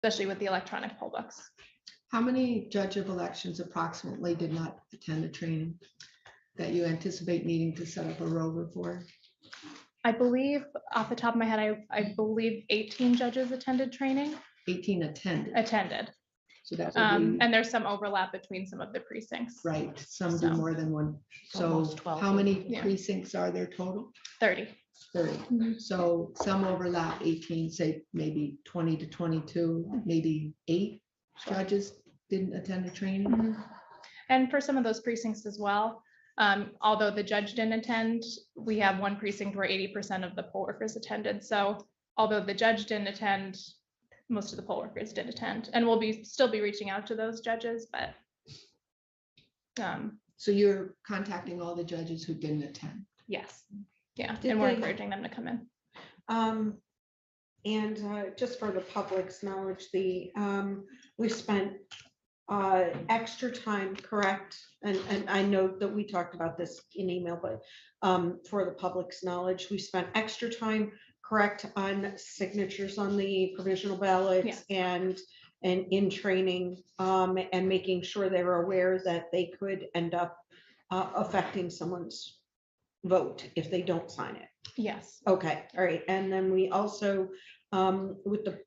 especially with the electronic poll books. How many judge of elections approximately did not attend the training that you anticipate needing to set up a rover for? I believe off the top of my head, I believe 18 judges attended training. 18 attended. So that would be and there's some overlap between some of the precincts. right. Some So, do more than one. So almost 12. how many Yeah. precincts are there total? 30. 30. Mhm. So some overlap, 18, say maybe 20 to 22, maybe 8 Sure. judges didn't attend the training. Mhm. And for some of those precincts as well, although the judge didn't attend, we have one precinct where 80% of the poll workers attended. So although the judge didn't attend, most of the poll workers did attend, and we'll still be reaching out to those judges, but. So you're contacting all the judges who didn't attend. Yes, yeah, Did and we're they- encouraging them to come in. And just for the public's knowledge, we spent extra time, correct? And I know that we talked about this in email, but for the public's knowledge, we spent extra time, correct, on signatures on the provisional ballots and in training and making sure they were aware that they could end up affecting someone's vote if they don't sign it. Yes. Okay, all right, and then we also, with the,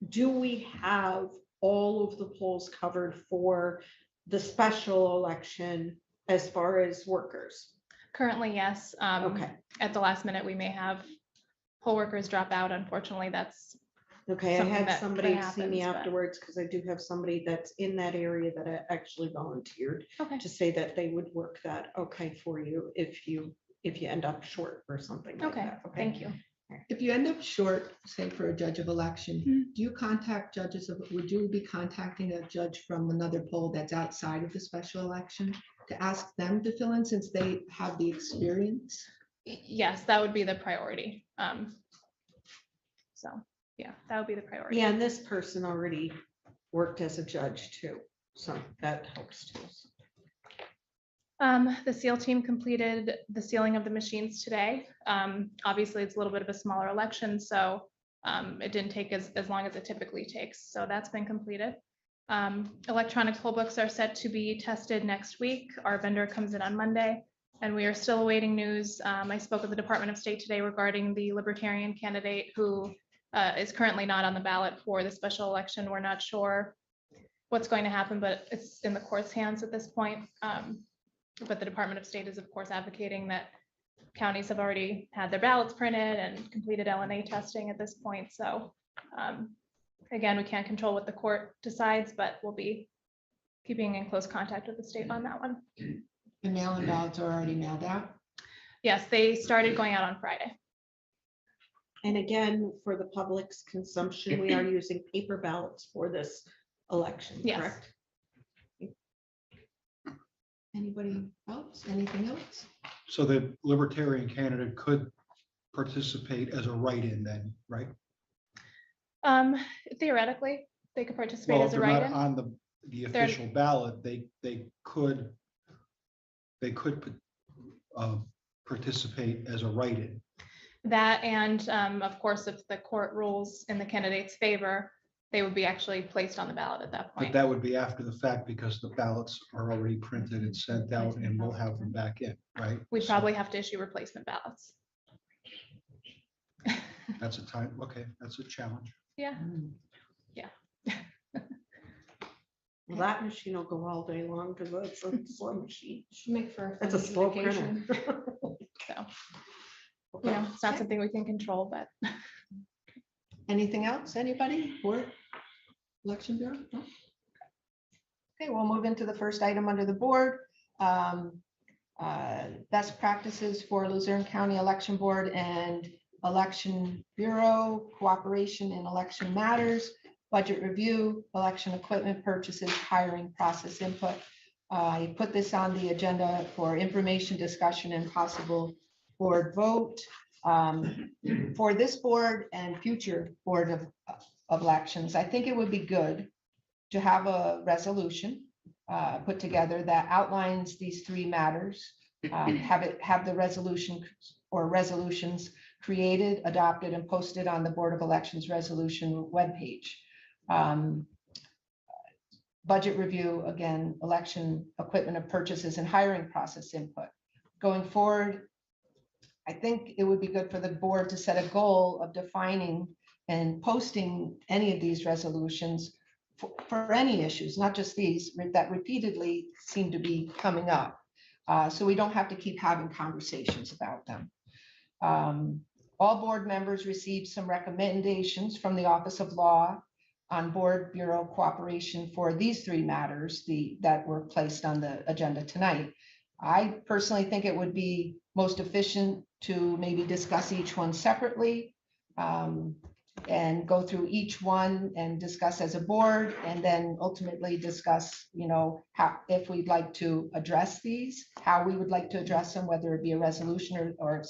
do we have all of the polls covered for the special election as far as workers? Currently, yes. Okay, At the last minute, we may have poll workers drop out. Unfortunately, that's okay, I something had that somebody happens, see me but- afterwards, because I do have somebody that's in that area that actually volunteered okay. to say that they would work that, okay, for you if you end up short or something like Okay, that. thank you. If you end up short, say for a judge of election, Mhm. do you contact judges would you be contacting a judge from another poll that's outside of the special election to ask them to fill in since they have the experience? Yes, that would be the priority. So, yeah, that would be the priority. Yeah, and this person already worked as a judge too, so that helps too. The SEAL team completed the sealing of the machines today. Obviously, it's a little bit of a smaller election, so it didn't take as long as it typically takes. So that's been completed. Electronic poll books are set to be tested next week. Our vendor comes in on Monday, and we are still awaiting news. I spoke with the Department of State today regarding the Libertarian candidate who is currently not on the ballot for the special election. We're not sure what's going to happen, but it's in the court's hands at this point. But the Department of State is, of course, advocating that counties have already had their ballots printed and completed LNA testing at this point. So again, we can't control what the court decides, but we'll be keeping in close contact with the state on that one. The mail-in ballots are already mailed out. Yes, they started going out on Friday. And again, for the public's consumption, we are using paper ballots for this election, Yes. correct? Anybody else? Anything else? So the Libertarian candidate could participate as a write-in then, right? Theoretically, they could participate Well, as if a they're not write-in. on the official ballot, they could participate as a write-in. That and of course, if the court rules in the candidate's favor, they would be actually placed on the ballot at that But point. that would be after the fact because the ballots are already printed and sent out and we'll have them back in, right? We'd So probably have to issue replacement ballots. That's a time, okay, that's a challenge. Yeah. Well, that machine will go all day long because it's a slow machine. Make for. It's a slow printer. So, you know, it's not something we can control, but Anything else? Anybody? Or election bureau? No? Okay, we'll move into the first item under the board. Best practices for Luzerne County Election Board and Election Bureau, cooperation in election matters, budget review, election equipment purchases, hiring process input. I put this on the agenda for information, discussion, and possible board vote. For this board and future board of elections, I think it would be good to have a resolution put together that outlines these three matters. Have the resolution or resolutions created, adopted, and posted on the Board of Elections resolution webpage. Budget review, again, election equipment and purchases and hiring process input. Going forward, I think it would be good for the board to set a goal of defining and posting any of these resolutions for any issues, not just these that repeatedly seem to be coming up. So we don't have to keep having conversations about them. All board members received some recommendations from the Office of Law on Board Bureau cooperation for these three matters that were placed on the agenda tonight. I personally think it would be most efficient to maybe discuss each one separately and go through each one and discuss as a board, and then ultimately discuss, how, if we'd like to address these, how we would like to address them, whether it be a resolution or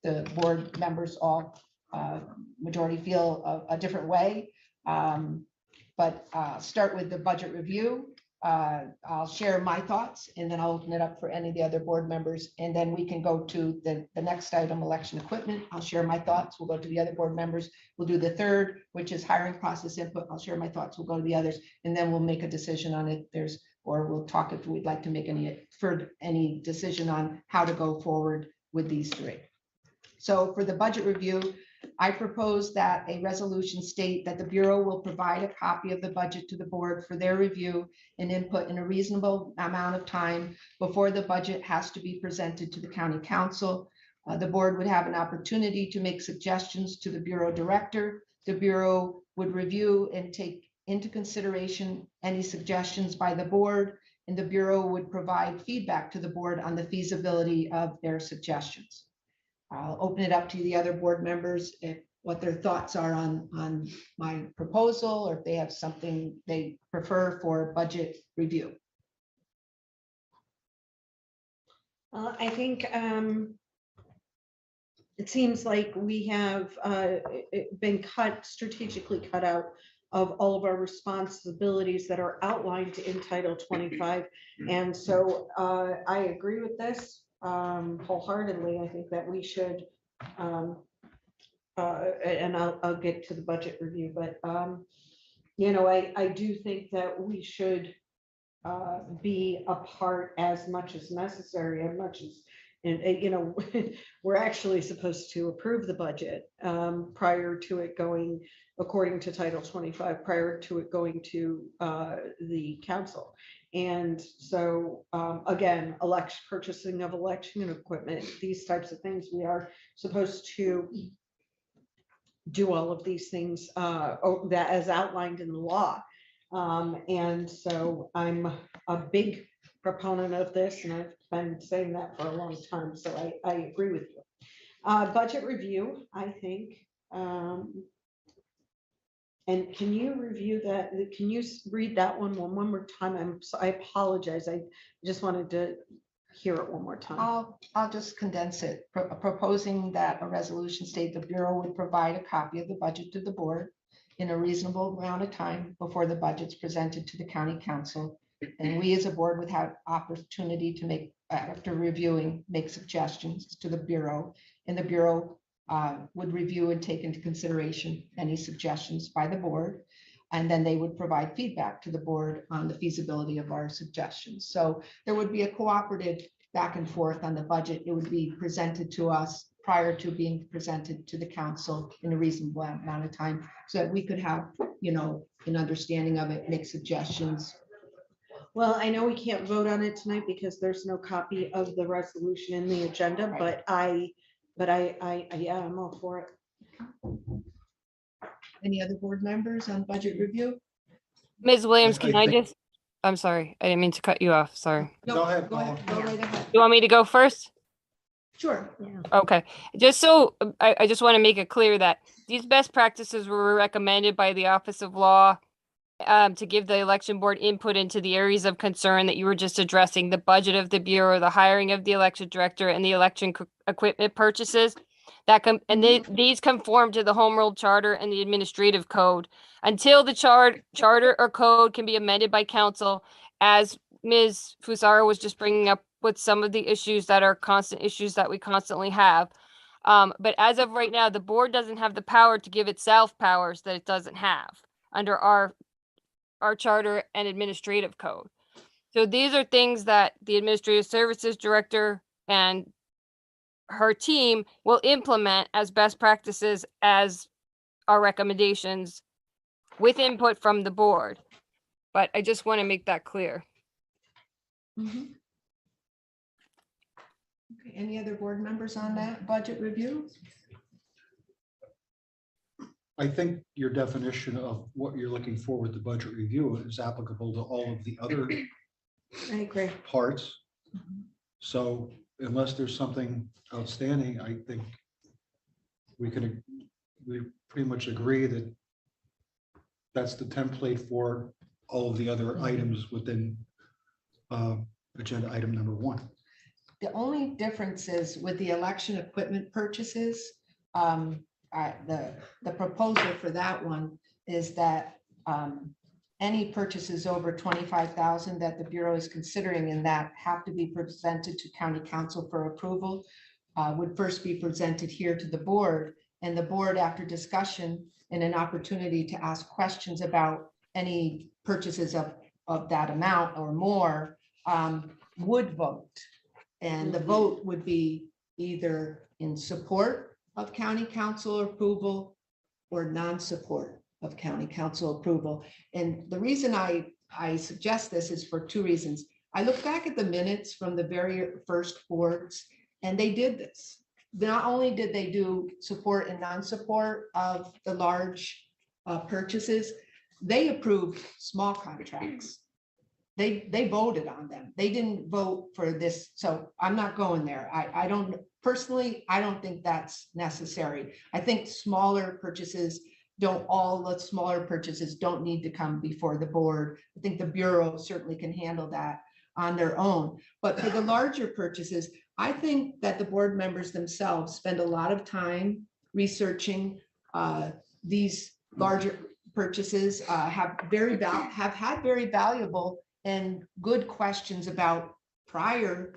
the board members all majority feel a different way. But start with the budget review. I'll share my thoughts and then I'll open it up for any of the other board members. And then we can go to the next item, election equipment. I'll share my thoughts. We'll go to the other board members. We'll do the third, which is hiring process input. I'll share my thoughts. We'll go to the others and then we'll make a decision on it. Or we'll talk if we'd like to make any decision on how to go forward with these three. So for the budget review, I propose that a resolution state that the Bureau will provide a copy of the budget to the board for their review and input in a reasonable amount of time before the budget has to be presented to the county council. The board would have an opportunity to make suggestions to the Bureau director. The Bureau would review and take into consideration any suggestions by the board, and the Bureau would provide feedback to the board on the feasibility of their suggestions. I'll open it up to the other board members if what their thoughts are on my proposal, or if they have something they prefer for budget review. I think it seems like we have been strategically cut out of all of our responsibilities that are outlined in Title 25. And so I agree with this wholeheartedly. I think that we should, and I'll get to the budget review, but I do think that we should be a part as much as necessary, as much as, and we're actually supposed to approve the budget prior to it going, according to Title 25, prior to it going to the council. And so again, purchasing of election equipment, these types of things, we are supposed to do all of these things that as outlined in the law. And so I'm a big proponent of this, and I've been saying that for a long time. So I agree with you. Budget review, I think. And can you review that? Can you read that one more time? I apologize. I just wanted to hear it one more time. I'll just condense it. Proposing that a resolution state the Bureau would provide a copy of the budget to the board in a reasonable amount of time before the budget's presented to the county council. And we as a board would have opportunity to make, after reviewing, make suggestions to the Bureau, and the Bureau would review and take into consideration any suggestions by the board. And then they would provide feedback to the board on the feasibility of our suggestions. So there would be a cooperative back and forth on the budget. It would be presented to us prior to being presented to the council in a reasonable amount of time, so that we could have, an understanding of it, make suggestions. Well, I know we can't vote on it tonight because there's no copy of the resolution in the agenda, Right. but yeah, I'm all for it. Any other board members on budget review? Ms. Williams, I can I think- just, I'm sorry, I didn't mean to cut you off, sorry. Go ahead, Go ahead. Paula. Go right ahead. You want me to go first? Sure. Okay, just so, I just want to make it clear that these best practices were recommended by the Office of Law to give the election board input into the areas of concern that you were just addressing, the budget of the Bureau, the hiring of the election director, and the election equipment purchases. These conform to the Home Rule Charter and the Administrative Code. Until the charter or code can be amended by council, as Ms. Fusaro was just bringing up with some of the issues that are constant issues that we constantly have. But as of right now, the board doesn't have the power to give itself powers that it doesn't have under our charter and administrative code. So these are things that the administrative services director and her team will implement as best practices as our recommendations with input from the board. But I just want to make that clear. Mhm. Okay, any other board members on that budget review? I think your definition of what you're looking for with the budget review is applicable to all of the other I agree. parts. So unless there's something outstanding, I think we pretty much agree that that's the template for all of the other items within agenda item number 1. The only difference is with the election equipment purchases, the proposal for that one is that any purchases over 25,000 that the Bureau is considering in that have to be presented to County Council for approval, would first be presented here to the board, and the board, after discussion and an opportunity to ask questions about any purchases of that amount or more, would vote. And the vote would be either in support of County Council approval or non-support of County Council approval. And the reason I suggest this is for 2 reasons. I look back at the minutes from the very first boards, and they did this. Not only did they do support and non-support of the large purchases, they approved small contracts. They voted on them. They didn't vote for this. So I'm not going there. I don't personally, I don't think that's necessary. I think smaller purchases all the smaller purchases don't need to come before the board. I think the Bureau certainly can handle that on their own. But for the larger purchases, I think that the board members themselves spend a lot of time researching these larger purchases, have had very valuable and good questions about prior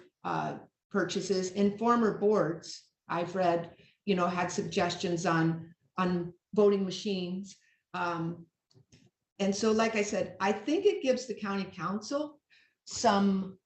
purchases in former boards. I've read, had suggestions on voting machines. And so, like I said, I think it gives the county council some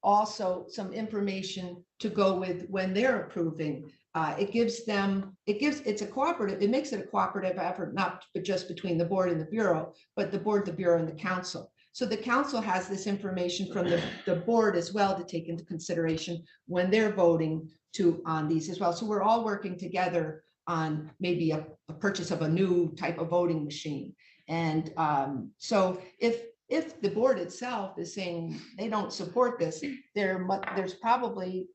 information to go with when they're approving. It's a cooperative, it makes it a cooperative effort, not just between the board and the Bureau, but the board, the Bureau, and the council. So the council has this information from the board as well to take into consideration when they're voting on these as well. So we're all working together on maybe a purchase of a new type of voting machine. And so if the board itself is saying they don't support this, there's probably,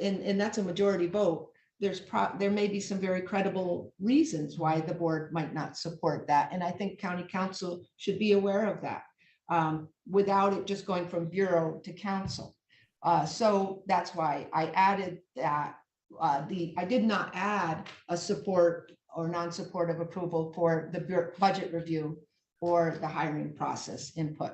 and that's a majority vote, there may be some very credible reasons why the board might not support that. And I think county council should be aware of that without it just going from Bureau to council. So that's why I added that. I did not add a support or non-support of approval for the budget review or the hiring process input.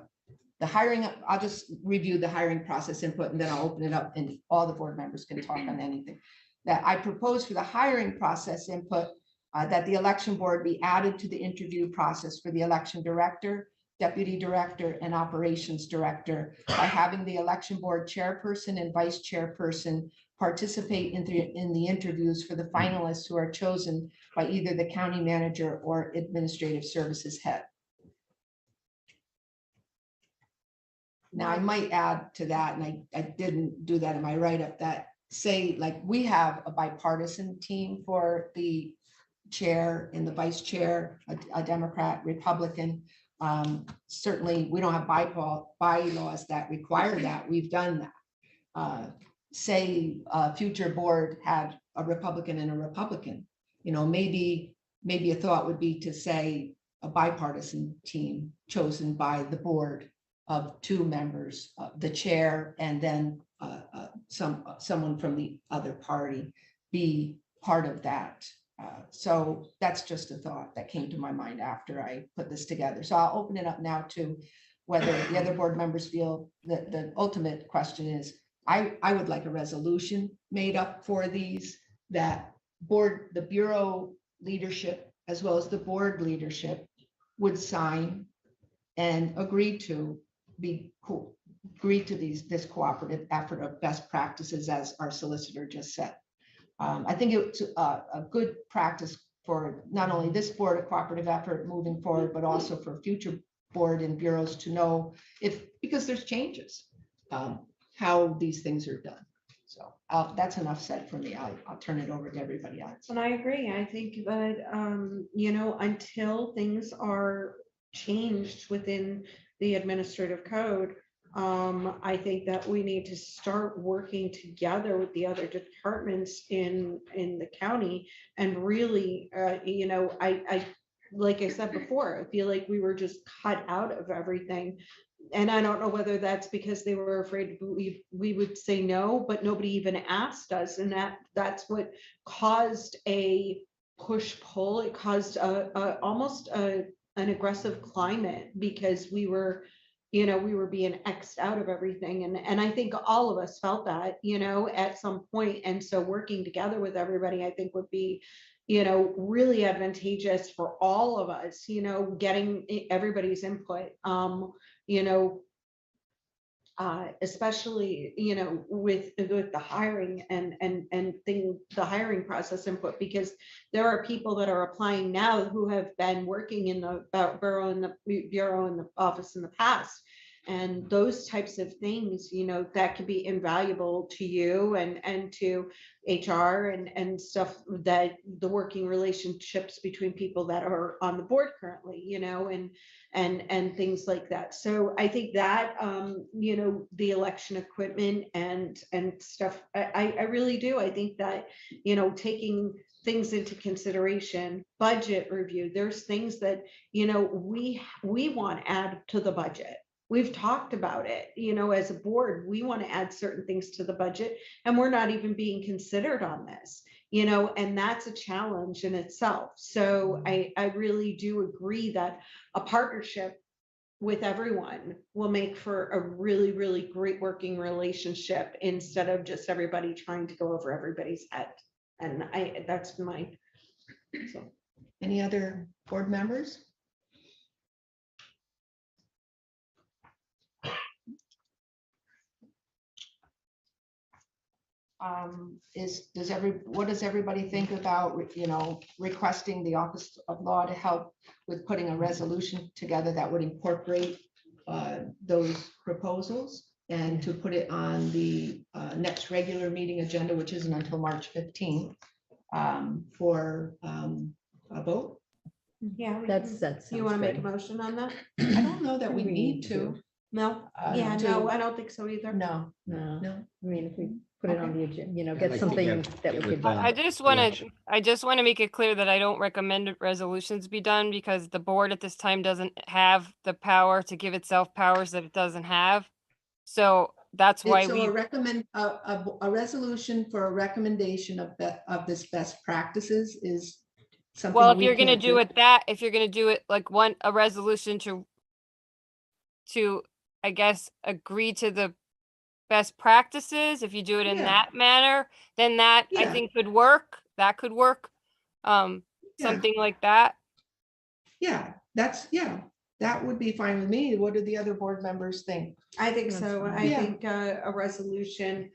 The hiring, I'll just review the hiring process input and then I'll open it up and all the board members can talk on anything. That I propose for the hiring process input, that the election board be added to the interview process for the election director, deputy director, and operations director by having the election board chairperson and vice chairperson participate in the interviews for the finalists who are chosen by either the county manager or administrative services head. Now, I might add to that, and I didn't do that in my write-up, that say, like, we have a bipartisan team for the chair and the vice chair, a Democrat, Republican. Certainly, we don't have bylaws that require that. We've done that. Say a future board had a Republican and a Republican, maybe a thought would be to say a bipartisan team chosen by the board of 2 members, the chair, and then someone from the other party be part of that. So that's just a thought that came to my mind after I put this together. So I'll open it up now to whether the other board members feel that the ultimate question is, I would like a resolution made up for these that the Bureau leadership, as well as the board leadership, would sign and agree to this cooperative effort of best practices, as our solicitor just said. I think it's a good practice for not only this board, a cooperative effort moving forward, but also for future board and bureaus to know because there's changes, how these things are done. So that's enough said for me. I'll turn it over to everybody else. And I agree. I think that, until things are changed within the administrative code, I think that we need to start working together with the other departments in the county and really, I like I said before, I feel like we were just cut out of everything. And I don't know whether that's because they were afraid we would say no, but nobody even asked us. And that's what caused a push-pull. It caused almost an aggressive climate because we were being X'd out of everything. And I think all of us felt that, at some point. And so working together with everybody, I think would be, really advantageous for all of us, getting everybody's input, especially, with the hiring the hiring process input, because there are people that are applying now who have been working in the bureau and the office in the past. And those types of things, that could be invaluable to you and to HR and stuff, that the working relationships between people that are on the board currently, and things like that. So I think that, the election equipment and stuff, I really do. I think that, taking things into consideration, budget review, there's things that, we want to add to the budget. We've talked about it, as a board, we want to add certain things to the budget and we're not even being considered on this, and that's a challenge in itself. So I really do agree that a partnership with everyone will make for a really, really great working relationship instead of just everybody trying to go over everybody's head. And that's my, so. Any other board members? What does everybody think about, requesting the Office of Law to help with putting a resolution together that would incorporate those proposals and to put it on the next regular meeting agenda, which isn't until March 15th, for a vote? Yeah. That You want to sounds make a good. motion on that? I don't know that we We need need to. No? Yeah, No, I don't think so either. No, No, no. I mean, if we put it on the agenda, I'd get like to something get that we with could. that. I just want to, election. I just want to make it clear that I don't recommend resolutions be done because the board at this time doesn't have the power to give itself powers that it doesn't have. So that's why So we, a resolution for a recommendation of this best practices is something. well, if we you're gonna can't do it that, if you're gonna do it like a resolution to, I guess, agree to the best practices, if you do it in Yeah. that manner, then that I Yeah. think could work. That could work. Yeah. Something like that. Yeah, that would be fine with me. What do the other board members think? I think That's so. fine. I Yeah. think a resolution,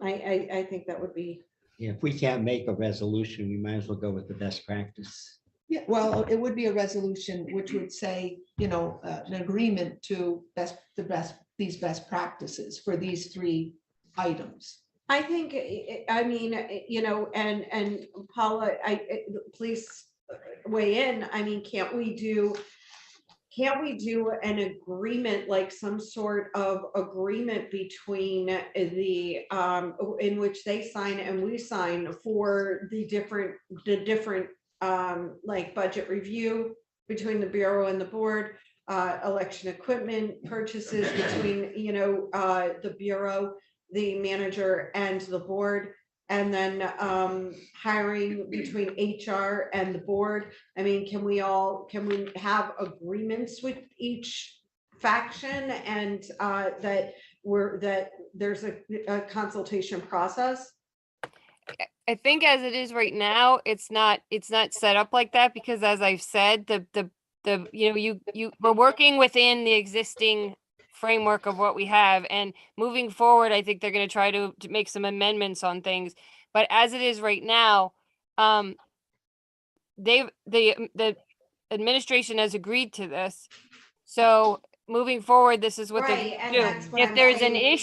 I think that would be, Yeah, if we can't make a resolution, we might as well go with the best practice. Yeah, well, it would be a resolution which would say, an agreement to these best practices for these 3 items. I think, I mean, and Paula, please weigh in. I mean, can't we do an agreement, like some sort of agreement between the, in which they sign and we sign for the different, like budget review between the Bureau and the board, election equipment purchases between, the Bureau, the manager and the board, and then hiring between HR and the board. I mean, can we have agreements with each faction and that there's a consultation process? I think as it is right now, it's not set up like that because as I've said, we're working within the existing framework of what we have and moving forward, I think they're going to try to make some amendments on things. But as it is right now, the administration has agreed to this. So moving forward, this is what they're Right, going and to do. that's what If I'm there's an saying.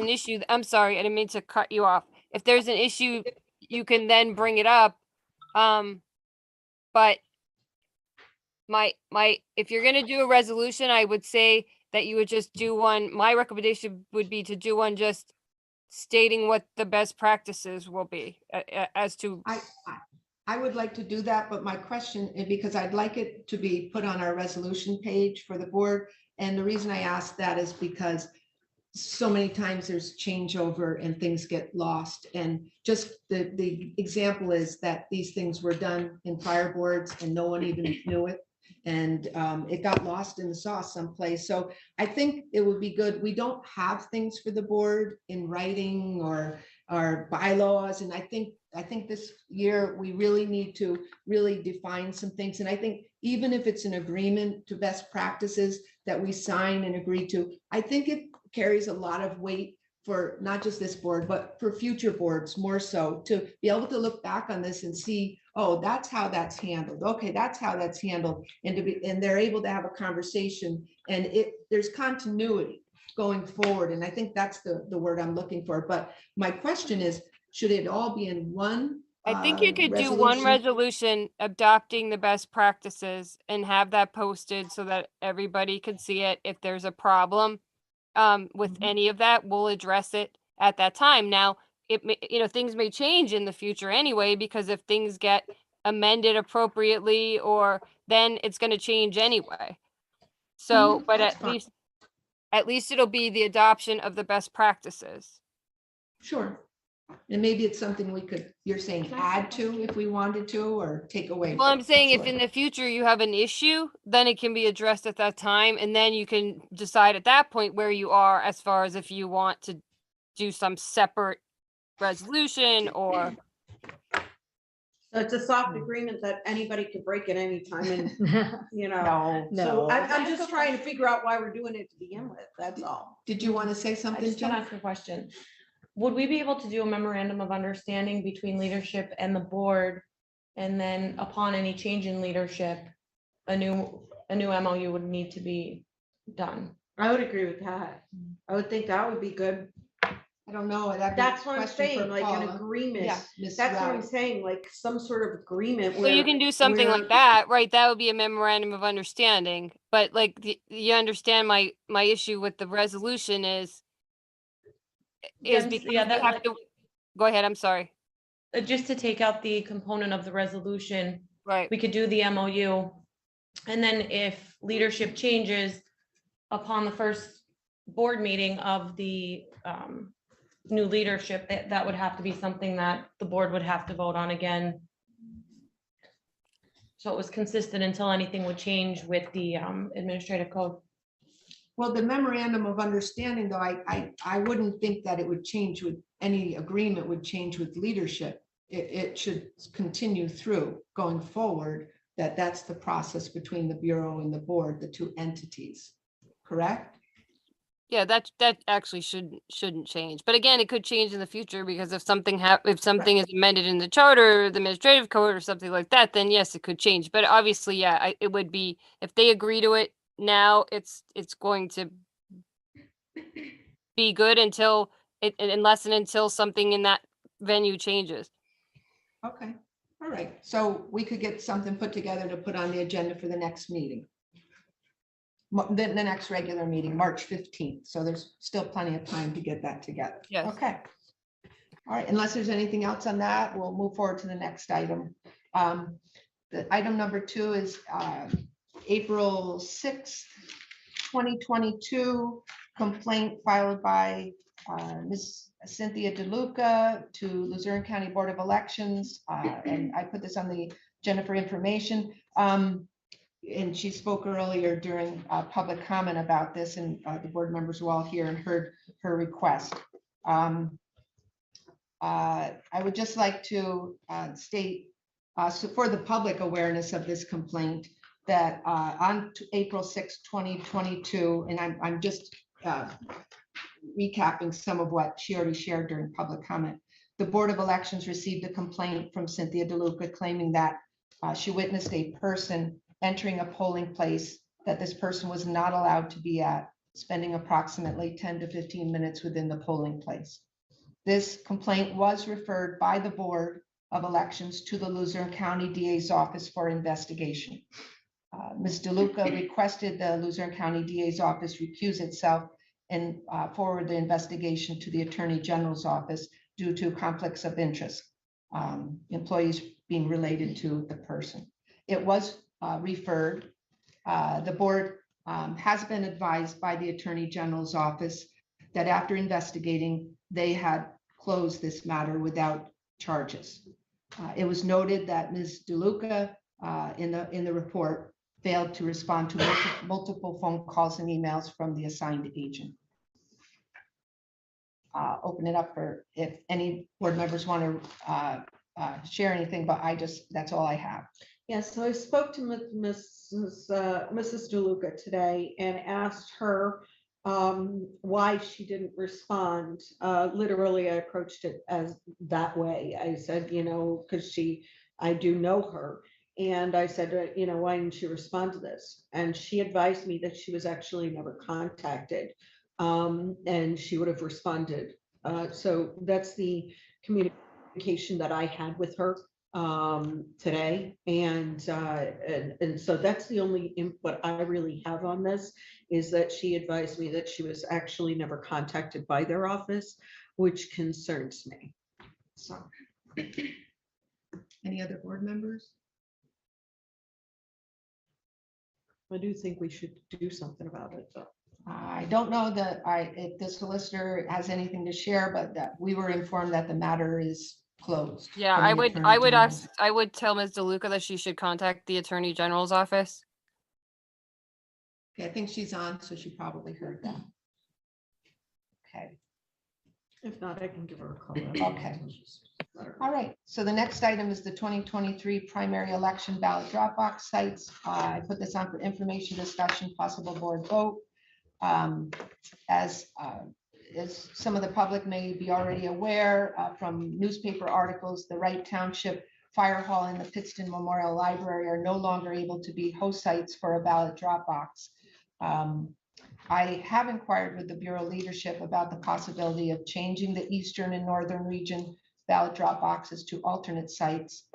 issue, I'm sorry, I didn't mean to cut you off. If there's an issue, you can then bring it up. But if you're gonna do a resolution, I would say that you would just do one. My recommendation would be to do one just stating what the best practices will be as to. I would like to do that, but my question, because I'd like it to be put on our resolution page for the board. And the reason I ask that is because so many times there's changeover and things get lost. And just the example is that these things were done in prior boards and no one even knew it. And it got lost in the sauce someplace. So I think it would be good. We don't have things for the board in writing or bylaws. And I think this year we really need to really define some things. And I think even if it's an agreement to best practices that we sign and agree to, I think it carries a lot of weight for not just this board, but for future boards more so, to be able to look back on this and see, oh, that's how that's handled. Okay, that's how that's handled. And they're able to have a conversation and there's continuity going forward. And I think that's the word I'm looking for. But my question is, should it all be in one? I think you could do one resolution adopting the best practices and have that posted so that everybody can see it. If there's a problem with any of that, we'll address it at that time. Now, things may change in the future anyway, because if things get amended appropriately, or then it's going to change anyway. So, but That's at least it'll be the adoption of the best practices. Sure. And maybe it's something we could, you're saying add to if we wanted to, or take away. Well, I'm saying if Sure. in the future you have an issue, then it can be addressed at that time, and then you can decide at that point where you are as far as if you want to do some separate resolution or. So it's a soft agreement that anybody could break at any time and, you know. No. So I'm just trying to figure out why we're doing it to begin with, that's all. Did you want to say I something, just want to Jim? ask a question. Would we be able to do a memorandum of understanding between leadership and the board? And then upon any change in leadership, a new MOU would need to be done? I would agree with that. I would think that would be good. I don't know. That's what I'm saying, like an agreement. Yeah. That's what I'm saying, like some sort of agreement. So you can do something where- like that, right? That would be a memorandum of understanding. But like, you understand my issue with the resolution is Yeah, because yeah, we that, have like, to. Go ahead, I'm sorry. just to take out the component of the resolution, Right. we could do the MOU. And then if leadership changes upon the first board meeting of the new leadership, that would have to be something that the board would have to vote on again. So it was consistent until anything would change with the administrative code. Well, the memorandum of understanding, though, I wouldn't think that it would change with any agreement would change with leadership. It should continue through going forward, that's the process between the Bureau and the board, the two entities, correct? Yeah, that actually shouldn't change. But again, it could change in the future because if something is amended in the charter, or the administrative code or something like that, then yes, it could change. But obviously, yeah, it would be, if they agree to it now, it's going to be good until something in that venue changes. Okay, all right. So we could get something put together to put on the agenda for the next meeting. The next regular meeting, March 15th. So there's still plenty of time to get that together. Yes. Okay. All right, unless there's anything else on that, we'll move forward to the next item. The item number 2 is April 6th, 2022 complaint filed by Ms. Cynthia DeLuca to Luzerne County Board of Elections. And I put this on the agenda for information. And she spoke earlier during public comment about this, and the board members were all here and heard her request. I would just like to state, so for the public awareness of this complaint, that on April 6, 2022, and I'm just recapping some of what she already shared during public comment. The Board of Elections received a complaint from Cynthia DeLuca claiming that she witnessed a person entering a polling place that this person was not allowed to be at, spending approximately 10 to 15 minutes within the polling place. This complaint was referred by the Board of Elections to the Luzerne County DA's office for investigation. Ms. DeLuca requested the Luzerne County DA's office recuse itself and forward the investigation to the Attorney General's office due to conflicts of interest, employees being related to the person. It was referred. The board has been advised by the Attorney General's office that after investigating, they had closed this matter without charges. It was noted that Ms. DeLuca in the report failed to respond to multiple phone calls and emails from the assigned agent. Open it up for if any board members want to share anything, but that's all I have. Yeah, so I spoke to Mrs. DeLuca today and asked her why she didn't respond. Literally, I approached it as that way. I said, because I do know her. And I said, why didn't she respond to this? And she advised me that she was actually never contacted, and she would have responded. So that's the communication that I had with her today. And so that's the only input I really have on this, is that she advised me that she was actually never contacted by their office, which concerns me. So, any other board members? I do think we should do something about it, though. I don't know that if the solicitor has anything to share, but that we were informed that the matter is closed. Yeah, from I the would, Attorney I would General. ask, I would tell Ms. DeLuca that she should contact the Attorney General's office. Okay, I think she's on, so she probably heard that. Okay, If not, I can give her a call. Okay. All right. So the next item is the 2023 primary election ballot drop box sites. I put this on for information, discussion, possible board vote. As some of the public may be already aware from newspaper articles, the Wright Township Fire Hall and the Pittston Memorial Library are no longer able to be host sites for a ballot drop box. I have inquired with the Bureau leadership about the possibility of changing the eastern and northern region ballot drop boxes to alternate sites,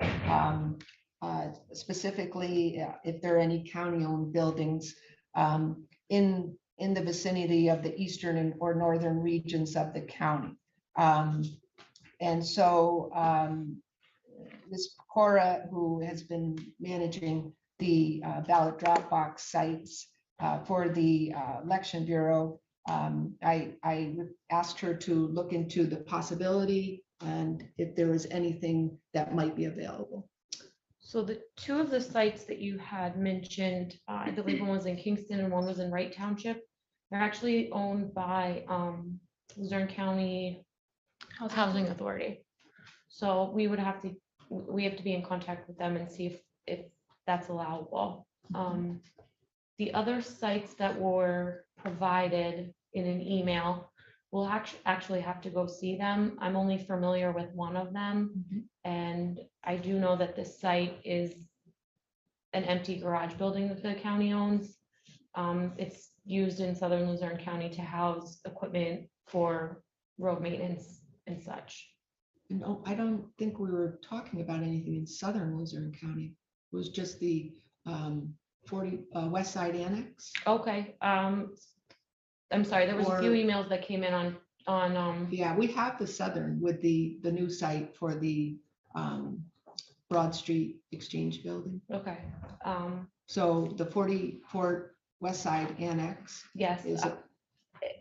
specifically if there are any county-owned buildings in the vicinity of the eastern or northern regions of the county. And so Ms. Cora, who has been managing the ballot drop box sites for the Election Bureau, I asked her to look into the possibility and if there was anything that might be available. So the two of the sites that you had mentioned, I believe one was in Kingston and one was in Wright Township. They're actually owned by Luzerne County Housing Authority. So we have to be in contact with them and see if that's allowable. The other sites that were provided in an email, we'll actually have to go see them. I'm only familiar with one of them. And I do know that this site is an empty garage building that the county owns. It's used in southern Luzerne County to house equipment for road maintenance and such. No, I don't think we were talking about anything in southern Luzerne County. It was just the 40 West Side Annex. Okay, I'm sorry, there was a few emails that came in on Yeah, we have the southern with the new site for the Broad Street Exchange Building. okay, So the 44 West Side Annex yes, is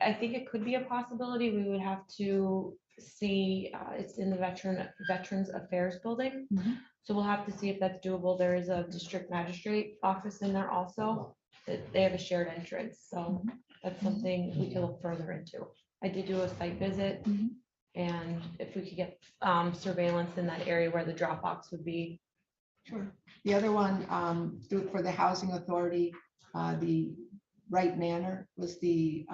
I think it could be a possibility. We would have to see, it's in the Veterans Affairs Building. Mhm. So we'll have to see if that's doable. There is a district magistrate office in there also. They have a shared entrance, so that's something we can look further into. I did do a site visit. Mhm. And if we could get surveillance in that area where the drop box would be. Sure. The other one, for the housing authority, the Right Manor was the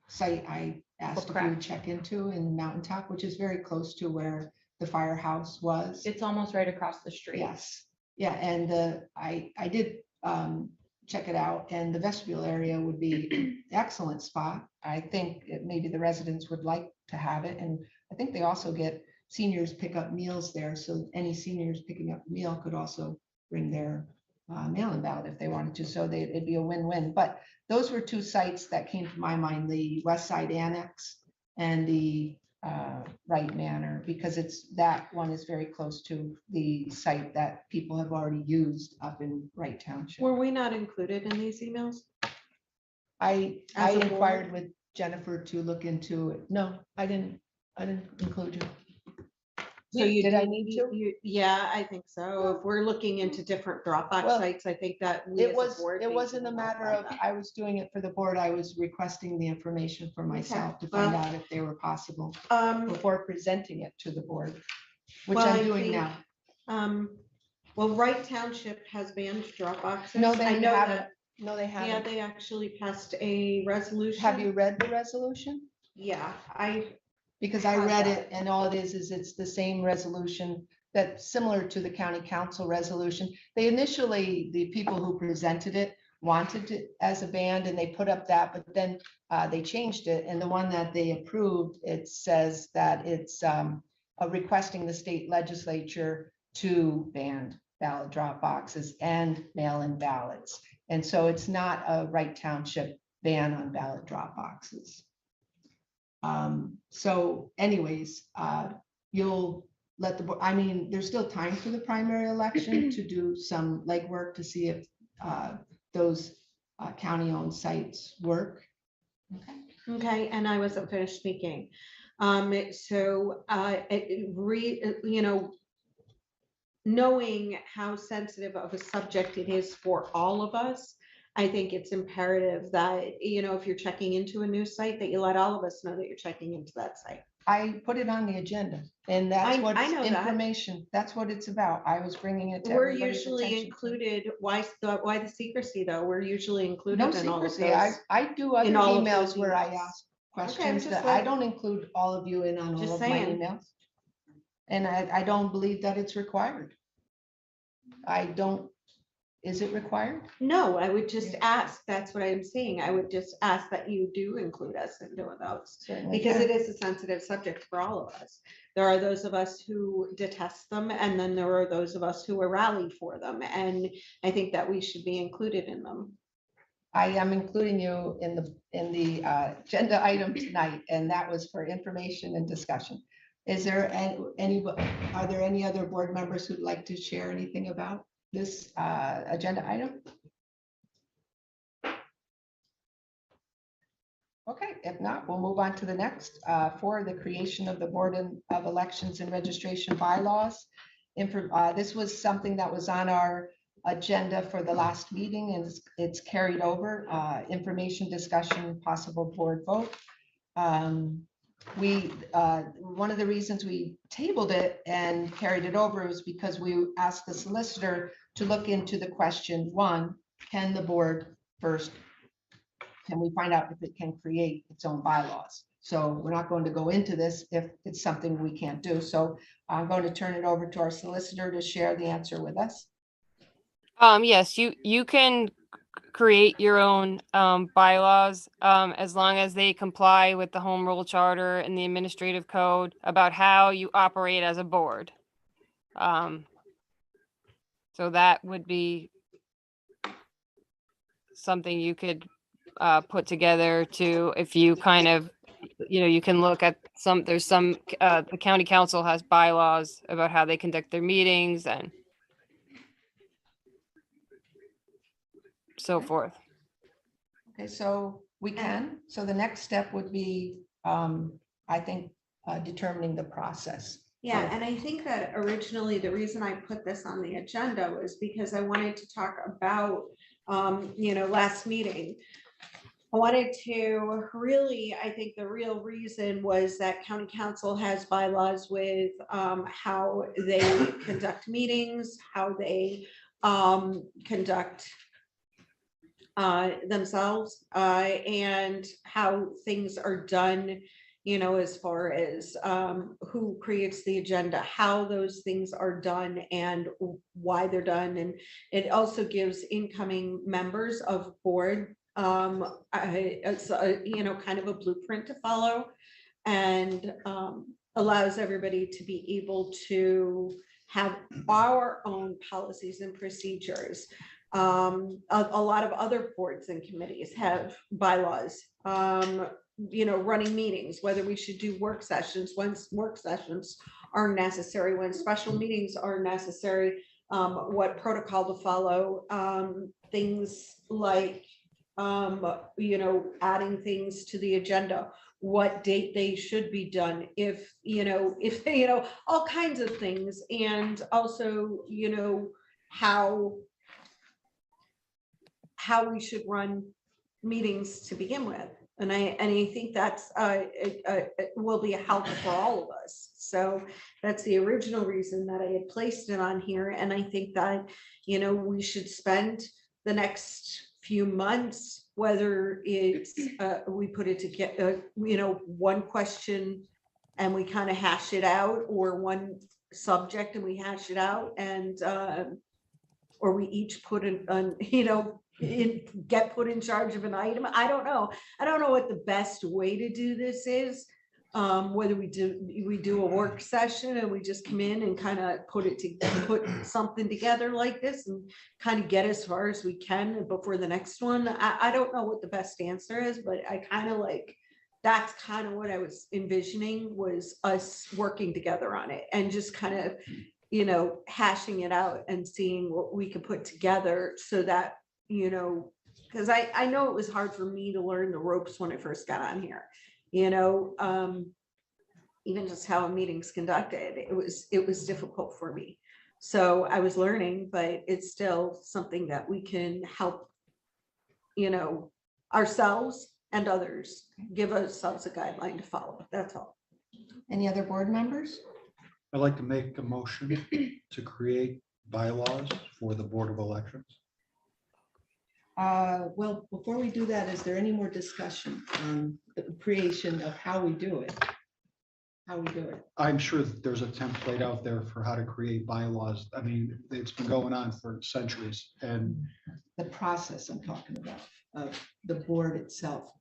site I asked if you would correct. check into in Mountain Top, which is very close to where the firehouse was. It's almost right across the street. Yes, yeah, and I did check it out, and the vestibule area would be an excellent spot. I think maybe the residents would like to have it, and I think they also get seniors pick up meals there, so any seniors picking up a meal could also bring their mail-in ballot if they wanted to, so it'd be a win-win. But those were two sites that came to my mind, the West Side Annex and the Right Manor, because that one is very close to the site that people have already used up in Wright Township. Were we not included in these emails? I As a board? inquired with Jennifer to look into it. No, I didn't include you. So you Did I do- need you- to? Yeah, I think so. If we're looking into different Dropbox Well, sites, I think that we as It a was, board it need wasn't to a know matter about of, that. I was doing it for the board. I was requesting the information for myself to find out if they were possible before presenting it to the board, which Well, I'm I doing think- now. Well, Wright Township has banned Dropboxes. No, I they know haven't. that. No, they Yeah, haven't. they actually passed a resolution. Have you read the resolution? Yeah, Because I have read that. it and all it is it's the same resolution that's similar to the county council resolution. They initially, the people who presented it wanted it as a band and they put up that, but then they changed it. And the one that they approved, it says that it's requesting the state legislature to ban ballot drop boxes and mail-in ballots. And so it's not a Wright Township ban on ballot drop boxes. So anyways, you'll let the, I mean, there's still time for the primary election to do some legwork to see if those county-owned sites work. okay, and I wasn't finished speaking. Knowing how sensitive of a subject it is for all of us, I think it's imperative that, if you're checking into a new site, that you let all of us know that you're checking into that site. I put it on the agenda and that's I what know that. information, that's what it's about. I was bringing it to We're everybody's usually attention. included, why the secrecy though? We're usually included No in all of secrecy. I those. do other in all of emails those where I emails. ask I'm questions just that I like- don't include all of you in on all Just of my saying. emails. And I don't believe that it's required. I don't, is it required? No, I would just ask, that's what I'm saying. I would just ask that you do include us in doing those. Certainly Because can. it is a sensitive subject for all of us. There are those of us who detest them, and then there are those of us who are rallied for them. And I think that we should be included in them. I am including you in the agenda item tonight, and that was for information and discussion. Is there are there any other board members who'd like to share anything about this agenda item? Okay, if not, we'll move on to the next for the creation of the Board of Elections and Registration bylaws. This was something that was on our agenda for the last meeting and it's carried over, information discussion, possible board vote. One of the reasons we tabled it and carried it over was because we asked the solicitor to look into the question, one, can the board first, can we find out if it can create its own bylaws? So we're not going to go into this if it's something we can't do. So I'm going to turn it over to our solicitor to share the answer with us. Yes, you can create your own bylaws as long as they comply with the home rule charter and the administrative code about how you operate as a board. So that would be something you could put together to, if you kind of, you can look at there's some, the county council has bylaws about how they conduct their meetings and so forth. Okay, so we can. So the next step would be, I think, determining the process. Yeah, and I think that originally the reason I put this on the agenda was because I wanted to talk about, last meeting. I wanted to really, I think the real reason was that county council has bylaws with how they conduct meetings, how they conduct themselves, and how things are done, you know, as far as who creates the agenda, how those things are done and why they're done. And it also gives incoming members of board it's you know, kind of a blueprint to follow, and allows everybody to be able to have our own policies and procedures. A lot of other boards and committees have bylaws, you know, running meetings, whether we should do work sessions, when work sessions are necessary, when special meetings are necessary, what protocol to follow, things like, you know, adding things to the agenda, what date they should be done, if, you know, all kinds of things. And also, you know, how we should run meetings to begin with. And I think that's it will be a help for all of us. So that's the original reason that I had placed it on here. And I think that, you know, we should spend the next few months, whether it's we put it together, you know, one question and we kind of hash it out, or one subject and we hash it out, and or we each put in, you know, get put in charge of an item. I don't know what the best way to do this is. Whether we do a work session and we just come in and kind of put something together like this and kind of get as far as we can before the next one. I don't know what the best answer is, but I kind of like, that's kind of what I was envisioning, was us working together on it and just kind of, you know, hashing it out and seeing what we could put together, so that, you know, because I know it was hard for me to learn the ropes when I first got on here, you know, even just how a meeting's conducted, it was difficult for me. So I was learning, but it's still something that we can help, you know, ourselves and others, give ourselves a guideline to follow. That's all. Any other board members? I'd like to make a motion to create bylaws for the Board of Elections. Well, before we do that, is there any more discussion on the creation of how we do it? How we do it? I'm sure that there's a template out there for how to create bylaws. I mean, it's been going on for centuries, and The process I'm talking about, of the board itself.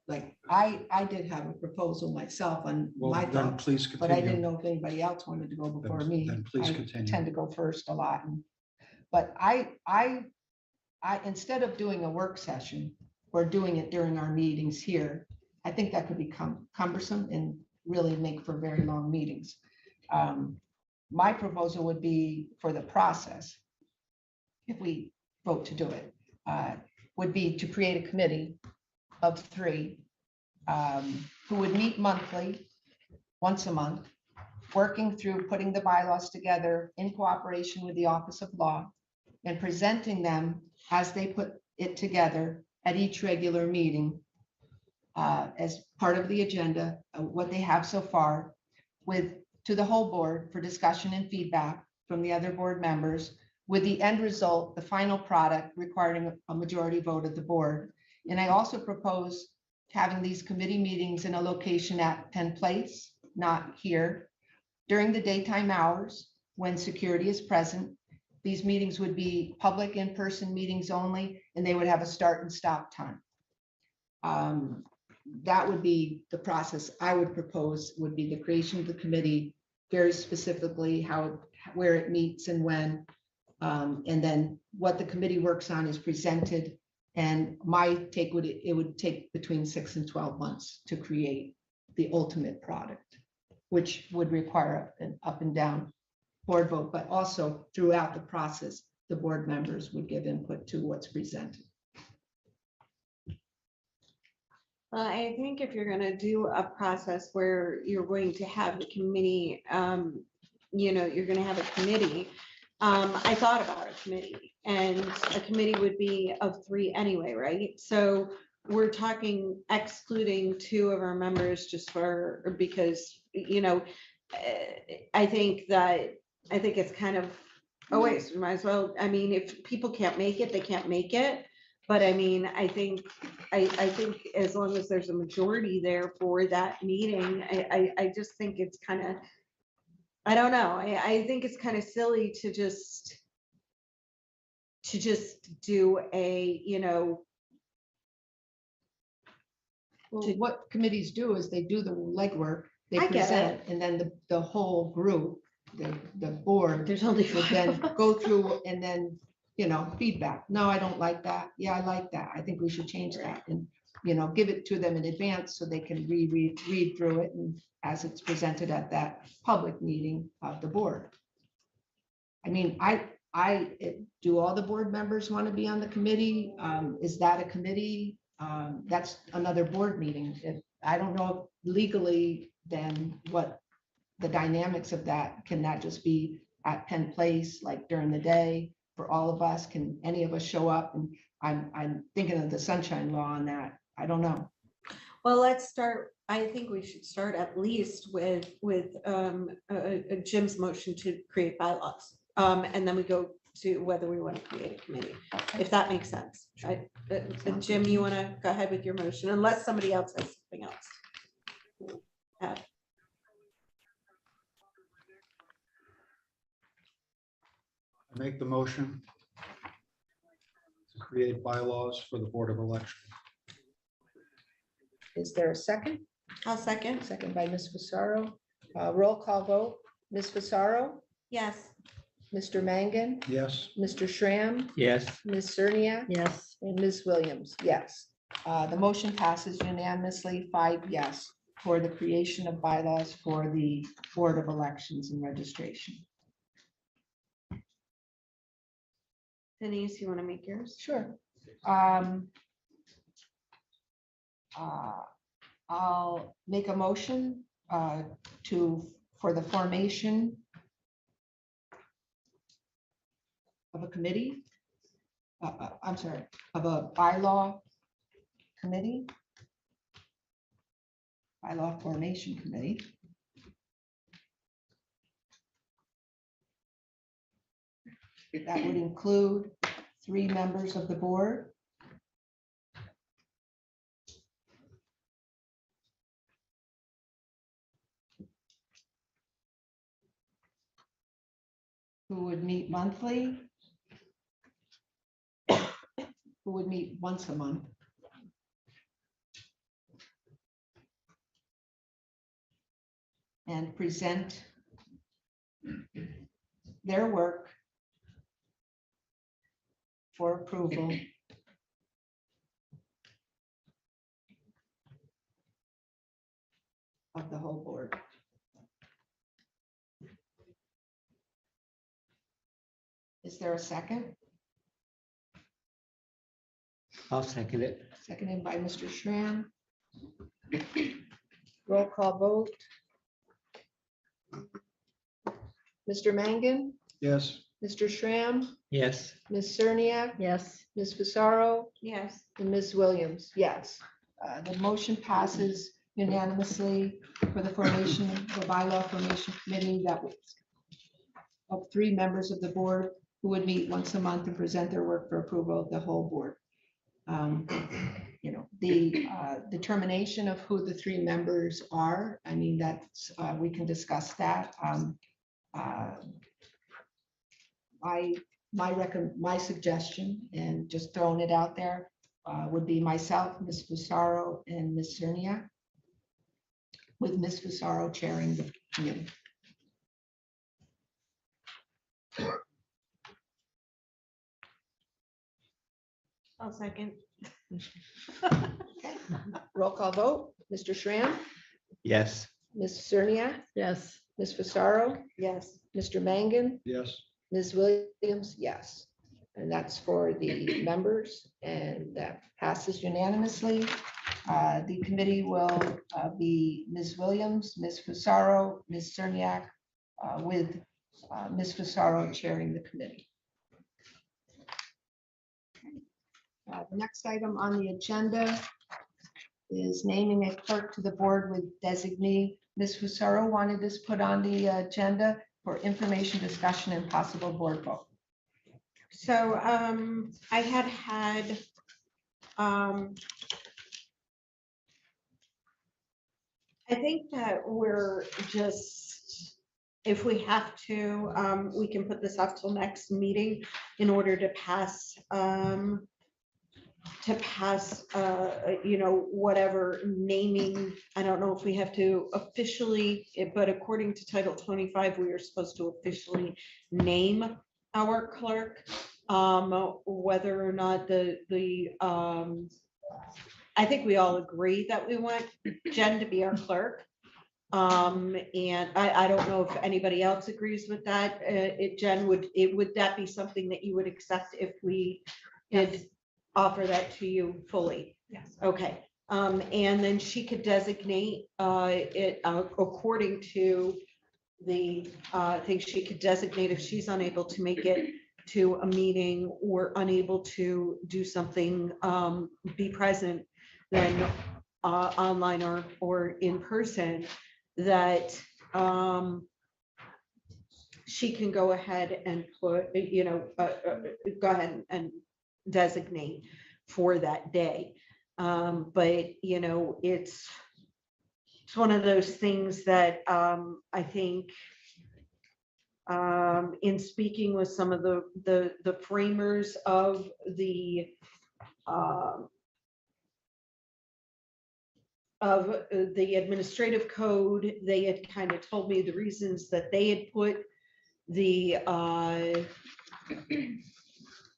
Like, I did have a proposal myself on well, my then thoughts, please but I didn't continue. know if anybody else wanted to go before me. Then please I continue. tend to go first a lot. But I, instead of doing a work session or doing it during our meetings here, I think that could become cumbersome and really make for very long meetings. My proposal would be for the process, if we vote to do it, would be to create a committee of 3 who would meet monthly, once a month, working through putting the bylaws together in cooperation with the Office of Law and presenting them as they put it together at each regular meeting as part of the agenda, what they have so far, to the whole board for discussion and feedback from the other board members, with the end result, the final product requiring a majority vote of the board. And I also propose having these committee meetings in a location at Penn Place, not here, during the daytime hours when security is present. These meetings would be public in-person meetings only, and they would have a start and stop time. That would be the process I would propose, would be the creation of the committee, very specifically where it meets and when, and then what the committee works on is presented. And my take it would take between 6 and 12 months to create the ultimate product, which would require an up and down board vote, but also throughout the process, the board members would give input to what's presented. Well, I think if you're gonna do a process where you're going to have the committee, you know, you're gonna have a committee. I thought about a committee, and a committee would be of 3 anyway, right? So we're talking excluding two of our members just for, because, I think it's kind of a waste. We might as well, I mean, if people can't make it, they can't make it. But I mean, I think as long as there's a majority there for that meeting, I just think it's kind of, I don't know, I think it's kind of silly to just do a, Well, what committees do is they do the legwork, they I get present, and then the whole group, the board there's only would then five. go through and then, feedback. No, I don't like that. Yeah, I like that. I think we should change that. And, give it to them in advance so they can read through it and as it's presented at that public meeting of the board. I mean, do all the board members want to be on the committee? Is that a committee? That's another board meeting. I don't know legally then what the dynamics of that, can that just be at Penn Place, like during the day for all of us? Can any of us show up? And I'm thinking of the sunshine law on that. I don't know. Well, let's start, I think we should start at least with Jim's motion to create bylaws. And then we go to whether we want to create a committee, if that makes sense. Jim, you want to go ahead with your motion unless somebody else has something else? I make the motion to create bylaws for the Board of Elections. Is there a second? I'll second. Second by Ms. Fasaro. Roll call vote. Ms. Fasaro, Yes. Mr. Mangan, Yes, Mr. Schramm, Yes, Ms. Cernia, Yes, and Ms. Williams. Yes. The motion passes unanimously, 5 yes, for the creation of bylaws for the Board of Elections and Registration. Denise, you want to make yours? Sure. I'll make a motion for the formation of a committee. I'm sorry, of a bylaw committee. Bylaw formation committee. That would include 3 members of the board. Who would meet monthly. Who would meet once a month. And present their work for approval of the whole board. Is there a second? I'll second it. Seconded by Mr. Schramm. Roll call vote. Mr. Mangan, yes, Mr. Schramm, Yes, Ms. Cerniak, yes, Ms. Fasaro, Yes. and Ms. Williams. Yes. The motion passes unanimously for the formation, the bylaw formation committee that was of 3 members of the board who would meet once a month and present their work for approval of the whole board. The determination of who the 3 members are, I mean, that's, we can discuss that. My suggestion, and just throwing it out there, would be myself, Ms. Fasaro, and Ms. Cernia, with Ms. Fasaro chairing the committee. I'll second. Okay. Roll call vote. Mr. Schramm, yes, Ms. Cernia, yes, Ms. Fasaro, Yes. Mr. Mangan, yes. Ms. Williams, yes. And that's for the members, and that passes unanimously. The committee will be Ms. Williams, Ms. Fasaro, Ms. Cerniak, with Ms. Fasaro chairing the committee. The next item on the agenda is naming a clerk to the board with designee. Ms. Fusaro wanted this put on the agenda for information, discussion, and possible board vote. So I had I think that we're just, if we have to, we can put this off till next meeting in order to pass, you know, whatever naming. I don't know if we have to officially, but according to Title 25, we are supposed to officially name our clerk. Whether or not I think we all agree that we want Jen to be our clerk. And I don't know if anybody else agrees with that. Jen, would that be something that you would accept if we did offer that to you fully? Yes. Okay, and then she could designate it according to the thing. She could designate if she's unable to make it to a meeting or unable to do something, be present, then online or in person, that she can go ahead and put, you know, go ahead and designate for that day. But, you know, it's one of those things that I think in speaking with some of the framers of the administrative code, they had kind of told me the reasons that they had put the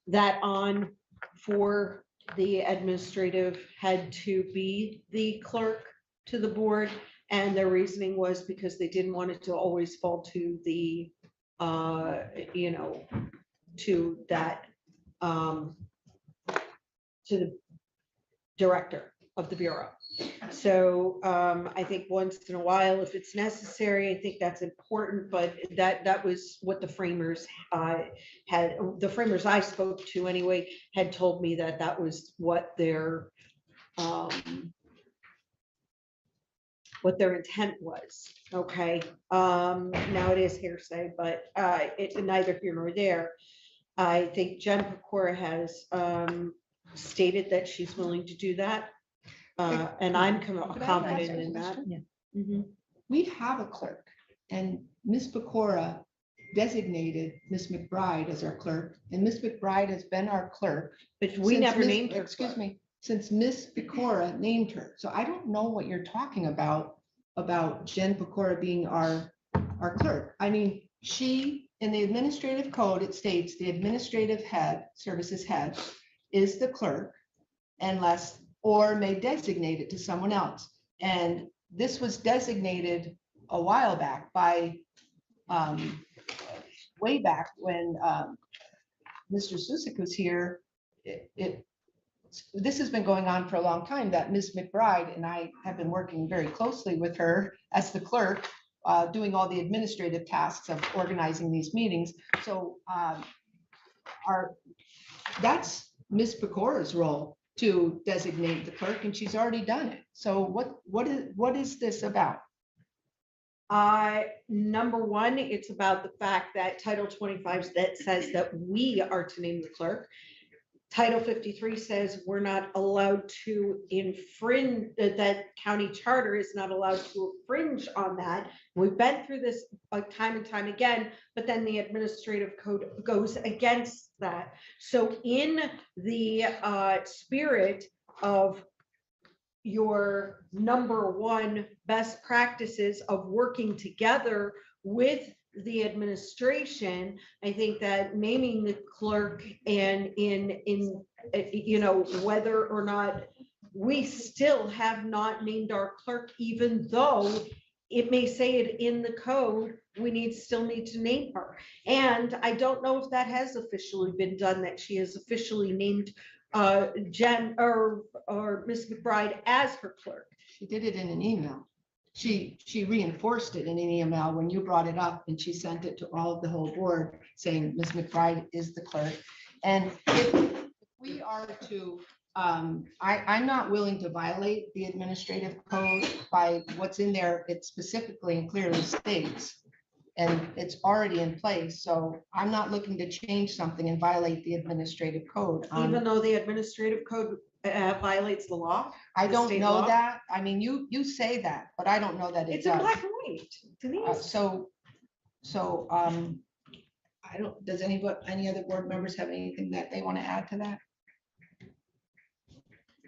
that on for the administrative head to be the clerk to the board, and their reasoning was because they didn't want it to always fall to the you know, to that to the director of the bureau. So I think once in a while, if it's necessary, I think that's important, but that was what the framers had, the framers I spoke to anyway, had told me that that was what their intent was. Okay, now it is hearsay, but it's neither here nor there. I think Jen Pecora has stated that she's willing to do that. And I'm Could I ask confident a in that. question? Mhm. We have a clerk, and Ms. Pecora designated Ms. McBride as our clerk, and Ms. McBride has been our clerk. But we since never Ms. named her. Excuse me, since Ms. Pecora named her. So I don't know what you're talking about Jen Pecora being our clerk. I mean, she, in the administrative code, it states the administrative head, services head, is the clerk, unless, or may designate it to someone else. And this was designated a while back by, way back when Mr. Susick was here. This has been going on for a long time, that Ms. McBride and I have been working very closely with her as the clerk, doing all the administrative tasks of organizing these meetings. So that's Ms. Pecora's role, to designate the clerk, and she's already done it. So what is this about? Number one, it's about the fact that Title 25 that says that we are to name the clerk. Title 53 says we're not allowed to infringe, that county charter is not allowed to infringe on that. We've been through this time and time again, but then the administrative code goes against that. So in the spirit of your number one best practices of working together with the administration, I think that naming the clerk and in you know, whether or not, we still have not named our clerk, even though it may say it in the code, we still need to name her. And I don't know if that has officially been done, that she has officially named Jen or Ms. McBride as her clerk. She did it in an email. She reinforced it in an email when you brought it up, and she sent it to all of the whole board saying Ms. McBride is the clerk. And if we are to, I'm not willing to violate the administrative code by what's in there. It specifically and clearly states. And it's already in place, so I'm not looking to change something and violate the administrative code. Even though the administrative code violates the law? I the don't state know law? that. I mean, you say that, but I don't know that it It's in does. black and white, Denise. So, I don't, does any other board members have anything that they want to add to that?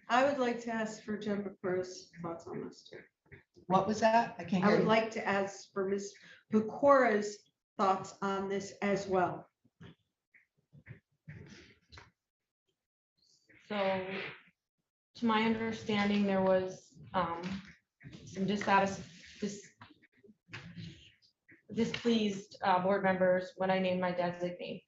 I would like to ask for Jennifer Cruz's thoughts on this too. What was that? I can't I hear would you. like to ask for Ms. Bucora's thoughts on this as well. So, to my understanding, there was some displeased board members when I named my designee.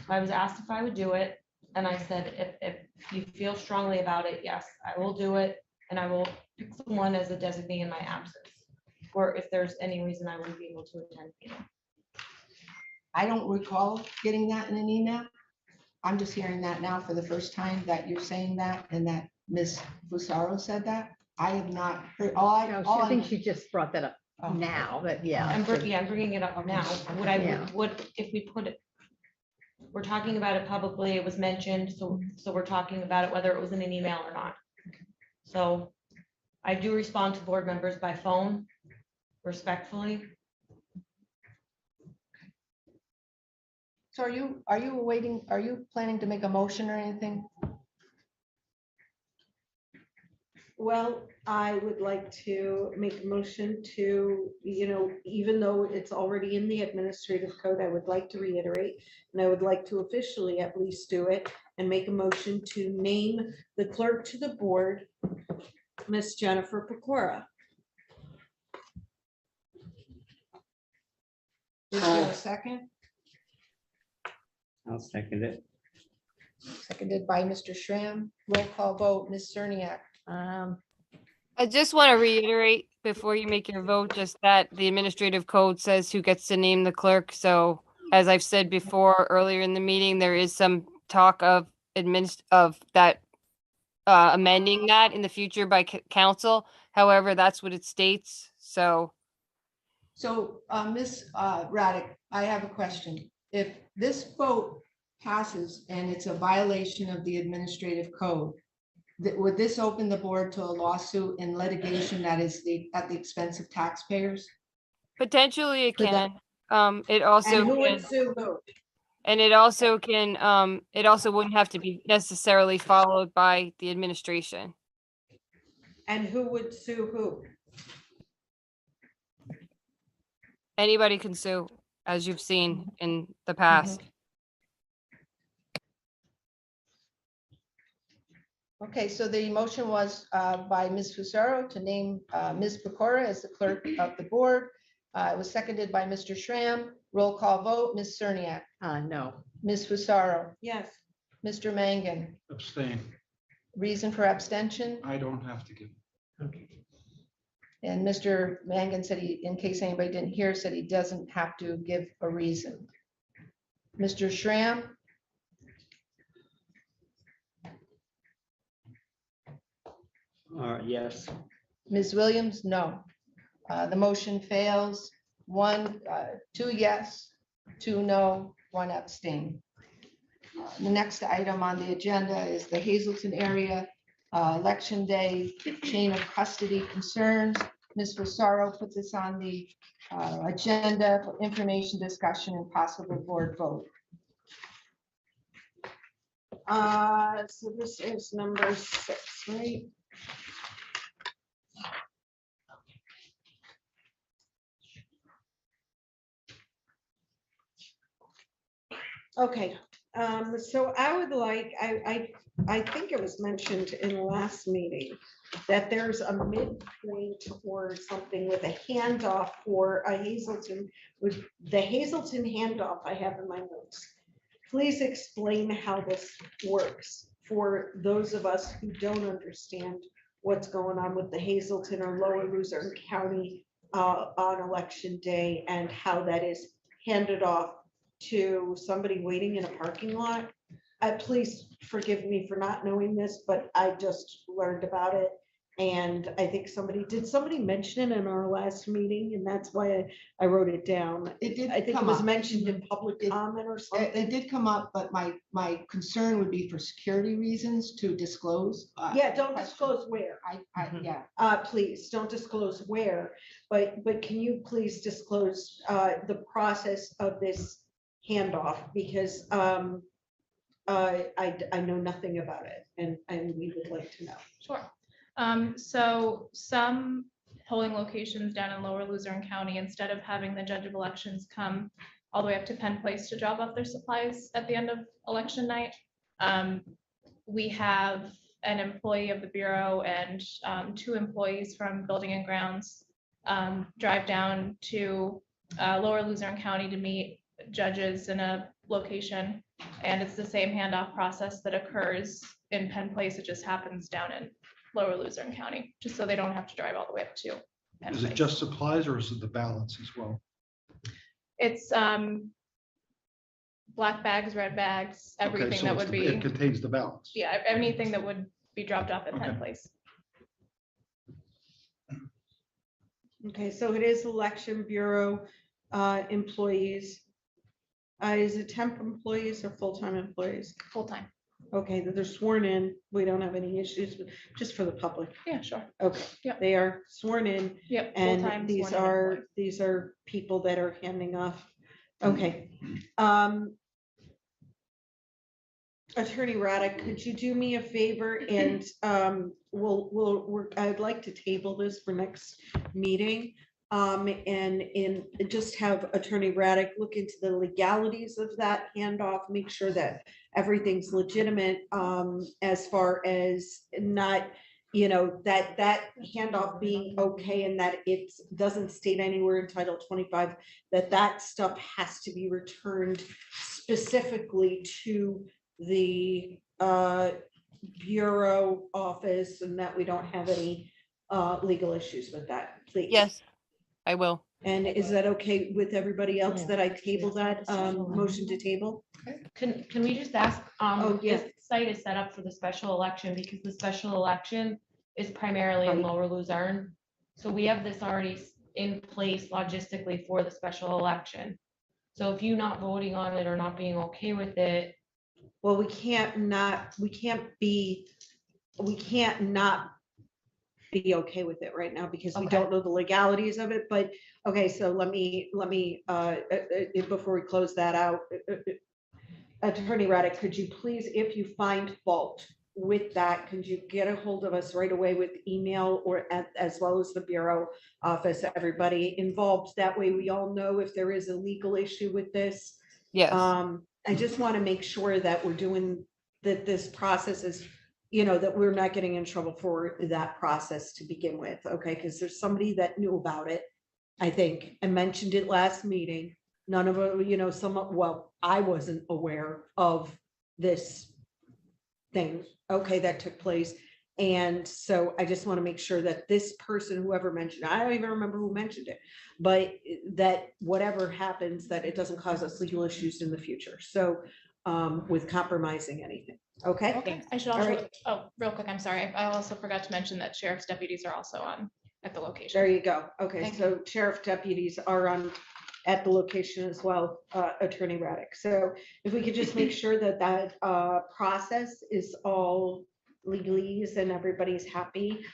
I was asked if I would do it, and I said, if you feel strongly about it, yes, I will do it, and I will pick someone as a designee in my absence. Or if there's any reason I wouldn't be able to attend. the meeting. I don't recall getting that in an email. I'm just hearing that now for the first time that you're saying that and that Ms. Fusaro said that. I have not heard, I think she just brought that up Oh. now, but yeah. I'm bringing it up now. Yeah. If we put it, we're talking about it publicly, it was mentioned, so we're talking about it, whether it was in an email or not. So I do respond to board members by phone respectfully. So are you planning to make a motion or anything? Well, I would like to make a motion to, even though it's already in the administrative code, I would like to reiterate, and I would like to officially at least do it and make a motion to name the clerk to the board, Miss Jennifer Pecora. Is there a second? I'll second it. Seconded by Mr. Schramm. Roll call vote, Ms. Cerniak. I just want to reiterate before you make your vote, just that the administrative code says who gets to name the clerk. So as I've said before, earlier in the meeting, there is some talk of amending that in the future by council. However, that's what it states. So So, Ms. Raddick, I have a question. If this vote passes and it's a violation of the administrative code, would this open the board to a lawsuit and litigation that is at the expense of taxpayers? potentially it Could can. that- It And also who can, would sue who? and it also can, it also wouldn't have to be necessarily followed by the administration. And who would sue who? Anybody can sue, as you've seen in the past. Okay, so the motion was by Ms. Fusaro to name Ms. Pecora as the clerk of the board. It was seconded by Mr. Schramm. Roll call vote, Ms. Cerniak, No. Ms. Fusaro, Yes. Mr. Mangan. Abstain. Reason for abstention? I don't have to give. And Mr. Mangan said he, in case anybody didn't hear, said he doesn't have to give a reason. Mr. Schramm, Yes. Ms. Williams, no. The motion fails. 2 yes, 2 no, 1 abstain. The next item on the agenda is the Hazelton area election day chain of custody concerns. Ms. Rosaro put this on the agenda for information, discussion, and possible board vote. So this is number 6, right? Okay, so I would like, I think it was mentioned in the last meeting that there's a midpoint or something with a handoff for a Hazelton, with the Hazelton handoff I have in my notes. Please explain how this works for those of us who don't understand what's going on with the Hazelton or Lower Luzerne County on election day and how that is handed off to somebody waiting in a parking lot. please forgive me for not knowing this, but I just learned about it. And I think did somebody mention it in our last meeting? And that's why I wrote it down. It did I think it come was up. mentioned in public It- comment or It something. did come up, but my concern would be for security reasons to disclose. Yeah, don't question. disclose where. Yeah, Please don't disclose where, but can you please disclose the process of this handoff? Because I know nothing about it and we would like to know. Sure. So some polling locations down in Lower Luzerne County, instead of having the judge of elections come all the way up to Penn Place to drop off their supplies at the end of election night, we have an employee of the Bureau and 2 employees from Building and Grounds drive down to Lower Luzerne County to meet judges in a location. And it's the same handoff process that occurs in Penn Place. It just happens down in Lower Luzerne County, just so they don't have to drive all the way up to Penn Is it Place. just supplies or is it the ballots as well? It's black bags, red bags, Okay, everything so that it's would the- be, It contains the ballots. yeah, anything that would be dropped off at Penn Okay. Place. Okay, so it is election bureau employees. Is it temp employees or full-time employees? Full-time. Okay, that they're sworn in. We don't have any issues with, just for the public. Yeah, sure. Okay, Yep. they are sworn in. Yep. full-time And these sworn in are, employees. these are people that are handing off. Okay. Attorney Raddick, could you do me a favor and I'd like to table this for next meeting. And just have Attorney Raddick look into the legalities of that handoff, make sure that everything's legitimate as far as not, that handoff being okay and that it doesn't state anywhere in Title 25 that stuff has to be returned specifically to the Bureau office and that we don't have any legal issues with that, please. Yes, I will. And is that okay with everybody else that I table that motion to table? Can we just ask, Oh, yeah. this site is set up for the special election because the special election is primarily in Right. Lower Luzerne. So we have this already in place logistically for the special election. So if you not voting on it or not being okay with it, Well, we can't not be okay with it right now because we Okay. don't know the legalities of it, but, okay, so let me, before we close that out, Attorney Raddick, could you please, if you find fault with that, could you get a hold of us right away with email or as well as the Bureau office, everybody involved, that way we all know if there is a legal issue with this. Yes. I just want to make sure that we're doing, that this process is, that we're not getting in trouble for that process to begin with, okay? Because there's somebody that knew about it, I think, and mentioned it last meeting. None of it, I wasn't aware of this thing, okay, that took place. And so I just want to make sure that this person, whoever mentioned, I don't even remember who mentioned it, but that whatever happens, that it doesn't cause us legal issues in the future. So with compromising anything, okay? Okay, I should All also, right. real quick, I'm sorry. I also forgot to mention that sheriff's deputies are also at the location. There you go. Okay, Thank so sheriff deputies are at the location as well, Attorney Raddick. So if we could just make sure that process is all legalese and everybody's happy.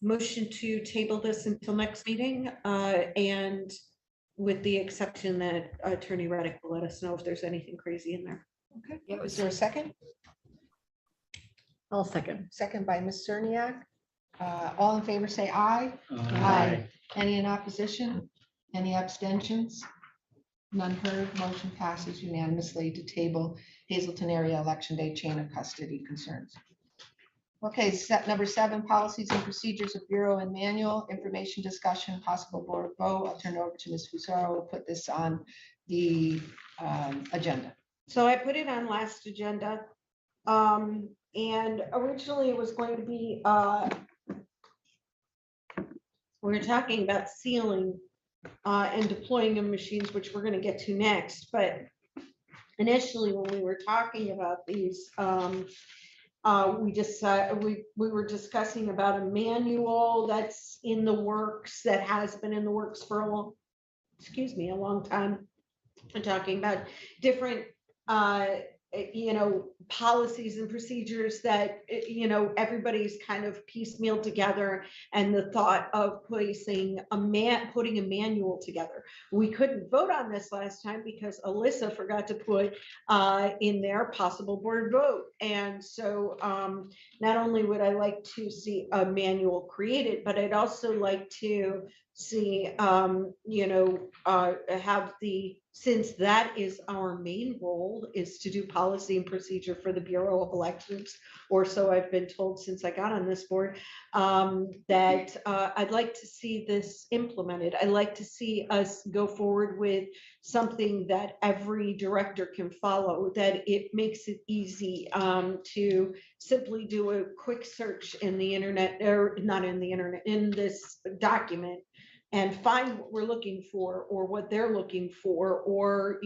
Motion to table this until next meeting, and with the exception that Attorney Raddick will let us know if there's anything crazy in there. okay. Is there a second? I'll second. Second by Ms. Cerniak. All in favor, say aye. Any in opposition? Any abstentions? None heard. Motion passes unanimously to table Hazelton area election day chain of custody concerns. Okay, number 7, policies and procedures of Bureau and manual, information discussion, possible board vote. I'll turn it over to Ms. Fusaro. We'll put this on the agenda. So I put it on last agenda. And originally it was going to be, we were talking about sealing and deploying of machines, which we're going to get to next, but initially, when we were talking about these, we were discussing about a manual that's in the works, that has been in the works for a long time. I'm talking about different, policies and procedures that, everybody's kind of piecemeal together, and the thought of putting a manual together. We couldn't vote on this last time because Alyssa forgot to put in their possible board vote. And so not only would I like to see a manual created, but I'd also like to see, have since that is our main role, is to do policy and procedure for the Bureau of Elections, or so I've been told since I got on this board, that I'd like to see this implemented. I'd like to see us go forward with something that every director can follow, that it makes it easy to simply do a quick search in the internet, or not in the internet, in this document, and find what we're looking for, or what they're looking for, or,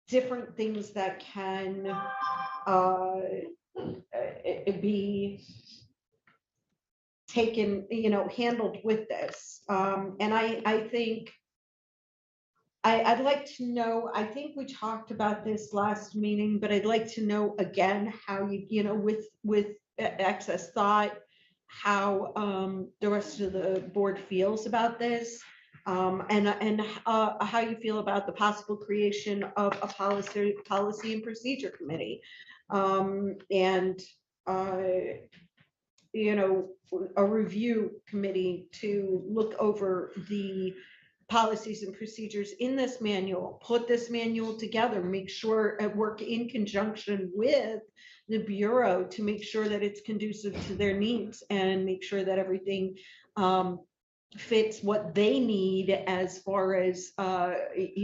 different things that can be taken, handled with this. And I think I'd like to know, I think we talked about this last meeting, but I'd like to know again how with excess thought, how the rest of the board feels about this, and how you feel about the possible creation of a policy and procedure committee, and a review committee to look over the policies and procedures in this manual, put this manual together, make sure work in conjunction with the Bureau to make sure that it's conducive to their needs, and make sure that everything fits what they need, as far as, if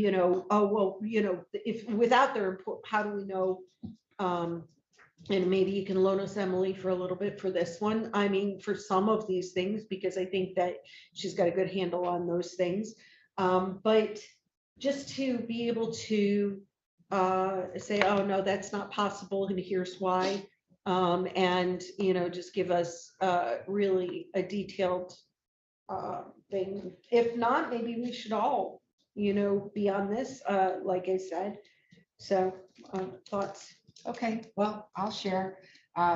without their input, how do we know? And maybe you can loan us Emily for a little bit for this one. I mean, for some of these things, because I think that she's got a good handle on those things. But just to be able to say, oh, no, that's not possible, and here's why. And, just give us really a detailed thing. If not, maybe we should all, be on this, like I said. So thoughts? Okay, well, I'll share,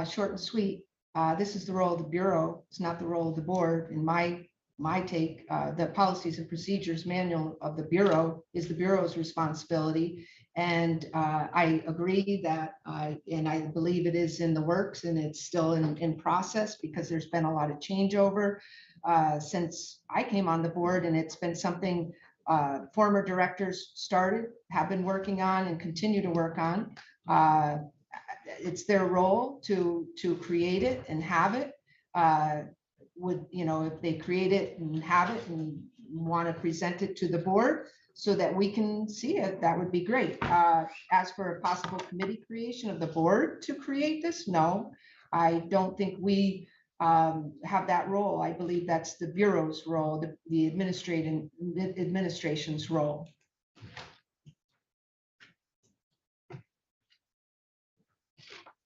short and sweet. This is the role of the Bureau. It's not the role of the board. In my take, the policies and procedures manual of the Bureau is the Bureau's responsibility. And I agree that, and I believe it is in the works, and it's still in process, because there's been a lot of changeover since I came on the board, and it's been something former directors have been working on and continue to work on. It's their role to create it and have it. If they create it and have it and want to present it to the board so that we can see it, that would be great. As for a possible committee creation of the board to create this, no, I don't think we have that role. I believe that's the Bureau's role, the administration's role.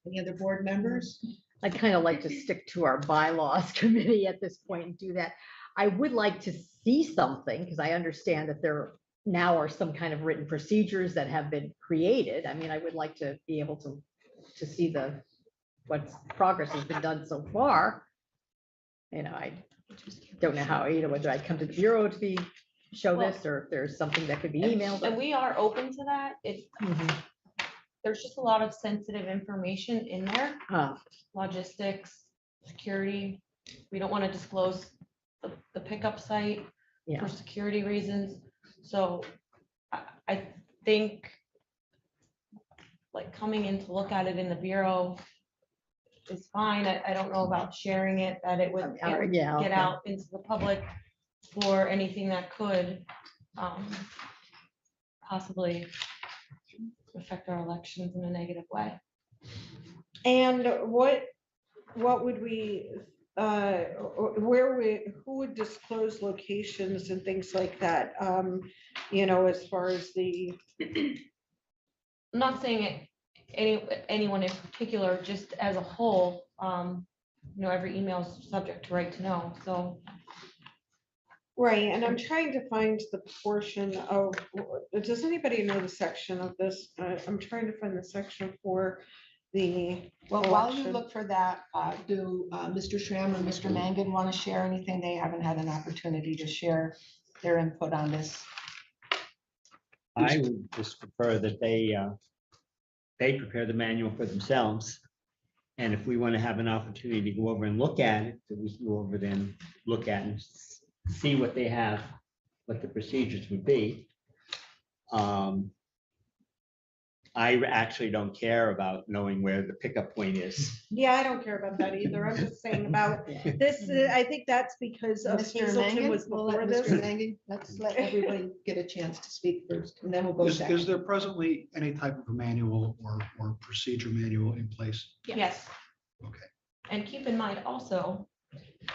Any other board members? I'd kind of like to stick to our bylaws committee at this point and do that. I would like to see something, because I understand that there now are some kind of written procedures that have been created. I mean, I would like to be able to see what progress has been done so far. I don't know how, whether I come to the Bureau to show this, or if there's something that could be emailed. And we are open to that. There's just a lot of sensitive information in there. Logistics, security. We don't want to disclose the pickup site for security reasons. So I think, like, coming in to look at it in the Bureau is fine. I don't know about sharing it, that it would get out into the public for anything that could possibly affect our elections in a negative way. And what would we who would disclose locations and things like that? You know, as far as the, I'm not saying anyone in particular, just as a whole, you know, every email is subject to right to know, so. right, and I'm trying to find the portion of, does anybody know the section of this? I'm trying to find the section for the. Well, while you election. look for that, do Mr. Schramm or Mr. Mangan want to share anything? They haven't had an opportunity to share their input on this. I would just prefer that they prepare the manual for themselves. And if we want to have an opportunity to go over and look at it, that we can go over then, look at and see what they have, what the procedures would be. I actually don't care about knowing where the pickup point is. Yeah, I don't care about that either. I'm just saying about this, I think that's because of Mr. Hazelton Mangan, was we'll before let Mr. this. Mangan, let's let everybody get a chance to speak first, and then we'll go Is second. there presently any type of a manual or procedure manual in place? Yes. Okay. And keep in mind also,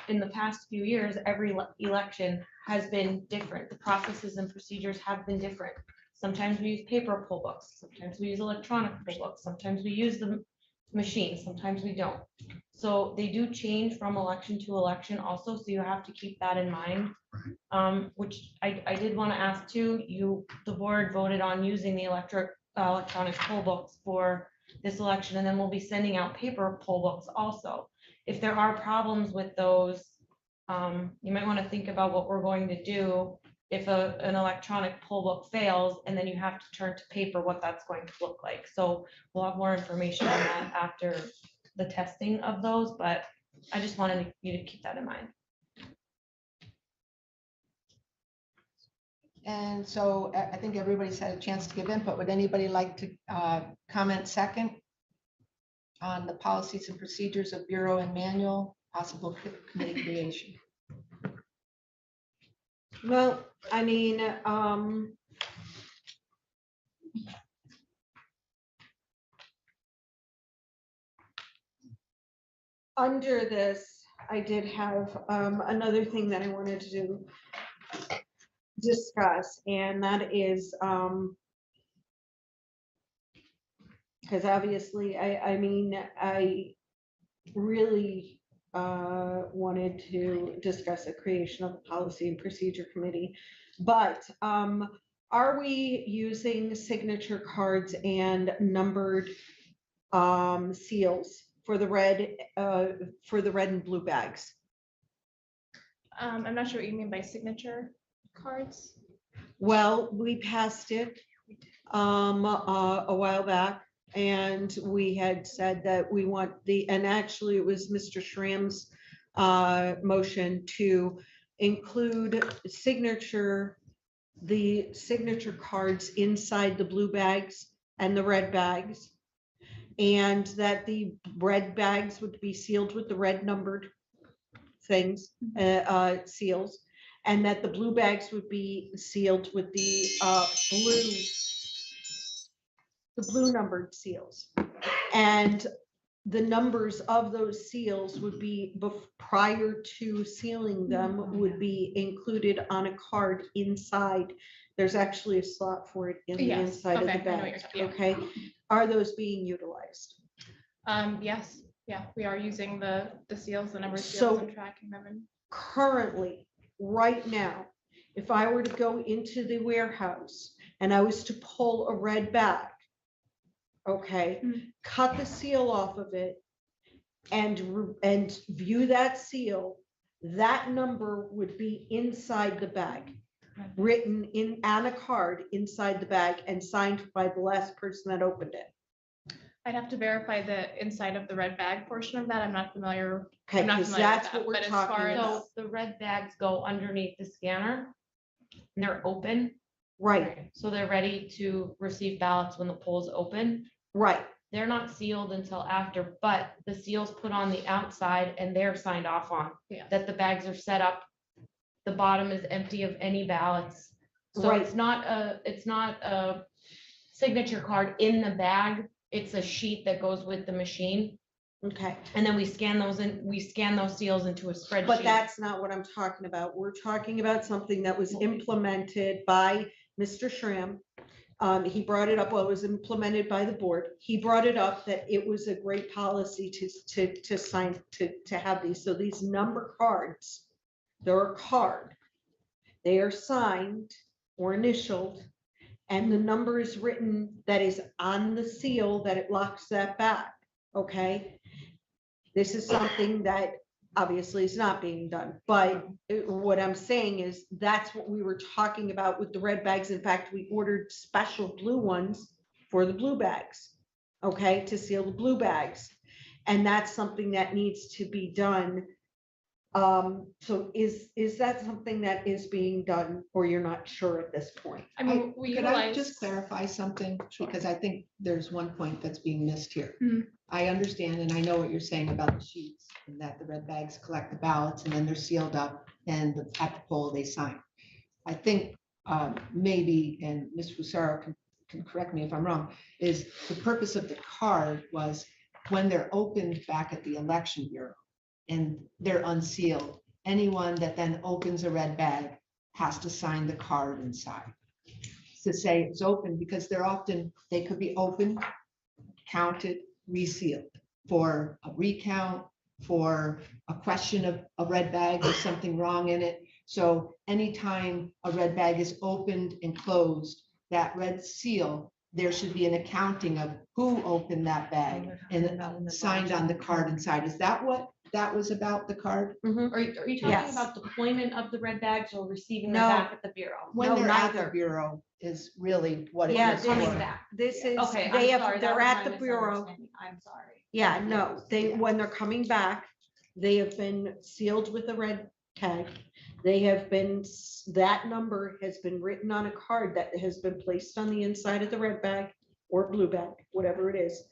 in the past few years, every election has been different. The processes and procedures have been different. Sometimes we use paper poll books, sometimes we use electronic poll books, sometimes we use the machine, sometimes we don't. So they do change from election to election also, so you have to keep that in mind. Which I did want to ask too, the board voted on using the electronic poll books for this election, and then we'll be sending out paper poll books also. If there are problems with those, you might want to think about what we're going to do if an electronic poll book fails and then you have to turn to paper, what that's going to look like. So we'll have more information on that after the testing of those, but I just wanted you to keep that in mind. And so I think everybody's had a chance to give input. Would anybody like to comment second on the policies and procedures of Bureau and manual, possible committee creation? Well, I mean, under this, I did have another thing that I wanted to discuss, and that is, because obviously, I mean, I really wanted to discuss a creation of a policy and procedure committee, but are we using signature cards and numbered seals for the red and blue bags? I'm not sure what you mean by signature cards. Well, we passed it a while back, and we had said that we want and actually it was Mr. Schramm's motion to include the signature cards inside the blue bags and the red bags, and that the red bags would be sealed with the red numbered things, seals, and that the blue bags would be sealed with the blue numbered seals. And the numbers of those seals would be prior to sealing them would be included on a card inside. There's actually a slot for it in the Yes, inside of okay, the I know what you're bag. talking about. Okay, are those being utilized? Yes, yeah, we are using the seals, the number of So- seals and tracking them and. Currently, right now, if I were to go into the warehouse and I was to pull a red bag, okay, Mhm. cut the seal off of it and view that seal, that number would be inside the bag, written in on a card inside the bag and signed by the last person that opened it. I'd have to verify the inside of the red bag portion of that. I'm not familiar. Okay, I'm not because familiar with that's that, what we're but as talking far as- about. So the red bags go underneath the scanner and they're open. Right, So they're ready to receive ballots when the polls open. right. They're not sealed until after, but the seal's put on the outside and they're signed off on. Yeah. That the bags are set up. The bottom is empty of any ballots. So Right. it's not a signature card in the bag. It's a sheet that goes with the machine. Okay, And then we scan those seals into a spreadsheet. but that's not what I'm talking about. We're talking about something that was implemented by Mr. Schramm. He brought it up, well, it was implemented by the board. He brought it up that it was a great policy to sign, to have these. So these number cards, they're a card. They are signed or initialed, and the number is written that is on the seal that it locks that back, okay? This is something that obviously is not being done, but what I'm saying is that's what we were talking about with the red bags. In fact, we ordered special blue ones for the blue bags, okay, to seal the blue bags. And that's something that needs to be done. So is that something that is being done, or you're not sure at this point? I mean, we Could I utilize. just clarify something? Because I think there's one point that's being missed here. Mhm. I understand and I know what you're saying about the sheets and that the red bags collect the ballots and then they're sealed up and at the poll they sign. I think maybe, and Ms. Fusaro can correct me if I'm wrong, is the purpose of the card was when they're opened back at the election bureau and they're unsealed, anyone that then opens a red bag has to sign the card inside to say it's open, because they could be opened, counted, resealed for a recount, for a question of a red bag or something wrong in it. So anytime a red bag is opened and closed, that red seal, there should be an accounting of who opened that bag and signed on the card inside. Is that what that was about, the card? Are you talking Yes. about deployment of the red bags or receiving them No. back at the bureau? When No, they're at the neither. bureau is really what it Yeah, is Coming for. back. This is, Okay, they I'm sorry. have, that they're was at my the bureau. misunderstanding. I'm sorry. Yeah, no, when they're coming back, they have been sealed with a red tag. They have been, that number has been written on a card that has been placed on the inside of the red bag or blue bag, whatever it is.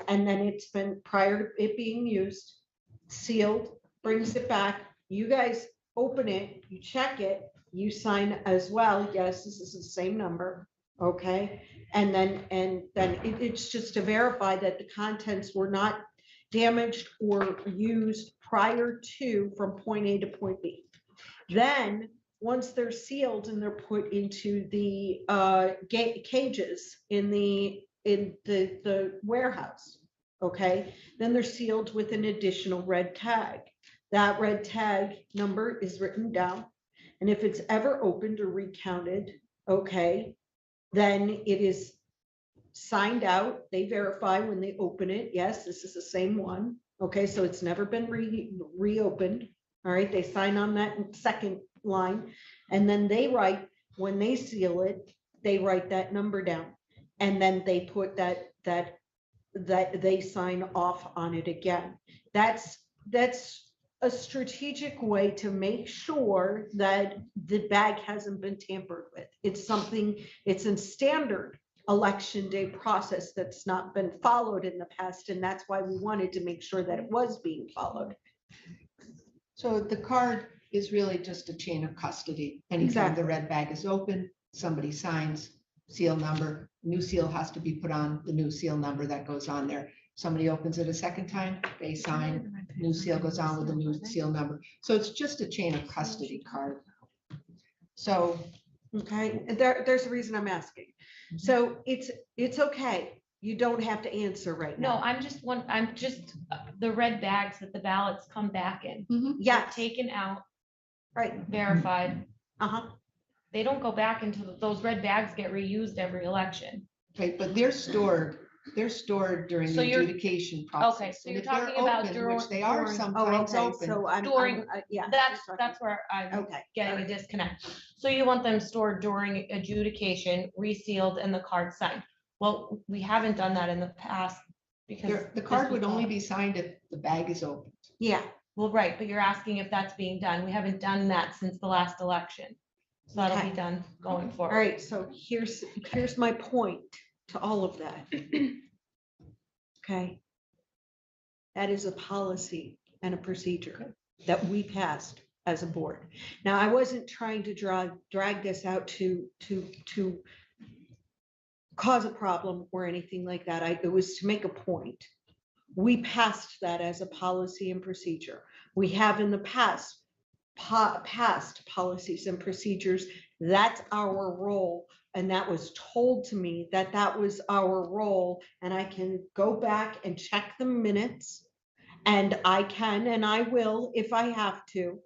And then it's been, prior to it being used, sealed, brings it back. You guys open it, you check it, you sign as well. Yes, this is the same number, okay? And then it's just to verify that the contents were not damaged or used prior to from point A to point B. Then, once they're sealed and they're put into the cages in the warehouse, okay? Then they're sealed with an additional red tag. That red tag number is written down. And if it's ever opened or recounted, okay, then it is signed out. They verify when they open it. Yes, this is the same one. Okay, so it's never been reopened. All right, they sign on that second line. And then they write, when they seal it, they write that number down. And then they put that they sign off on it again. That's a strategic way to make sure that the bag hasn't been tampered with. It's a standard election day process that's not been followed in the past, and that's why we wanted to make sure that it was being followed. So the card is really just a chain of custody. Anytime Exactly. the red bag is open, somebody signs, seal number, new seal has to be put on, the new seal number that goes on there. Somebody opens it a second time, they sign, new seal goes on with the new seal number. So it's just a chain of custody card. So Okay, and there's a reason I'm asking. So it's okay. You don't have to answer right No, now. I'm just the red bags that the ballots come back in. Yeah, Taken out, right. verified. Uh-huh. They don't go back into, those red bags get reused every election. okay, but they're stored during So the you're- adjudication process. so And you're if they're talking about open, which they are during- Oh, sometimes okay, open. so I'm, During- yeah. That's where I'm Okay. getting a alright. disconnect. So you want them stored during adjudication, resealed, and the card signed. Well, we haven't done that in the past because. The this card was would only all- be signed if the bag is open. Yeah, Well, right, but you're asking if that's being done. We haven't done that since the last election. So that'll Okay. be done going all forward. right, so here's my point to all of that. Okay. That is a policy and a procedure that we passed as a board. Now, I wasn't trying to drag this out to cause a problem or anything like that. It was to make a point. We passed that as a policy and procedure. We have in the past passed policies and procedures. That's our role. And that was told to me that that was our role. And I can go back and check the minutes. And I can, and I will, if I have to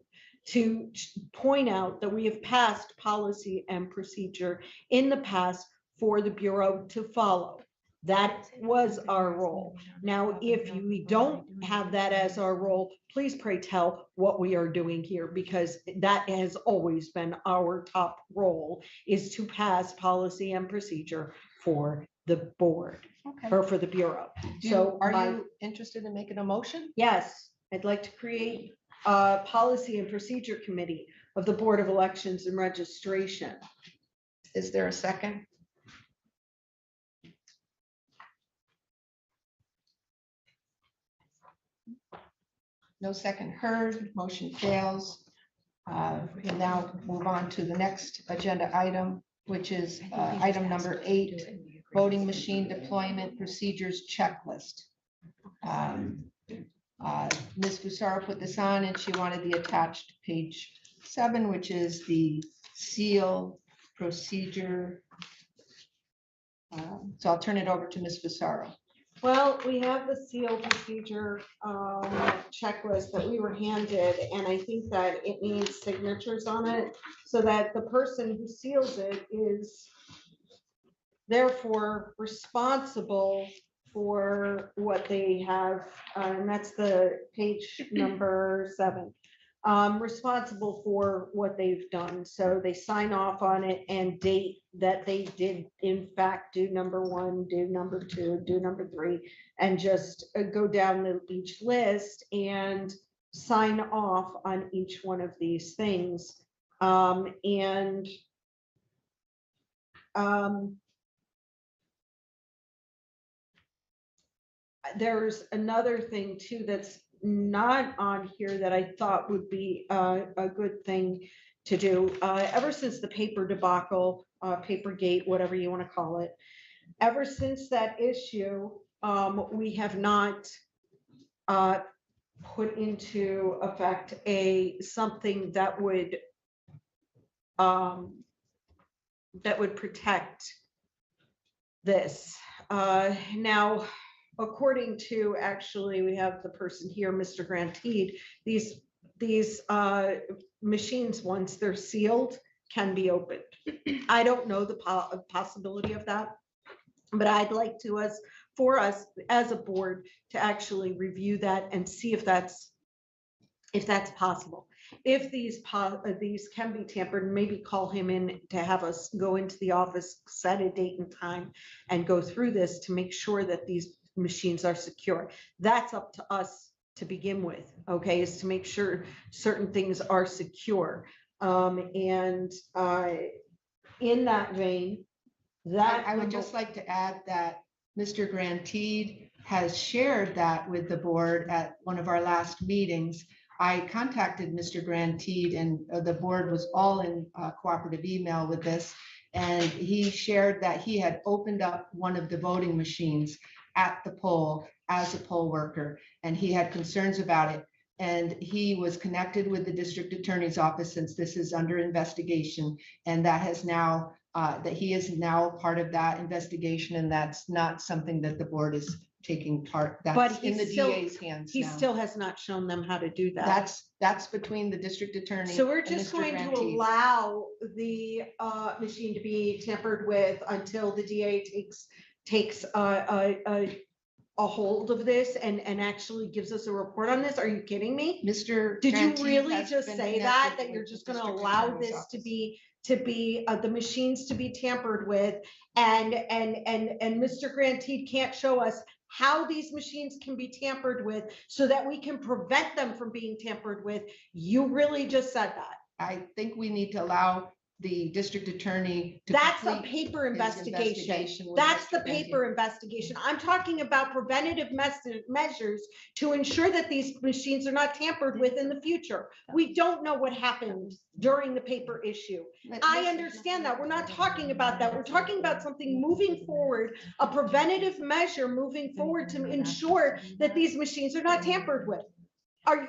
point out that we have passed policy and procedure in the past for the Bureau to follow. That was our role. Now, if we don't have that as our role, please pray tell what we are doing here, because that has always been our top role, is to pass policy and procedure for the board Okay. or for the Bureau. So are my- you interested in making a motion? Yes, I'd like to create a policy and procedure committee of the Board of Elections and Registration. Is there a second? No second heard, motion fails. We'll now move on to the next agenda item, which is item number 8, voting machine deployment procedures checklist. Ms. Fusaro put this on and she wanted the attached page 7, which is the seal procedure. So I'll turn it over to Ms. Fusaro. Well, we have the seal procedure checklist that we were handed, and I think that it needs signatures on it so that the person who seals it is therefore responsible for what they have, and that's the page number 7. Responsible for what they've done. So they sign off on it and date that they did in fact do number 1, do number 2, do number 3, and just go down each list and sign off on each one of these things. There's another thing too that's not on here that I thought would be a good thing to do. Ever since the paper debacle, Papergate, whatever you want to call it, ever since that issue, we have not put into effect something that would protect this. Now, according to, actually, we have the person here, Mr. Grantede, these machines, once they're sealed, can be opened. I don't know the possibility of that, but I'd like to, for us as a board, to actually review that and see if that's possible. If these can be tampered, maybe call him in to have us go into the office, set a date and time, and go through this to make sure that these machines are secure. That's up to us to begin with, okay, is to make sure certain things are secure. In that vein, I would just like to add that Mr. Grantede has shared that with the board at one of our last meetings. I contacted Mr. Grantede and the board was all in cooperative email with this. And he shared that he had opened up one of the voting machines at the poll as a poll worker, and he had concerns about it. And he was connected with the district attorney's office since this is under investigation. And that has now, that he is now part of that investigation, and that's not something that the board is taking part, that's in the DA's hands he now. still has not shown them how to do that. That's between the district attorney. So we're and just Mr. going to Grantede. allow the machine to be tampered with until the DA takes a hold of this and actually gives us a report on this. Are you kidding me? Mr. Did you Grantede really has just been say that connected you're with just the going to district allow attorney's this office. to be the machines to be tampered with, and Mr. Grantede can't show us how these machines can be tampered with so that we can prevent them from being tampered with? You really just said that. I think we need to allow the district attorney. to That's a complete paper his investigation. with That's the Mr. Benton. paper investigation. I'm talking about preventative measures to ensure that these machines are not tampered with in the future. We don't know what happened during the paper issue. I understand that. We're not talking about that. We're talking about something moving forward, a preventative measure moving forward to ensure that these machines are not tampered with. Are you,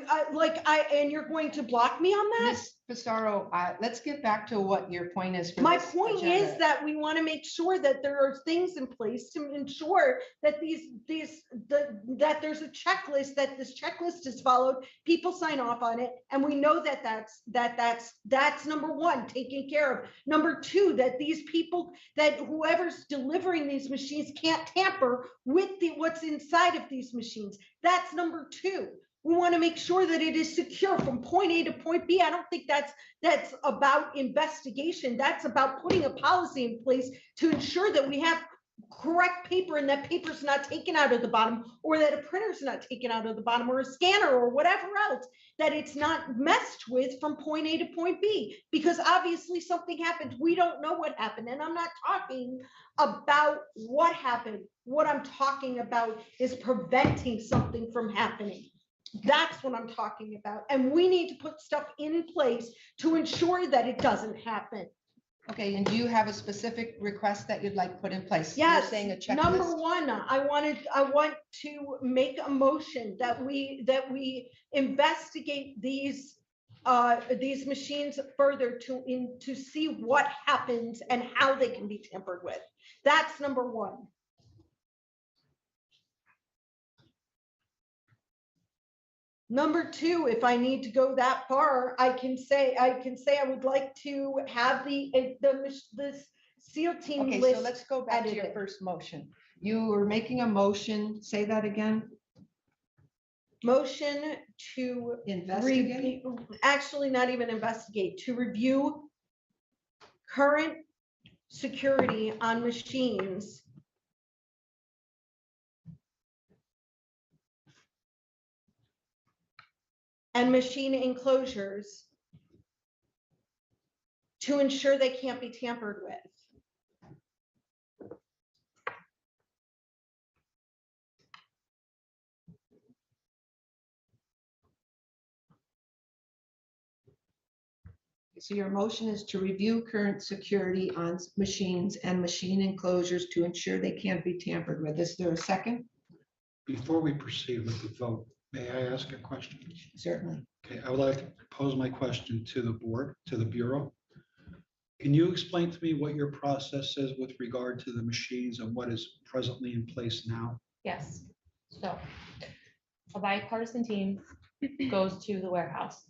and you're going to block me on that? Ms. Pissarro, let's get back to what your point is. For My this point agenda. is that we want to make sure that there are things in place to ensure that that there's a checklist, that this checklist is followed, people sign off on it, and we know that that's number one, taken care of. Number two, that these people, that whoever's delivering these machines can't tamper with what's inside of these machines. That's number two. We want to make sure that it is secure from point A to point B. I don't think that's about investigation. That's about putting a policy in place to ensure that we have correct paper and that paper's not taken out of the bottom, or that a printer's not taken out of the bottom, or a scanner or whatever else, that it's not messed with from point A to point B, because obviously something happened. We don't know what happened. And I'm not talking about what happened. What I'm talking about is preventing something from happening. That's what I'm talking about. And we need to put stuff in place to ensure that it doesn't happen. Okay, and do you have a specific request that you'd like put in place? You're Yes, saying a number checklist. one, I want to make a motion that we investigate these machines further to see what happens and how they can be tampered with. That's number one. Number two, if I need to go that far, I can say I would like to have the SEAL team Okay, list. so let's go back to your edited. first motion. You were making a motion, say that again, Motion to investigate. actually not even investigate, to review current security on machines and machine enclosures to ensure they can't be tampered with. So your motion is to review current security on machines and machine enclosures to ensure they can't be tampered with. Is there a second? Before we proceed with the vote, may I ask a question? Certainly. Okay, I would like to pose my question to the board, to the Bureau. Can you explain to me what your process is with regard to the machines and what is presently in place now? Yes, so a bipartisan team goes to the warehouse.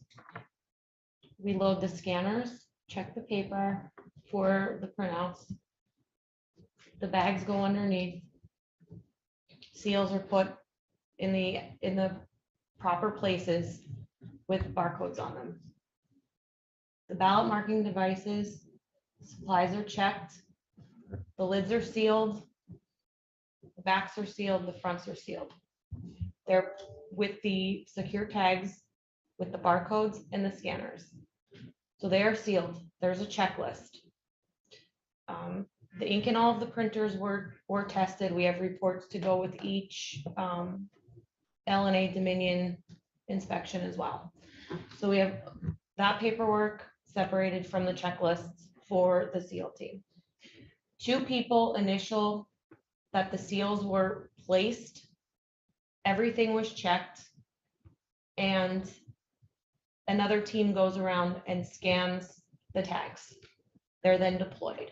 We load the scanners, check the paper for the printouts. The bags go underneath. Seals are put in the proper places with barcodes on them. The ballot marking devices, supplies are checked. The lids are sealed. The backs are sealed, the fronts are sealed. They're with the secure tags, with the barcodes and the scanners. So they are sealed. There's a checklist. The ink in all of the printers were tested. We have reports to go with each LNA Dominion inspection as well. So we have that paperwork separated from the checklists for the SEAL team. 2 people initial that the seals were placed. Everything was checked. And another team goes around and scans the tags. They're then deployed.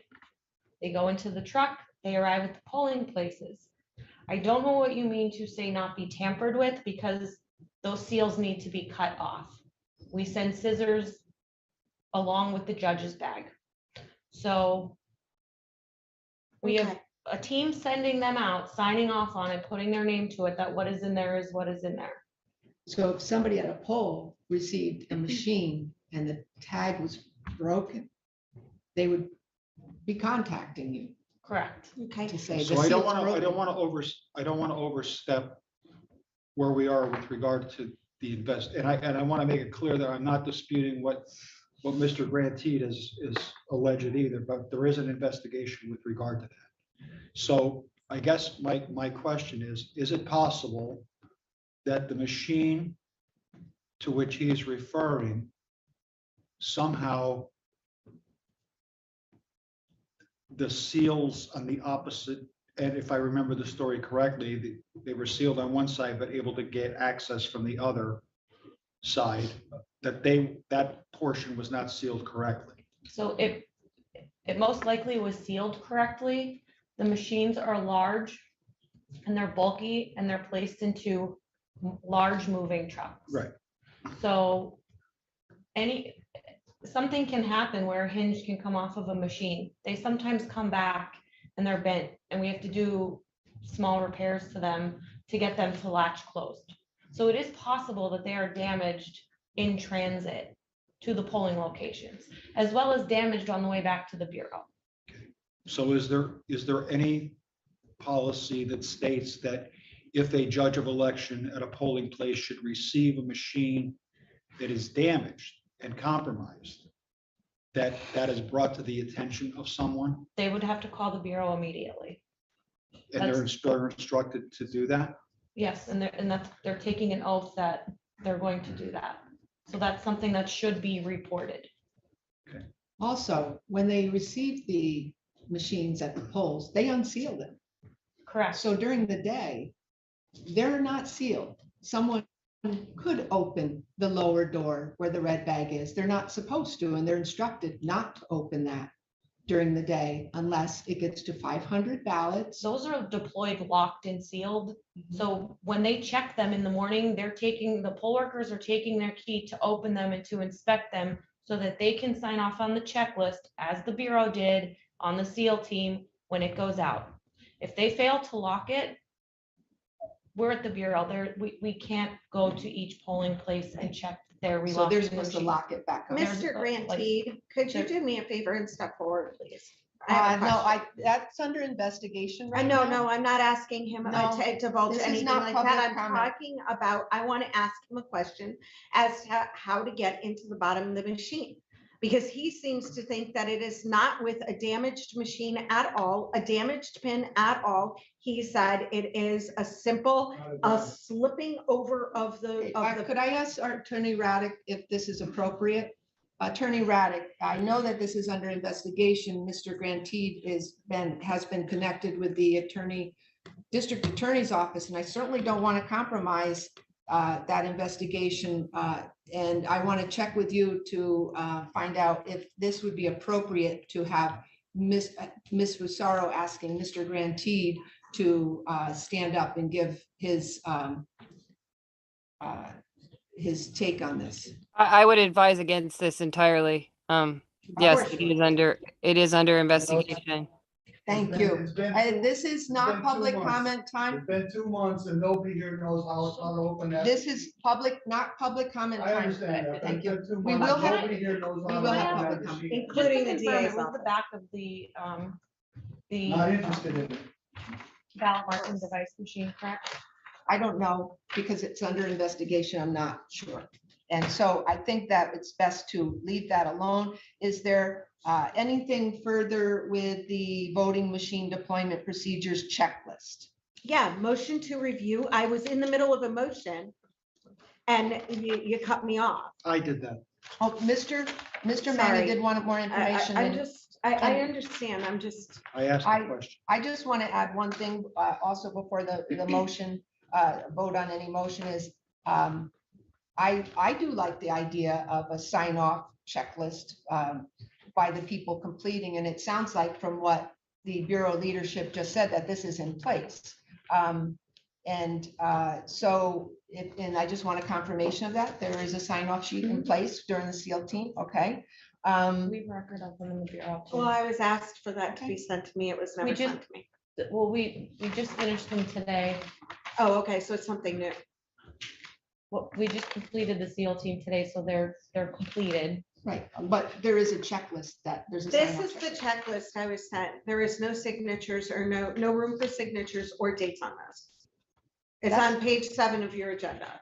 They go into the truck, they arrive at the polling places. I don't know what you mean to say not be tampered with, because those seals need to be cut off. We send scissors along with the judge's bag. So we have a team sending them out, signing off on it, putting their name to it, that what is in there is what is in there. So if somebody at a poll received a machine and the tag was broken, they would be contacting you Correct. Okay. to say. So the I don't seal's want to, I broken. don't want to overstep where we are with regard to the invest. And I want to make it clear that I'm not disputing what what Mr. Grantee is alleged either, but there is an investigation with regard to that. So I guess my question is it possible that the machine to which he is referring somehow the seals on the opposite, and if I remember the story correctly, they were sealed on one side, but able to get access from the other side, that portion was not sealed correctly. So it most likely was sealed correctly. The machines are large and they're bulky and they're placed into large moving trucks. Right. So something can happen where a hinge can come off of a machine. They sometimes come back and they're bent and we have to do small repairs to them to get them to latch closed. So it is possible that they are damaged in transit to the polling locations, as well as damaged on the way back to the Bureau. So is there any policy that states that if a judge of election at a polling place should receive a machine that is damaged and compromised, that is brought to the attention of someone They would have to call the Bureau immediately. and they're instructed to do that? Yes, and they're taking an oath that they're going to do that. So that's something that should be reported. Also, when they received the machines at the polls, they unsealed them. Correct. So during the day, they're not sealed. Someone could open the lower door where the red bag is. They're not supposed to, and they're instructed not to open that during the day unless it gets to 500 ballots. Those are deployed, locked and sealed. So when they check them in the morning, the poll workers are taking their key to open them and to inspect them so that they can sign off on the checklist as the Bureau did on the SEAL team when it goes out. If they fail to lock it, we're at the Bureau. We can't go to each polling place and check their relocking. So they're supposed to machine. lock it back up. There's, Mr. like- Grantee, could you do me a favor and step forward, please? I have a No, question. that's under investigation I right know, now. no, I'm not asking him No, to divulge this is anything not like public that. I'm comment. talking about, I want to ask him a question as to how to get into the bottom of the machine. Because he seems to think that it is not with a damaged machine at all, a damaged pin at all. He said it is a simple, a slipping over of the, Could I ask our Attorney Raddick if this is appropriate? Attorney Raddick, I know that this is under investigation. Mr. Grantee has been connected with the district attorney's office, and I certainly don't want to compromise that investigation. And I want to check with you to find out if this would be appropriate to have Ms. Fusaro asking Mr. Grantee to stand up and give his take on this. I would advise against this entirely. Yes, course. it is under investigation. Thank you. It's been And two- this is not been 2 public months. comment time. It's been 2 months and nobody here knows how to open that. This is not public comment I time. understand that. but Thank it's you. been 2 We months. will have- Nobody here knows we how will to have open that public comment. machine. Just to including the confirm, DA's it was the office. back of the Not interested in it. ballot marking device machine, correct? I don't know because it's under investigation. I'm not sure. And so I think that it's best to leave that alone. Is there anything further with the voting machine deployment procedures checklist? yeah, motion to review. I was in the middle of a motion and you cut me off. I did that. Oh, Mr. Sorry. Manny did want more information. I'm and just, I understand. I'm just, I asked the question. I just want to add one thing also before the motion, vote on any motion is, I do like the idea of a sign off checklist by the people completing, and it sounds like from what the Bureau leadership just said that this is in place. And I just want a confirmation of that. There is a sign off sheet in place during the SEAL team, okay? We record of them in the Bureau. too. well, I was asked for that to be sent to me. It was never just- sent to me. Well, we just finished them today. Oh, okay, so it's something new. Well, we just completed the SEAL team today, so they're completed. Right, but there is a checklist that there's a. sign This off is the checklist. checklist I was sent. There is no signatures or no room for signatures or dates on this. It's on page 7 of your agenda.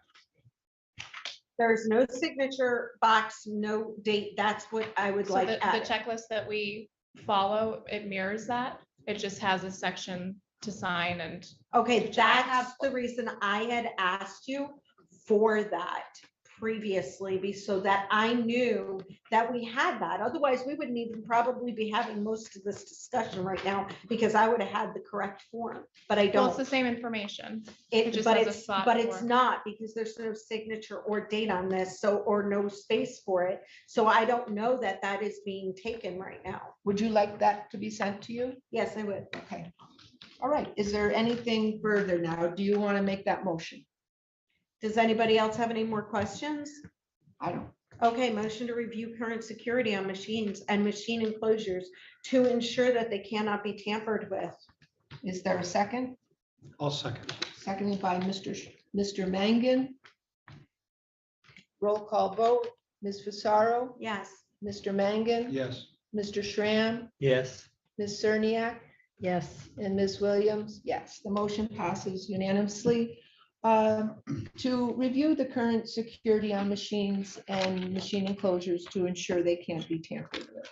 There's no signature box, no date. That's what I would So like the added. checklist that we follow, it mirrors that. It just has a section to sign and Okay, Which I have- that's the reason I had asked you for that previously, so that I knew that we had that. Otherwise, we wouldn't even probably be having most of this discussion right now because I would have had the correct form, but I well, it's don't. the same information. it just But has a it's, spot but it's for- not because there's no signature or date on this, so, or no space for it. So I don't know that that is being taken right now. Would you like that to be sent to you? Yes, I would. Okay. All right. Is there anything further now? Do you want to make that motion? Does anybody else have any more questions? I don't. Okay, motion to review current security on machines and machine enclosures to ensure that they cannot be tampered with. Is there a second? I'll second. Seconded by Mr. Mangan. Roll call vote. Ms. Fasaro, Yes. Mr. Mangan, Yes. Mr. Schramm, Yes. Ms. Cerniak, Yes, and Ms. Williams. Yes, the motion passes unanimously. To review the current security on machines and machine enclosures to ensure they can't be tampered with.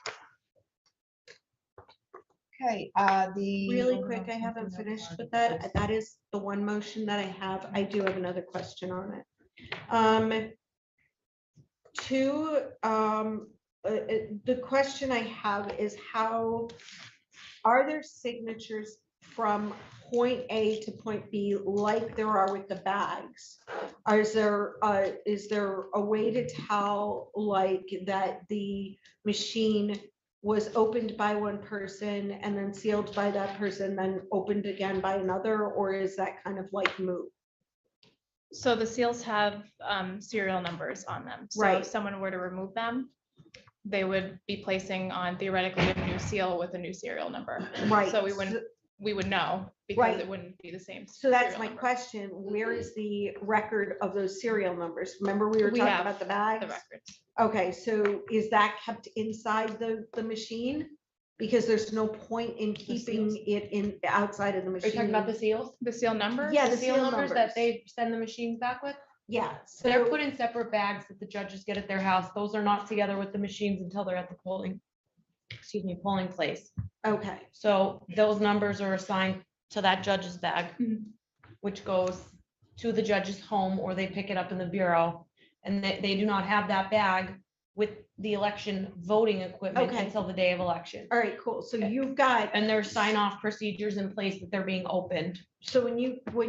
Okay, the. Really quick, I haven't finished with that. That is the one motion that I have. I do have another question on it. The question I have is how, are there signatures from point A to point B like there are with the bags? Is there a way to tell like that the machine was opened by one person and then sealed by that person, then opened again by another, or is that kind of like moot? So the seals have serial numbers on them. So Right. if someone were to remove them, they would be placing on theoretically a new seal with a new serial number. Right. So we would know because Right. it wouldn't be the same. So that's serial my number. question. Where is the record of those serial numbers? Remember we were We talking have about the The bags? records. Okay, so is that kept inside the machine? Because there's no point in keeping it in, outside of the Are you machine. talking about the seals? The seal numbers? Yeah, The the seal seal numbers numbers. that they send the machines back with? Yeah, So they're so, put in separate bags that the judges get at their house. Those are not together with the machines until they're at the polling place. okay, So those numbers are assigned to that judge's bag, Mhm. which goes to the judge's home, or they pick it up in the bureau. And they do not have that bag with the election voting equipment Okay. until the day of election. all right, cool. So Okay. you've got, And there's sign off procedures in place that they're being opened. so when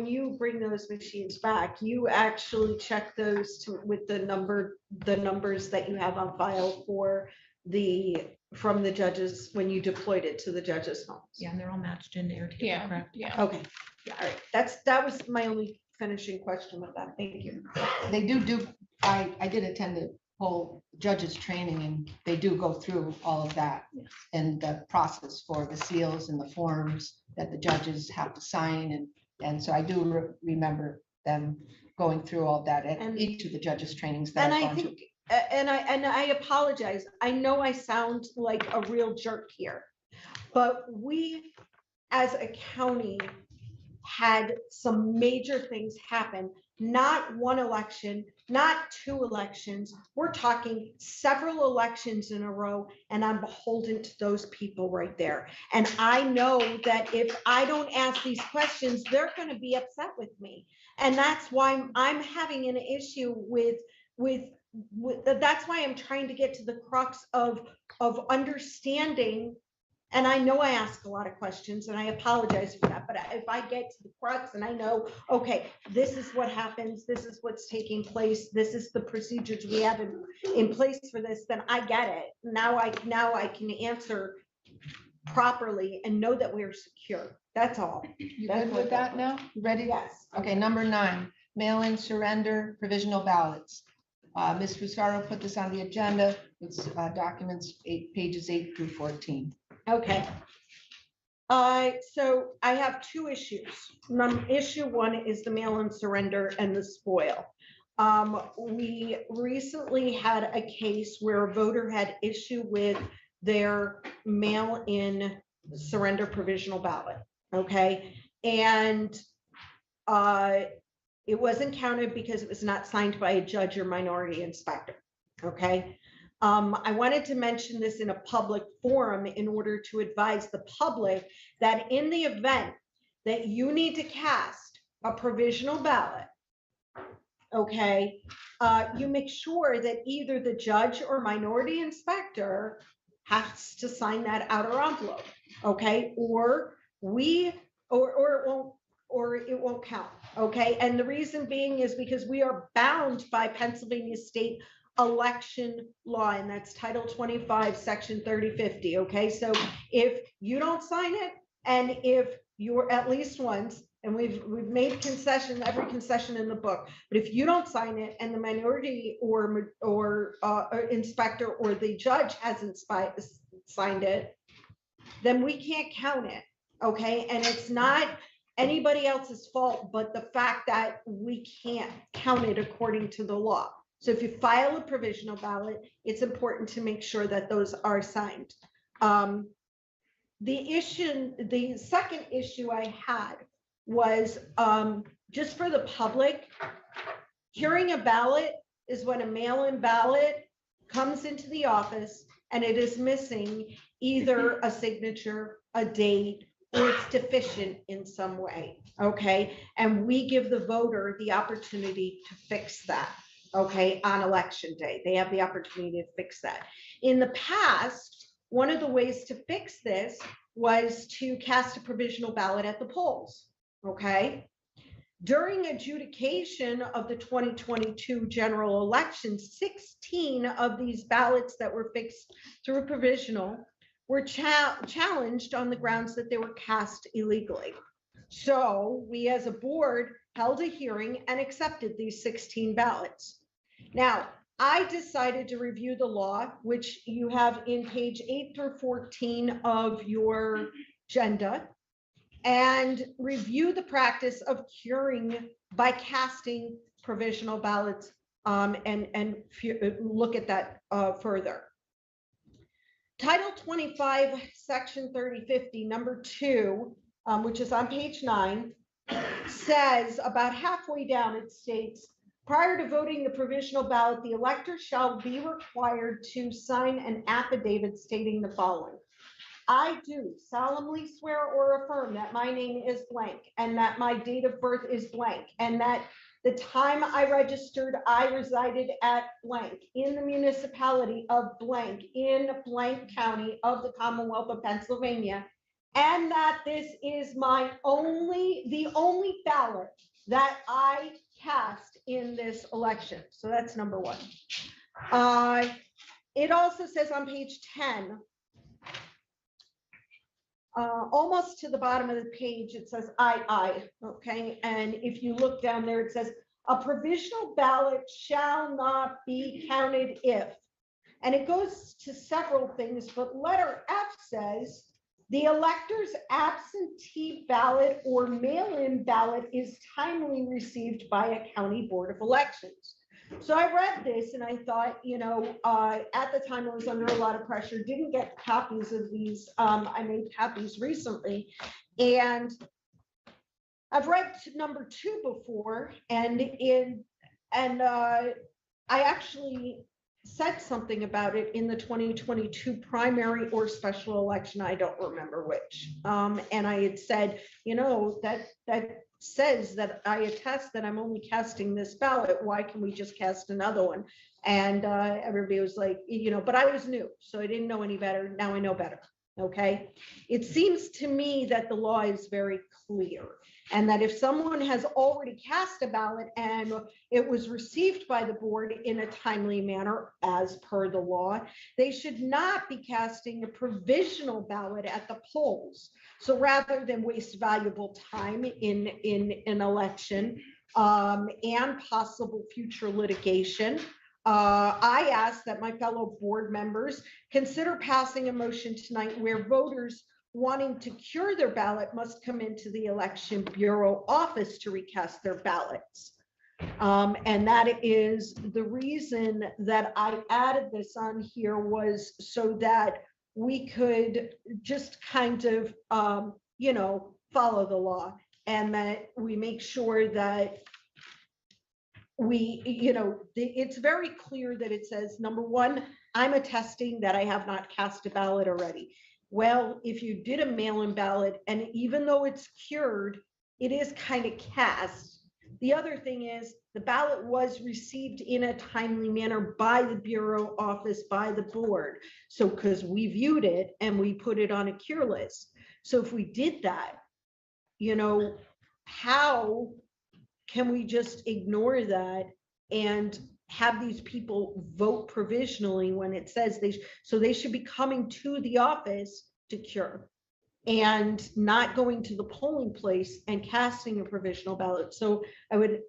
you bring those machines back, you actually check those with the numbers that you have on file for from the judges, when you deployed it to the judges' homes. Yeah, and they're all matched in there. too, Yeah, correct? yeah. Okay, yeah, all right. That was my only finishing question with that. Thank you. They do, I did attend the whole judges training and they do go through all of that. And the process for the seals and the forms that the judges have to sign and so I do remember them going through all that at And- each of the judges trainings that And I've I gone to. think, and I apologize. I know I sound like a real jerk here. But we, as a county, had some major things happen, not one election, not two elections. We're talking several elections in a row, and I'm beholden to those people right there. And I know that if I don't ask these questions, they're gonna be upset with me. And that's why I'm having an issue with, that's why I'm trying to get to the crux of understanding. And I know I ask a lot of questions and I apologize for that, but if I get to the crux and I know, okay, this is what happens, this is what's taking place, this is the procedures we have in place for this, then I get it. Now I can answer properly and know that we're secure. That's all. You good with that now? You ready? Yes. Okay, number 9, mail-in surrender provisional ballots. Ms. Fusaro put this on the agenda. It's documents pages 8 through 14. Okay. So I have two issues. Issue one is the mail-in surrender and the spoil. We recently had a case where a voter had issue with their mail-in surrender provisional ballot, okay? And It wasn't counted because it was not signed by a judge or minority inspector. Okay. I wanted to mention this in a public forum in order to advise the public that in the event that you need to cast a provisional ballot, okay, you make sure that either the judge or minority inspector has to sign that outer envelope, okay, or it won't count, okay? And the reason being is because we are bound by Pennsylvania state election law, and that's Title 25, Section 3050, okay? So if you don't sign it, and if you're at least once, and we've made concession, every concession in the book, but if you don't sign it and the minority or inspector or the judge hasn't signed it, then we can't count it, okay? And it's not anybody else's fault, but the fact that we can't count it according to the law. So if you file a provisional ballot, it's important to make sure that those are signed. The second issue I had was just for the public, curing a ballot is when a mail-in ballot comes into the office and it is missing either a signature, a date, or it's deficient in some way, okay? And we give the voter the opportunity to fix that, okay, on election day. They have the opportunity to fix that. In the past, one of the ways to fix this was to cast a provisional ballot at the polls, okay? During adjudication of the 2022 general election, 16 of these ballots that were fixed through provisional were challenged on the grounds that they were cast illegally. So we as a board held a hearing and accepted these 16 ballots. Now, I decided to review the law, which you have in page 8 through 14 of your agenda, and review the practice of curing by casting provisional ballots and look at that further. Title 25, Section 3050, number 2, which is on page 9, says about halfway down, it states, prior to voting the provisional ballot, the elector shall be required to sign an affidavit stating the following. I do solemnly swear or affirm that my name is blank and that my date of birth is blank and that the time I registered, I resided at blank in the municipality of blank in blank county of the Commonwealth of Pennsylvania, and that this is the only ballot that I cast in this election. So that's number 1. It also says on page 10, almost to the bottom of the page, it says I, okay? And if you look down there, it says a provisional ballot shall not be counted if, and it goes to several things, but letter F says the elector's absentee ballot or mail-in ballot is timely received by a county board of elections. So I read this and I thought, at the time I was under a lot of pressure, didn't get copies of these. I made copies recently, and I've read number 2 before, and I actually said something about it in the 2022 primary or special election. I don't remember which. And I had said, that says that I attest that I'm only casting this ballot. Why can we just cast another one? And everybody was like, but I was new, so I didn't know any better. Now I know better. Okay. It seems to me that the law is very clear, and that if someone has already cast a ballot and it was received by the board in a timely manner as per the law, they should not be casting a provisional ballot at the polls. So rather than waste valuable time in an election and possible future litigation, I ask that my fellow board members consider passing a motion tonight where voters wanting to cure their ballot must come into the Election Bureau office to recast their ballots. And that is the reason that I added this on here, was so that we could just kind of, follow the law, and that we make sure that it's very clear that it says, number one, I'm attesting that I have not cast a ballot already. Well, if you did a mail-in ballot, and even though it's cured, it is kind of cast. The other thing is the ballot was received in a timely manner by the Bureau office, by the board. So, because we viewed it and we put it on a cure list. So if we did that, how can we just ignore that and have these people vote provisionally when it says they should be coming to the office to cure and not going to the polling place and casting a provisional ballot. So I would,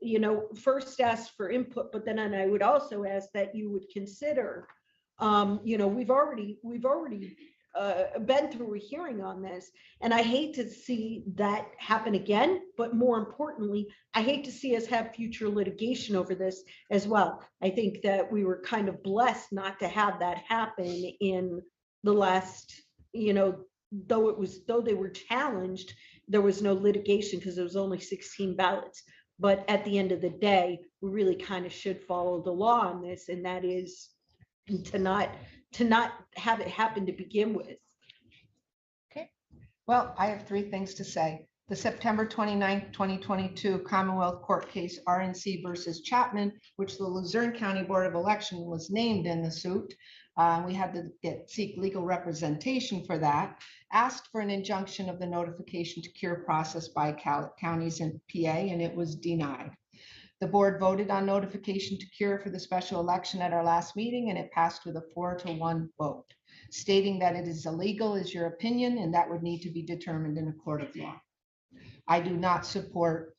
first ask for input, but then I would also ask that you would consider, we've already been through a hearing on this, and I hate to see that happen again, but more importantly, I hate to see us have future litigation over this as well. I think that we were kind of blessed not to have that happen in the last, though they were challenged, there was no litigation because there was only 16 ballots. But at the end of the day, we really kind of should follow the law on this, and that is to not have it happen to begin with. Okay, well, I have 3 things to say. The September 29th, 2022 Commonwealth Court case RNC versus Chapman, which the Luzerne County Board of Election was named in the suit. We had to seek legal representation for that, asked for an injunction of the notification to cure process by counties in PA, and it was denied. The board voted on notification to cure for the special election at our last meeting, and it passed with a 4-1 vote. Stating that it is illegal is your opinion, and that would need to be determined in a court of law. I do not support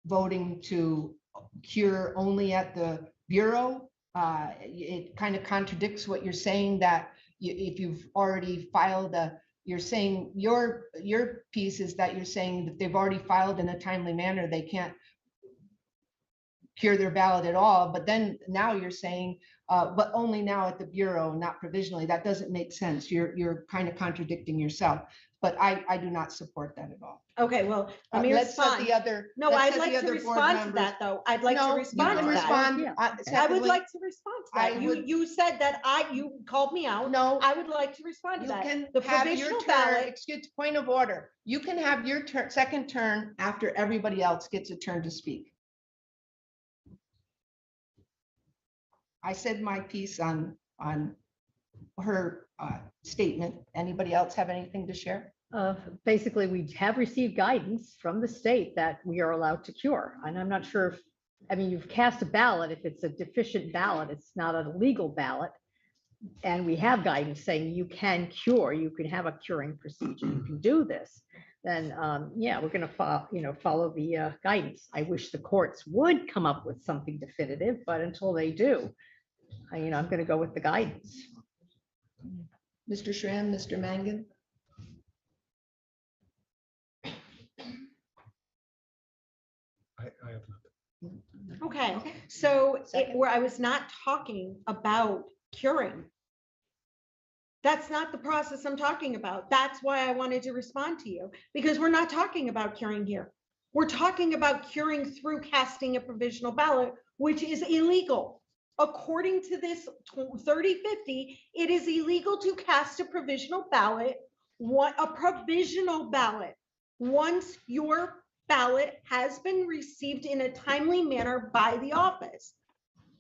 voting to cure only at the Bureau. It kind of contradicts what you're saying, that if you've already filed you're saying your piece is that you're saying that they've already filed in a timely manner, they can't cure their ballot at all. But then now you're saying, but only now at the Bureau, not provisionally. That doesn't make sense. You're kind of contradicting yourself. But I do not support that at all. Okay, well, let me Let's let respond. the other. No, let's I'd let the like to other board respond to members- that, though. I'd like to No, respond you to can that. respond. Yeah. I would Secondly, like to respond to that. I would- You said that you called me out. No, I would like to respond to you that. can The have your provisional turn. ballot, Excuse, point of order. You can have your second turn after everybody else gets a turn to speak. I said my piece on her statement. Anybody else have anything to share? Basically, we have received guidance from the state that we are allowed to cure. And I'm not sure if, you've cast a ballot. If it's a deficient ballot, it's not a legal ballot. And we have guidance saying you can cure, you can have a curing procedure, you can do this. Then, yeah, we're going to follow the guidance. I wish the courts would come up with something definitive, but until they do, I'm going to go with the guidance. Mr. Schramm, Mr. Mangan? I have nothing. okay, Okay. so Second. where I was not talking about curing. That's not the process I'm talking about. That's why I wanted to respond to you, because we're not talking about curing here. We're talking about curing through casting a provisional ballot, which is illegal. According to this 3050, it is illegal to cast a provisional ballot, once your ballot has been received in a timely manner by the office.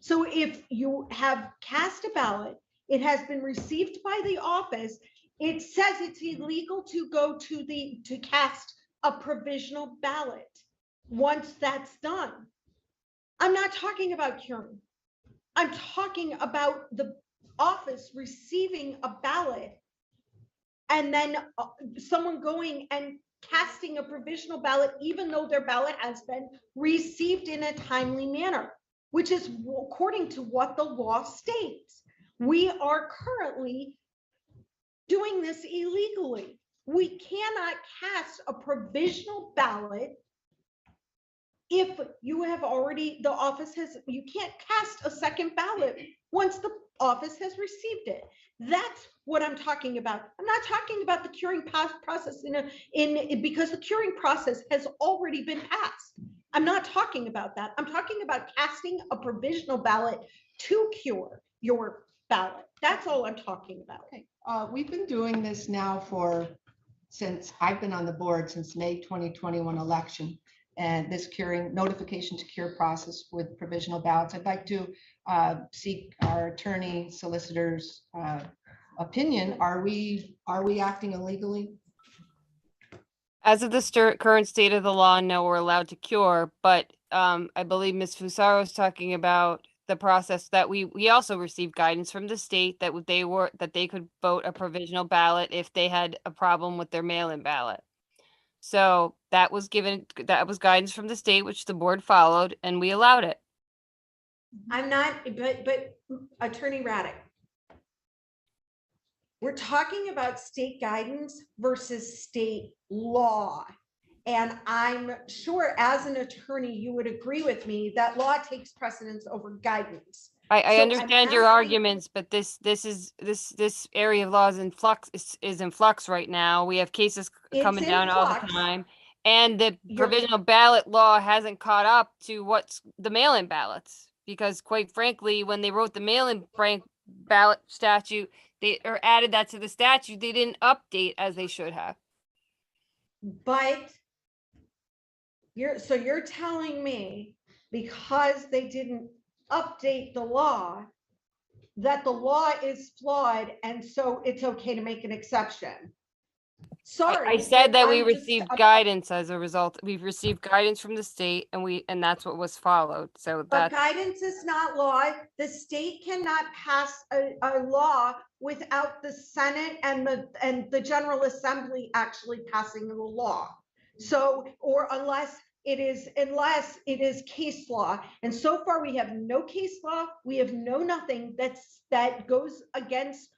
So if you have cast a ballot, it has been received by the office, it says it's illegal to go to cast a provisional ballot once that's done. I'm not talking about curing. I'm talking about the office receiving a ballot and then someone going and casting a provisional ballot, even though their ballot has been received in a timely manner, which is according to what the law states. We are currently doing this illegally. We cannot cast a provisional ballot if you have already, you can't cast a second ballot once the office has received it. That's what I'm talking about. I'm not talking about the curing process because the curing process has already been passed. I'm not talking about that. I'm talking about casting a provisional ballot to cure your ballot. That's all I'm talking about. Okay, we've been doing this now since I've been on the board since May 2021 election. And this notification to cure process with provisional ballots. I'd like to seek our attorney solicitor's opinion. Are we acting illegally? As of the current state of the law, no, we're allowed to cure, but I believe Ms. Fusaro is talking about the process that we also received guidance from the state that they could vote a provisional ballot if they had a problem with their mail-in ballot. So that was guidance from the state, which the board followed, and we allowed it. I'm not, but Attorney Raddick, we're talking about state guidance versus state law. And I'm sure as an attorney, you would agree with me that law takes precedence over guidance. I So I'm understand your asking- arguments, but this area of law is in flux, is in flux right now. We have cases It's coming in down all the flux. time. And the You're- provisional ballot law hasn't caught up to what's the mail-in ballots. Because quite frankly, when they wrote the mail-in ballot statute, or added that to the statute, they didn't update as they should have. But you're telling me because they didn't update the law, that the law is flawed and so it's okay to make an exception. Sorry. I said that we I'm just- received guidance as a result. We've received guidance from the state and that's what was followed. So But that's, guidance is not law. The state cannot pass a law without the Senate and the General Assembly actually passing the law. So, or unless it is case law. And so far we have no case law. We have no nothing that goes against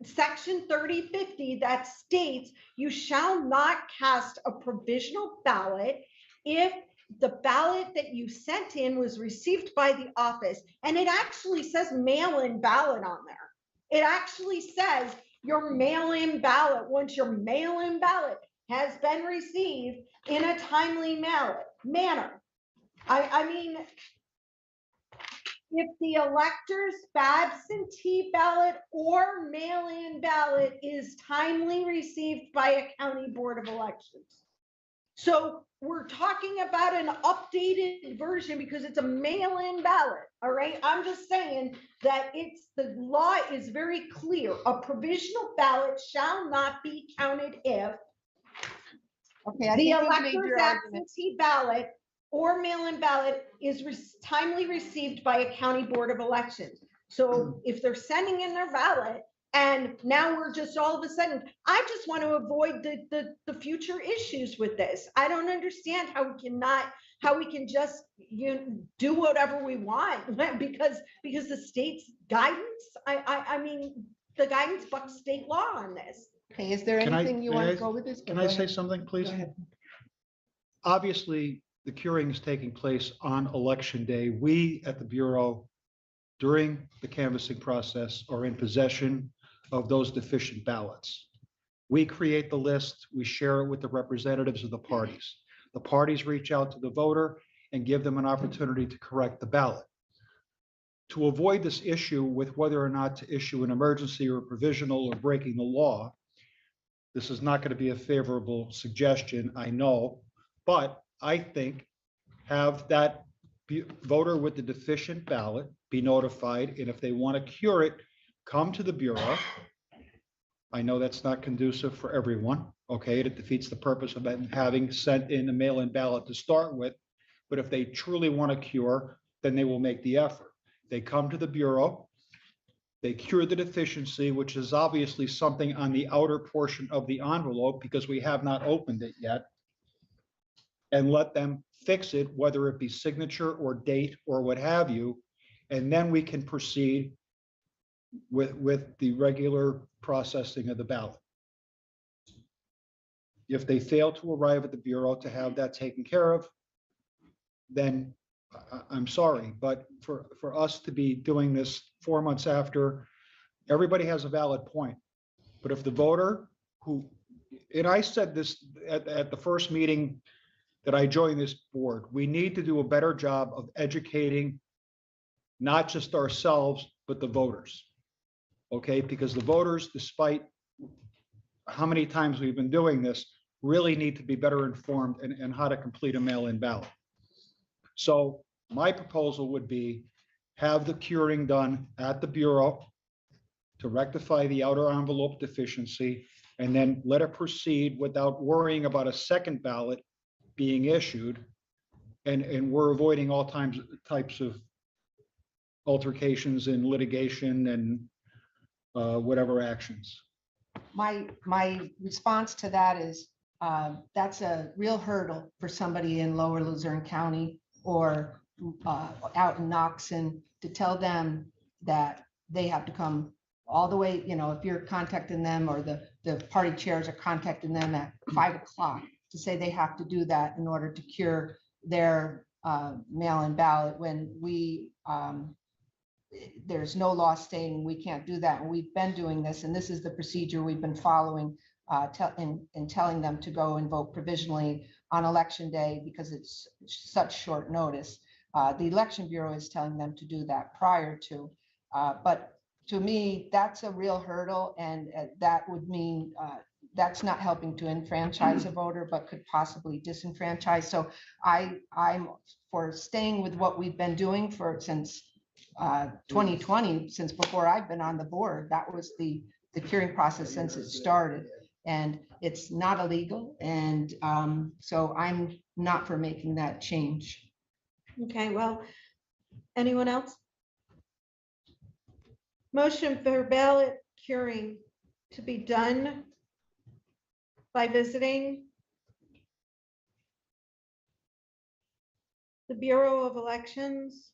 Section 3050 that states you shall not cast a provisional ballot if the ballot that you sent in was received by the office. And it actually says mail-in ballot on there. It actually says your mail-in ballot, once your mail-in ballot has been received in a timely manner. I mean, if the elector's absentee ballot or mail-in ballot is timely received by a county board of elections. So we're talking about an updated version because it's a mail-in ballot, all right? I'm just saying that the law is very clear. A provisional ballot shall not be counted if Okay, I the think you've made elector's your argument. absentee ballot or mail-in ballot is timely received by a county board of elections. So if they're sending in their ballot and now we're just all of a sudden, I just want to avoid the future issues with this. I don't understand how we can just do whatever we want because the state's guidance. I mean, the guidance bucks state law on this. Okay, is there Can I- anything you may want I- to go with this? Can Go I ahead. say something, please? Go ahead. Obviously, the curing is taking place on election day. We at the Bureau, during the canvassing process, are in possession of those deficient ballots. We create the list, we share it with the representatives of the parties. The parties reach out to the voter and give them an opportunity to correct the ballot. To avoid this issue with whether or not to issue an emergency or provisional or breaking the law, this is not going to be a favorable suggestion, I know, but I think have that voter with the deficient ballot be notified, and if they want to cure it, come to the Bureau. I know that's not conducive for everyone, okay? It defeats the purpose of them having sent in a mail-in ballot to start with, but if they truly want to cure, then they will make the effort. They come to the Bureau, they cure the deficiency, which is obviously something on the outer portion of the envelope because we have not opened it yet, and let them fix it, whether it be signature or date or what have you, and then we can proceed with the regular processing of the ballot. If they fail to arrive at the Bureau to have that taken care of, then I'm sorry, but for us to be doing this 4 months after, everybody has a valid point. But if the voter who, and I said this at the first meeting that I joined this board. We need to do a better job of educating not just ourselves, but the voters. Okay, because the voters, despite how many times we've been doing this, really need to be better informed in how to complete a mail-in ballot. So my proposal would be have the curing done at the Bureau to rectify the outer envelope deficiency, and then let it proceed without worrying about a second ballot being issued. And we're avoiding all types of altercations and litigation and whatever actions. My response to that is, that's a real hurdle for somebody in Lower Luzerne County or out in Knoxon to tell them that they have to come all the way, if you're contacting them or the party chairs are contacting them at 5 o'clock to say they have to do that in order to cure their mail-in ballot when there's no law stating we can't do that. And we've been doing this, and this is the procedure we've been following in telling them to go and vote provisionally on election day because it's such short notice. The Election Bureau is telling them to do that prior to, but to me, that's a real hurdle, and that would mean that's not helping to enfranchise a voter, but could possibly disenfranchise. So I'm for staying with what we've been doing since 2020, since before I've been on the board. That was the curing process since it started, and it's not illegal. And so I'm not for making that change. Okay, well, anyone else? Motion for ballot curing to be done by visiting the Bureau of Elections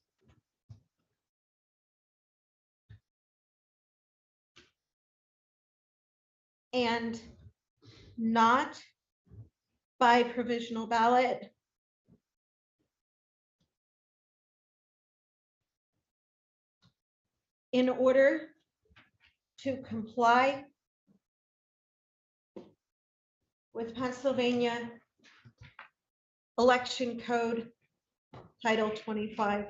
and not by provisional ballot. In order to comply with Pennsylvania Election Code Title 25.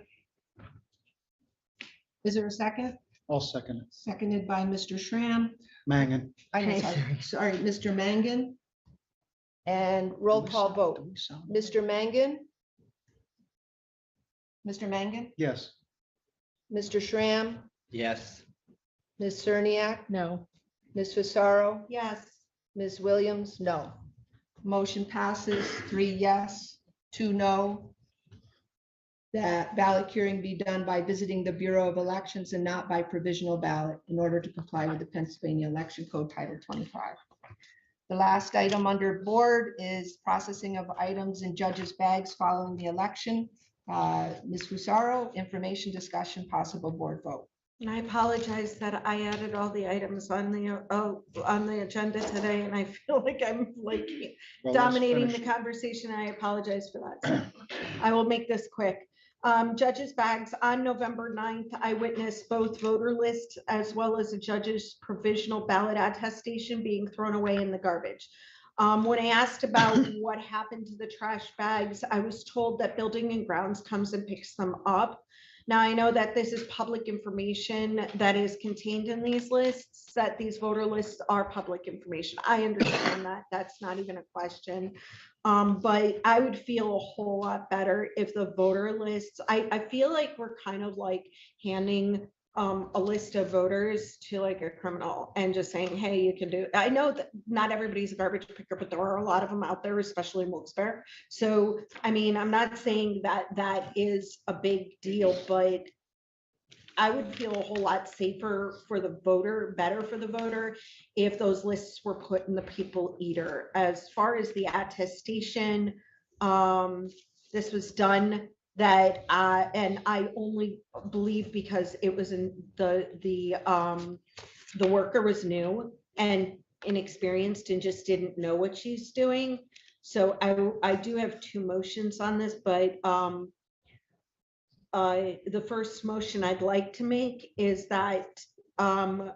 Is there a second? I'll second it. Seconded by Mr. Schramm. Mangan. I'm sorry, Mr. Mangan. And roll call vote. Mr. Mangan? Mr. Mangan? Yes. Mr. Schramm? Yes. Ms. Cerniak? No. Ms. Fasaro? Yes. Ms. Williams? No. Motion passes 3 yes, 2 no. That ballot curing be done by visiting the Bureau of Elections and not by provisional ballot in order to comply with the Pennsylvania Election Code Title 25. The last item under board is processing of items in judges' bags following the election. Ms. Fusaro, information discussion, possible board vote. And I apologize that I added all the items on the agenda today, and I feel like I'm like Well, let's dominating the finish. conversation. I apologize for that. So I will make this quick. Judges' bags on November 9th, I witnessed both voter lists as well as a judge's provisional ballot attestation being thrown away in the garbage. When I asked about what happened to the trash bags, I was told that Building and Grounds comes and picks them up. Now, I know that this is public information that is contained in these lists, that these voter lists are public information. I understand that. That's not even a question. But I would feel a whole lot better if the voter lists, I feel like we're kind of like handing a list of voters to like a criminal and just saying, hey, you can do it. I know that not everybody's a garbage picker, but there are a lot of them out there, especially in Wilkes-Barre. So, I mean, I'm not saying that that is a big deal, but I would feel a whole lot safer for the voter, better for the voter, if those lists were put in the people eater. As far as the attestation, this was done that, and I only believe because it was in the worker was new and inexperienced and just didn't know what she's doing. So I do have 2 motions on this, but the first motion I'd like to make is that, and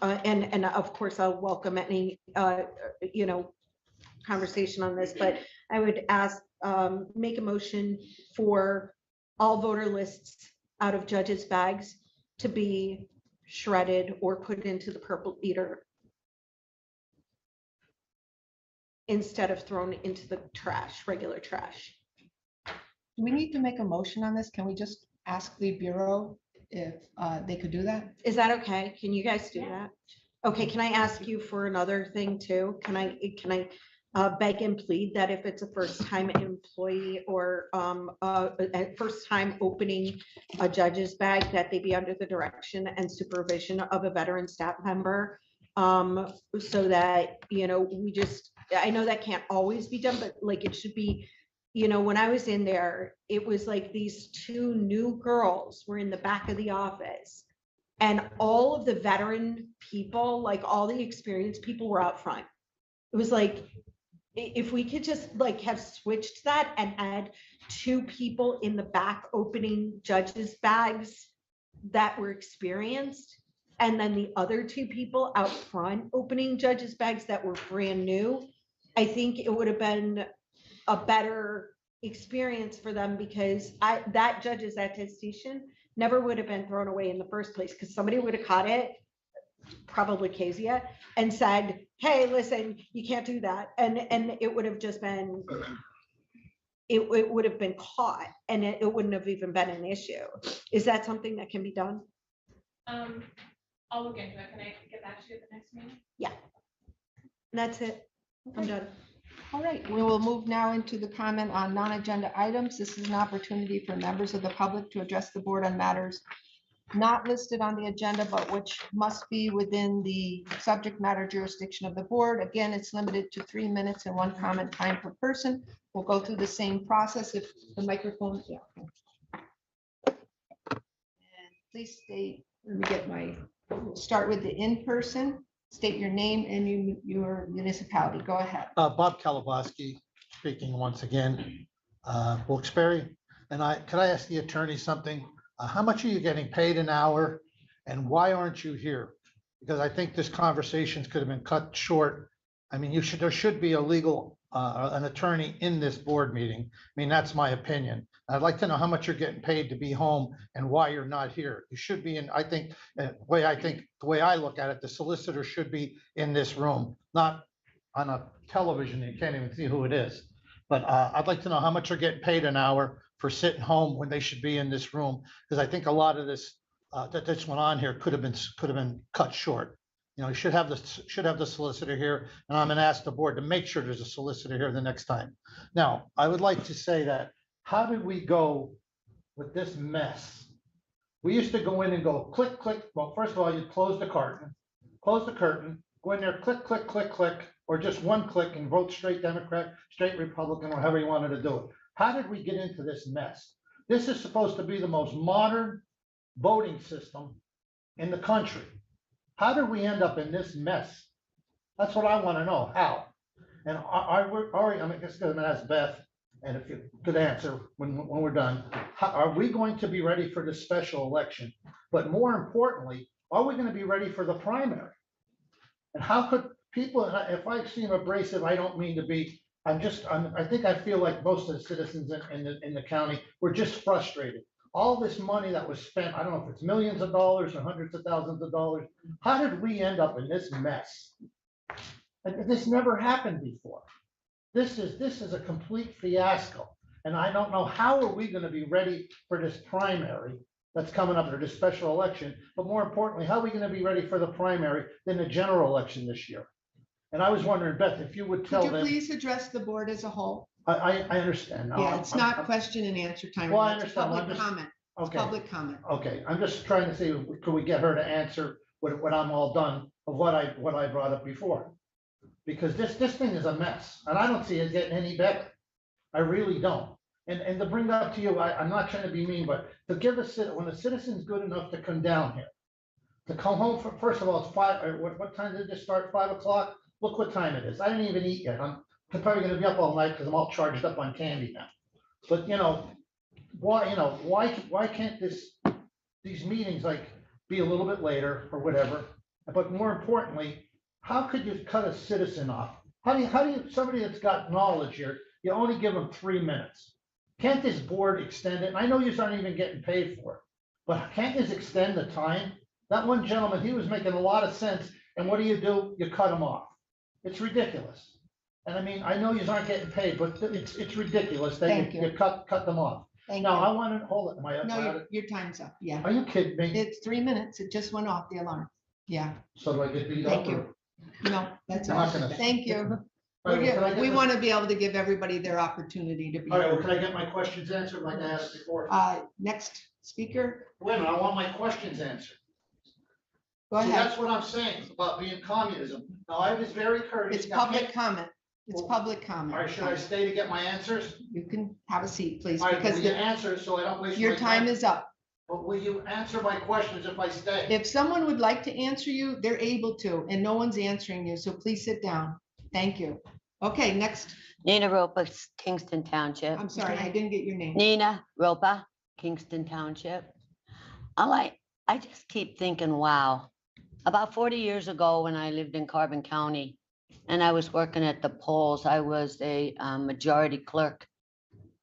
of course I'll welcome any, conversation on this, but I would ask make a motion for all voter lists out of judges' bags to be shredded or put into the purple eater instead of thrown into the trash, regular trash. Do we need to make a motion on this? Can we just ask the Bureau if they could do that? Is that okay? Can you guys do that? Okay, can I ask you for another thing too? Can I beg and plead that if it's a first-time employee or a first-time opening a judge's bag, that they be under the direction and supervision of a veteran staff member? So that, you know, I know that can't always be done, but like it should be, you know, when I was in there, it was like these two new girls were in the back of the office. And all of the veteran people, like all the experienced people were out front. It was like, if we could just like have switched that and had two people in the back opening judges' bags that were experienced, and then the other two people out front opening judges' bags that were brand new, I think it would have been a better experience for them, because that judge's attestation never would have been thrown away in the first place, because somebody would have caught it, probably Kezia, and said, hey, listen, you can't do that. And it would have just been, it would have been caught, and it wouldn't have even been an issue. Is that something that can be done? I'll look into it. Can I get back to you at the next meeting? That's it. I'm done. All right, we will move now into the comment on non-agenda items. This is an opportunity for members of the public to address the board on matters not listed on the agenda, but which must be within the subject matter jurisdiction of the board. Again, it's limited to 3 minutes and 1 comment time per person. We'll go through the same process if the microphone. Yeah. And please state, let me get we'll start with the in-person. State your name and your municipality. Go ahead. Bob Kalabowski speaking once again, Wilkes-Barre. And could I ask the attorney something? How much are you getting paid an hour and why aren't you here? Because I think this conversation could have been cut short. I mean, there should be a legal, an attorney in this board meeting. I mean, that's my opinion. I'd like to know how much you're getting paid to be home and why you're not here. You should be in, I think, the way I look at it, the solicitor should be in this room, not on a television. You can't even see who it is. But I'd like to know how much you're getting paid an hour for sitting home when they should be in this room. Because I think a lot of this that went on here could have been cut short. You know, you should have the solicitor here, and I'm gonna ask the board to make sure there's a solicitor here the next time. Now, I would like to say that, how did we go with this mess? We used to go in and go click, click. Well, first of all, you close the curtain, go in there, click, click, click, click, or just one click and vote straight Democrat, straight Republican, or however you wanted to do it. How did we get into this mess? This is supposed to be the most modern voting system in the country. How did we end up in this mess? That's what I want to know. How? And I'm just going to ask Beth, and if you could answer when we're done, are we going to be ready for this special election? But more importantly, are we going to be ready for the primary? And how could people, if I seem abrasive, I don't mean to be, I think I feel like most of the citizens in the county were just frustrated. All this money that was spent, I don't know if it's millions of dollars or hundreds of thousands of dollars. How did we end up in this mess? And this never happened before. This is a complete fiasco. And I don't know how are we going to be ready for this primary that's coming up, or this special election, but more importantly, how are we going to be ready for the primary than the general election this year? And I was wondering, Beth, if you would tell Could you them. please address the board as a whole? I understand. No, Yeah, it's not question and answer time. Well, I It's understand. Public comment. It's Okay. public comment. Okay, I'm just trying to see, could we get her to answer when I'm all done of what I brought up before? Because this thing is a mess, and I don't see it getting any better. I really don't. And to bring that up to you, I'm not trying to be mean, but to give when a citizen's good enough to come down here, to come home for, first of all, it's 5, what time did this start? 5 o'clock? Look what time it is. I didn't even eat yet. I'm probably gonna be up all night because I'm all charged up on candy now. But why can't these meetings like be a little bit later or whatever? But more importantly, how could you cut a citizen off? How do you somebody that's got knowledge here you only give them 3 minutes. Can't this board extend it? And I know you aren't even getting paid for it, but can't this extend the time? That one gentleman, he was making a lot of sense, and what do? You cut him off. It's ridiculous. And I mean, I know you aren't getting paid, but it's ridiculous that Thank you you. cut them off. Thank Now, I you. want to, hold it, No, your time's up. Yeah. are you kidding me? It's 3 minutes. It just went off the alarm. Yeah, So do I get beat up? thank you. No, that's You're all. not gonna- Thank you. All right, well, can I get We my- want to be able to give everybody their opportunity to be. All right, well, heard. can I get my questions answered like I asked before? Next speaker, Wait a minute, I want my questions answered. go See, ahead. that's what I'm saying about being communism. Now, I was very courteous. It's Now, public comment. It's Well, public All right, should I comment. stay to get my answers? You can have a seat, please, All right, because will you answer so I don't waste my your time is up. But will you answer my questions if I stay? If someone would like to answer you, they're able to, and no one's answering you, so please sit down. Thank you. Okay, next. Nina Ropa, Kingston Township. I'm sorry, I didn't get your name. Nina Ropa, Kingston Township. I just keep thinking, wow. About 40 years ago, when I lived in Carbon County and I was working at the polls, I was a majority clerk.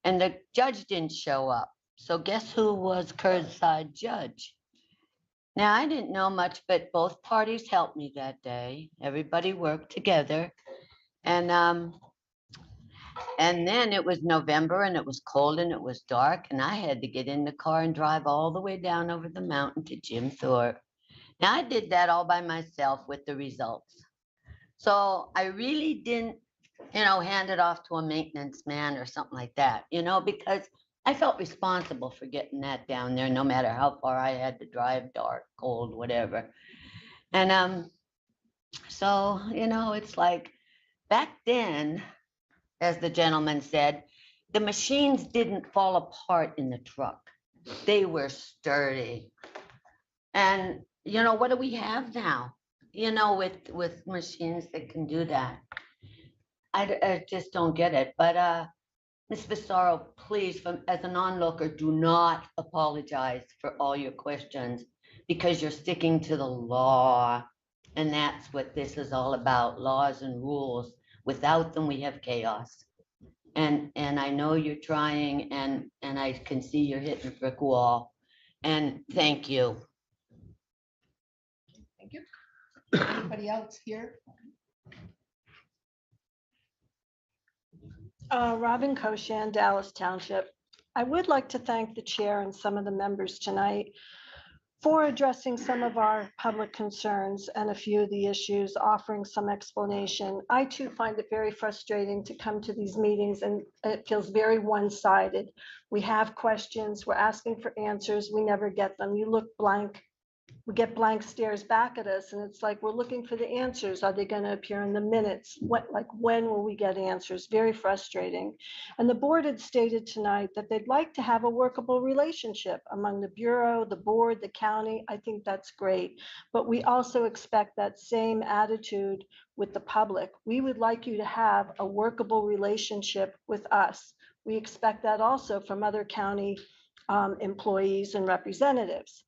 And the judge didn't show up. So guess who was curbside judge? Now, I didn't know much, but both parties helped me that day. Everybody worked together. And then it was November and it was cold and it was dark and I had to get in the car and drive all the way down over the mountain to Jim Thorpe. Now I did that all by myself with the results. So I really didn't, hand it off to a maintenance man or something like that, because I felt responsible for getting that down there, no matter how far I had to drive, dark, cold, whatever. And so, it's like back then, as the gentleman said, the machines didn't fall apart in the truck. They were sturdy. And, what do we have now? With machines that can do that. I just don't get it. But Ms. Visaro, please, as an onlooker, do not apologize for all your questions because you're sticking to the law. And that's what this is all about, laws and rules. Without them, we have chaos. And I know you're trying and I can see you're hitting a brick wall. And thank you. Thank you. Anybody else here? Robin Koshan, Dallas Township. I would like to thank the chair and some of the members tonight for addressing some of our public concerns and a few of the issues, offering some explanation. I too find it very frustrating to come to these meetings and it feels very one-sided. We have questions, we're asking for answers, we never get them. You look blank. We get blank stares back at us and it's like, we're looking for the answers. Are they going to appear in the minutes? When will we get answers? Very frustrating. And the board had stated tonight that they'd like to have a workable relationship among the Bureau, the board, the county. I think that's great. But we also expect that same attitude with the public. We would like you to have a workable relationship with us. We expect that also from other county employees and representatives.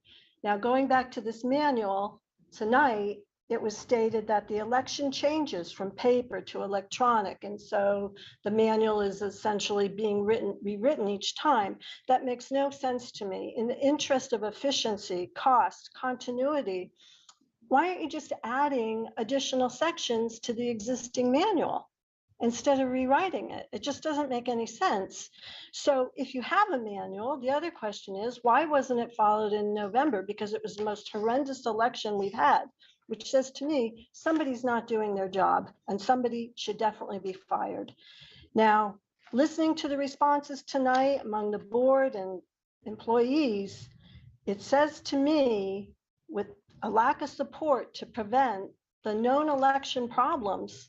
Now, going back to this manual, tonight, it was stated that the election changes from paper to electronic. And so the manual is essentially being rewritten each time. That makes no sense to me. In the interest of efficiency, cost, continuity, why aren't you just adding additional sections to the existing manual instead of rewriting it? It just doesn't make any sense. So if you have a manual, the other question is, why wasn't it followed in November? Because it was the most horrendous election we've had, which says to me, somebody's not doing their job and somebody should definitely be fired. Now, listening to the responses tonight among the board and employees, it says to me, with a lack of support to prevent the known election problems,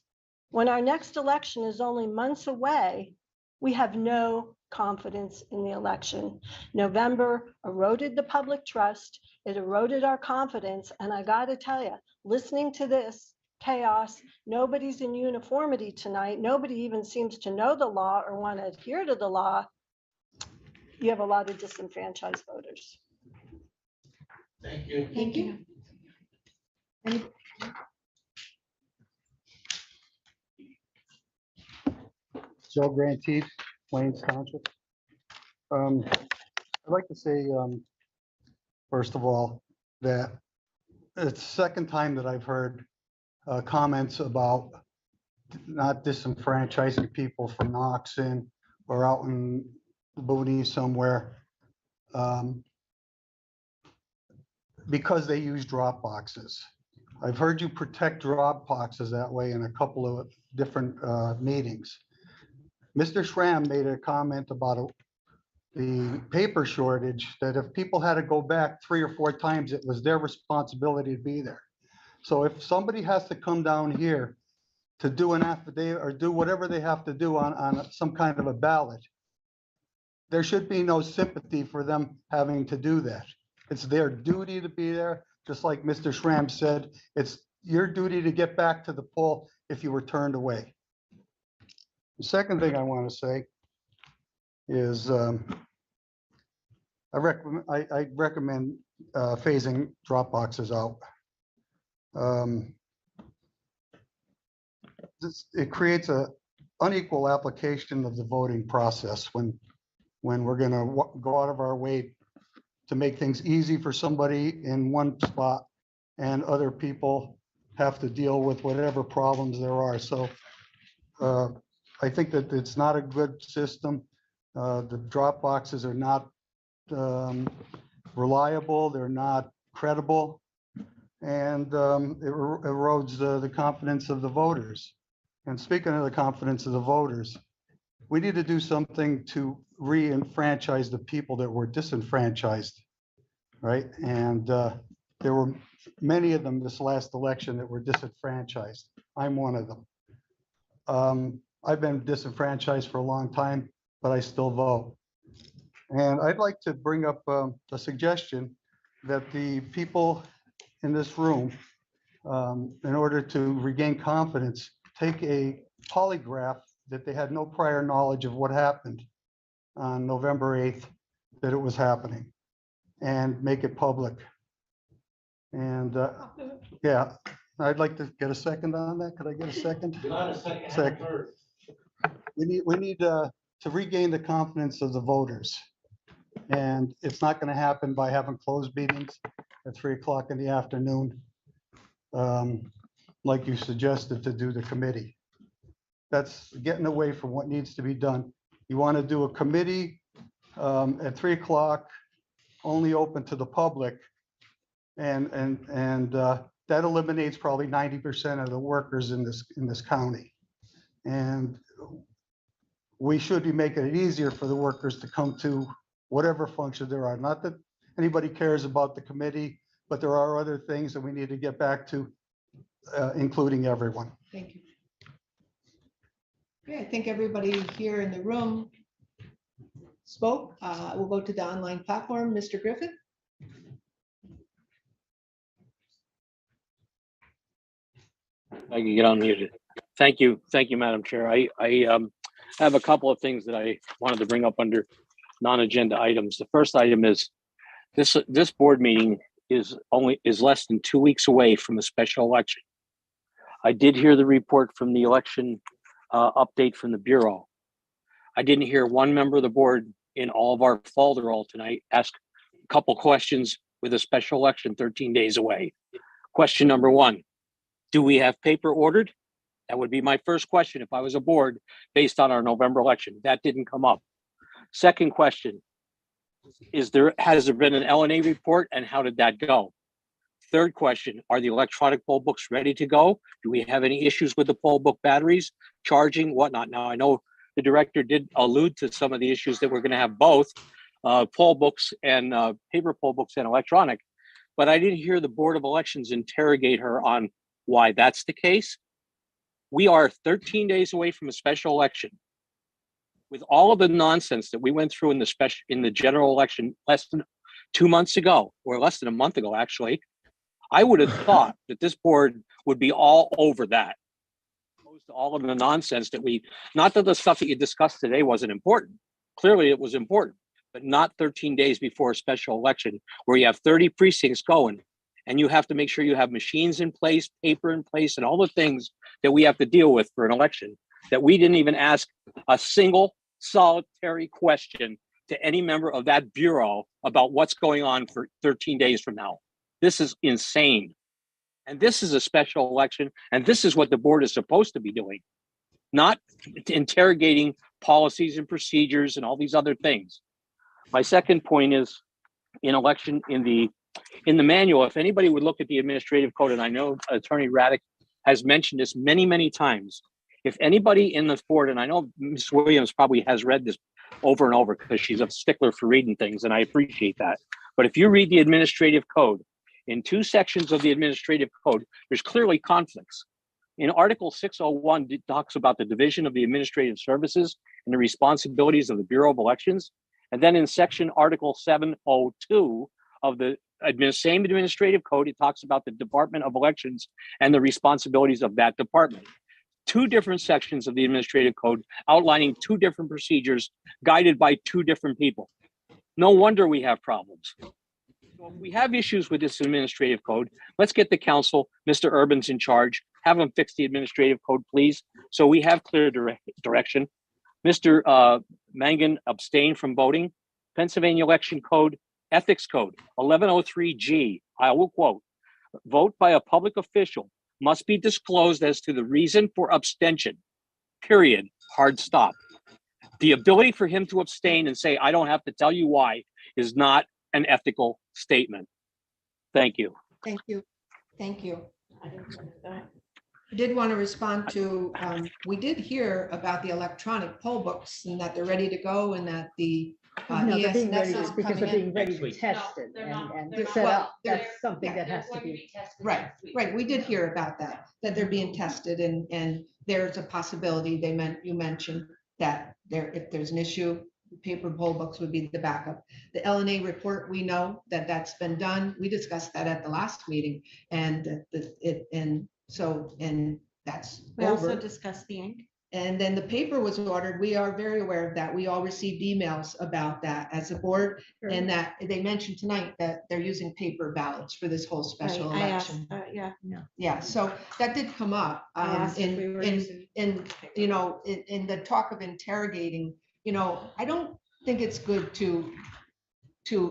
when our next election is only months away, we have no confidence in the election. November eroded the public trust, it eroded our confidence, and I gotta tell you, listening to this chaos, nobody's in uniformity tonight, nobody even seems to know the law or want to adhere to the law. You have a lot of disenfranchised voters. Thank you. Thank you. Joe Grantee, Plains Township. I'd like to say, first of all, that it's the second time that I've heard comments about not disenfranchising people from Knoxon or out in the boonies somewhere because they use drop boxes. I've heard you protect drop boxes that way in a couple of different meetings. Mr. Schramm made a comment about the paper shortage, that if people had to go back 3 or 4 times, it was their responsibility to be there. So if somebody has to come down here to do an affidavit or do whatever they have to do on some kind of a ballot, there should be no sympathy for them having to do that. It's their duty to be there. Just like Mr. Schramm said, it's your duty to get back to the poll if you were turned away. The second thing I want to say is I recommend phasing drop boxes out. It creates a unequal application of the voting process when we're going to go out of our way to make things easy for somebody in one spot and other people have to deal with whatever problems there are. So I think that it's not a good system. The drop boxes are not reliable, they're not credible, and it erodes the confidence of the voters. And speaking of the confidence of the voters, we need to do something to re-enfranchise the people that were disenfranchised, right? And there were many of them this last election that were disenfranchised. I'm one of them. I've been disenfranchised for a long time, but I still vote. And I'd like to bring up a suggestion that the people in this room, in order to regain confidence, take a polygraph that they had no prior knowledge of what happened on November 8th, that it was happening, and make it public. And yeah, I'd like to get a second on that. Could I get a second? Second. We need to regain the confidence of the voters. And it's not going to happen by having closed meetings at 3 o'clock in the afternoon, like you suggested to do the committee. That's getting away from what needs to be done. You want to do a committee at 3 o'clock, only open to the public, and that eliminates probably 90% of the workers in this county. And we should be making it easier for the workers to come to whatever function there are. Not that anybody cares about the committee, but there are other things that we need to get back to, including everyone. Thank you. Okay, I think everybody here in the room spoke. We'll go to the online platform. Mr. Griffith? I can get unmuted. Thank you, Madam Chair. I have a couple of things that I wanted to bring up under non-agenda items. The first item is this board meeting is less than 2 weeks away from a special election. I did hear the report from the election update from the Bureau. I didn't hear one member of the board in all of our folderol tonight ask a couple questions with a special election 13 days away. Question number one, do we have paper ordered? That would be my first question if I was a board based on our November election. That didn't come up. Second question, has there been an LNA report and how did that go? Third question, are the electronic poll books ready to go? Do we have any issues with the poll book batteries, charging, whatnot? Now, I know the director did allude to some of the issues that we're going to have both poll books and paper poll books and electronic, but I didn't hear the Board of Elections interrogate her on why that's the case. We are 13 days away from a special election. With all of the nonsense that we went through in the general election less than 2 months ago, or less than a month ago, actually, I would have thought that this board would be all over that. Opposed to all of the nonsense that not that the stuff that you discussed today wasn't important. Clearly it was important, but not 13 days before a special election where you have 30 precincts going and you have to make sure you have machines in place, paper in place, and all the things that we have to deal with for an election. that we didn't even ask a single solitary question to any member of that bureau about what's going on for 13 days from now. This is insane. And this is a special election, and this is what the board is supposed to be doing, not interrogating policies and procedures and all these other things. My second point is in the manual, if anybody would look at the administrative code, and I know Attorney Raddick has mentioned this many, many times. If anybody in the board, and I know Ms. Williams probably has read this over and over because she's a stickler for reading things, and I appreciate that. But if you read the administrative code, in 2 sections of the administrative code, there's clearly conflicts. In Article 601, it talks about the division of the administrative services and the responsibilities of the Bureau of Elections. And then in section Article 702 of the same administrative code, it talks about the Department of Elections and the responsibilities of that department. 2 different sections of the administrative code outlining 2 different procedures guided by 2 different people. No wonder we have problems. So if we have issues with this administrative code, let's get the council, Mr. Urban's in charge, have him fix the administrative code, please, so we have clear direction. Mr. Mangan abstained from voting. Pennsylvania Election Code, Ethics Code, 1103G, I will quote, vote by a public official must be disclosed as to the reason for abstention, period, hard stop. The ability for him to abstain and say, I don't have to tell you why, is not an ethical statement. Thank you. Thank you. Thank you. I did want to respond to, we did hear about the electronic poll books and that they're ready to go and that the No, they're being ready, ESNS is because they're coming in. being ready Next to week. test it they're not. and They're set not. up. They're- That's something that has to be. Right, right. We did hear about that they're being tested and there's a possibility you mentioned that if there's an issue, paper poll books would be the backup. The LNA report, we know that that's been done. We discussed that at the last meeting and that's We also over. discussed the ink. And then the paper was ordered. We are very aware of that. We all received emails about that as a board. And that they mentioned tonight that they're using paper ballots for this whole special I asked, election. yeah. Yeah, so that did come up. I asked if we were using in the talk of interrogating, I don't think it's good to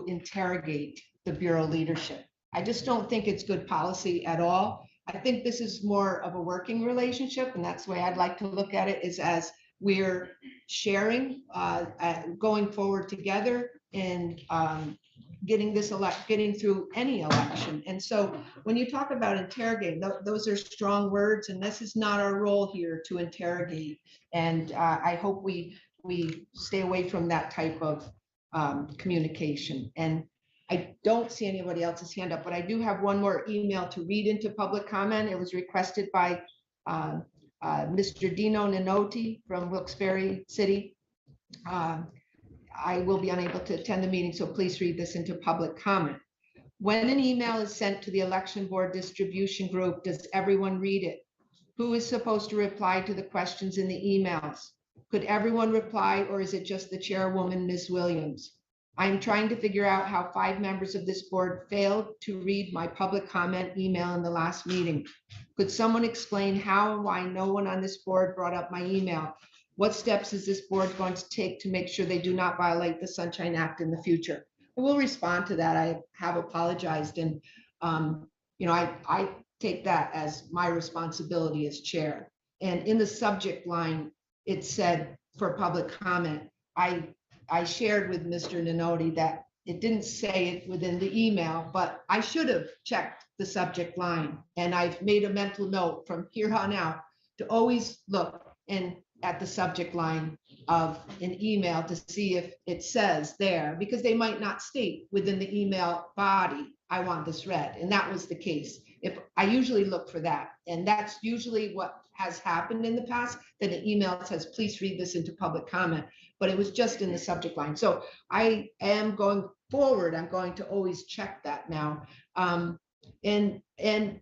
interrogate the Bureau leadership. I just don't think it's good policy at all. I think this is more of a working relationship, and that's the way I'd like to look at it, is as we're sharing, going forward together and getting through any election. And so when you talk about interrogating, those are strong words, and this is not our role here to interrogate. And I hope we stay away from that type of communication. And I don't see anybody else's hand up, but I do have one more email to read into public comment. It was requested by Mr. Dino Ninotti from Wilkes-Barre City. I will be unable to attend the meeting, so please read this into public comment. When an email is sent to the election board distribution group, does everyone read it? Who is supposed to reply to the questions in the emails? Could everyone reply, or is it just the chairwoman, Ms. Williams? I'm trying to figure out how 5 members of this board failed to read my public comment email in the last meeting. Could someone explain how and why no one on this board brought up my email? What steps is this board going to take to make sure they do not violate the Sunshine Act in the future? I will respond to that. I have apologized, and I take that as my responsibility as chair. And in the subject line, it said for public comment, I shared with Mr. Ninotti that it didn't say it within the email, but I should have checked the subject line. And I've made a mental note from here on out to always look at the subject line of an email to see if it says there, because they might not state within the email body, I want this read. And that was the case. If I usually look for that, and that's usually what has happened in the past, that an email says, please read this into public comment, but it was just in the subject line. So I am going forward, I'm going to always check that now. And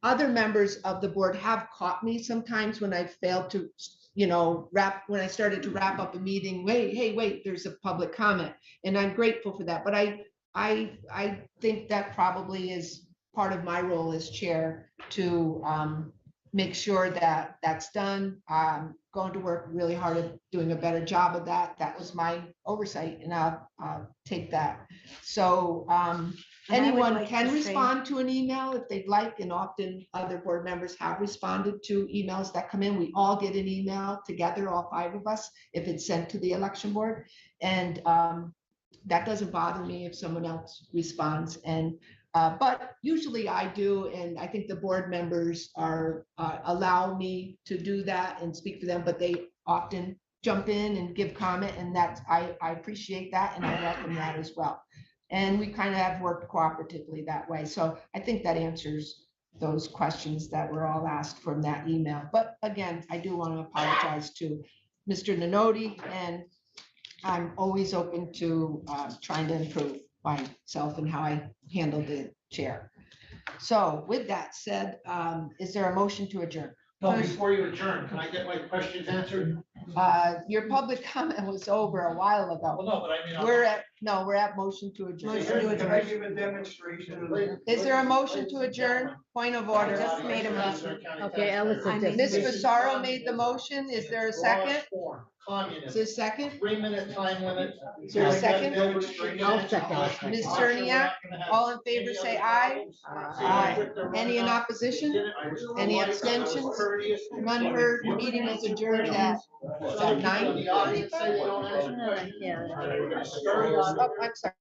other members of the board have caught me sometimes when I failed to, when I started to wrap up a meeting, wait, there's a public comment. And I'm grateful for that. But I think that probably is part of my role as chair to make sure that that's done. Going to work really hard at doing a better job of that. That was my oversight, and I'll take that. So And I would anyone like can to say- respond to an email if they'd like, and often other board members have responded to emails that come in. We all get an email together, all 5 of us, if it's sent to the election board. And that doesn't bother me if someone else responds. And but usually I do, and I think the board members are allow me to do that and speak to them, but they often jump in and give comment, and that's I appreciate that, and I welcome that as well. And we kind of have worked cooperatively that way. So I think that answers those questions that were all asked from that email. But again, I do want to apologize to Mr. Nanoti, and I'm always open to trying to improve myself and how I handle the chair. So with that said, is there a motion to adjourn? No, before you adjourn, can I get my questions answered? Your public comment was over a while Well, ago. no, but I mean. We're at motion to adjourn. Can I give a demonstration? Is there a motion to adjourn? Point of order. just made a motion. Okay, Ellison I just made- Ms. Fasaro made the motion. Is there a second? Is Communist, there a second? 3-minute time limit. Is there a second? I'll second. Ms. Cerniak, all in favor, say aye. Aye. Any in opposition? Any abstentions? None heard. Meeting is adjourned at 9. Yeah. Oh, I'm sorry.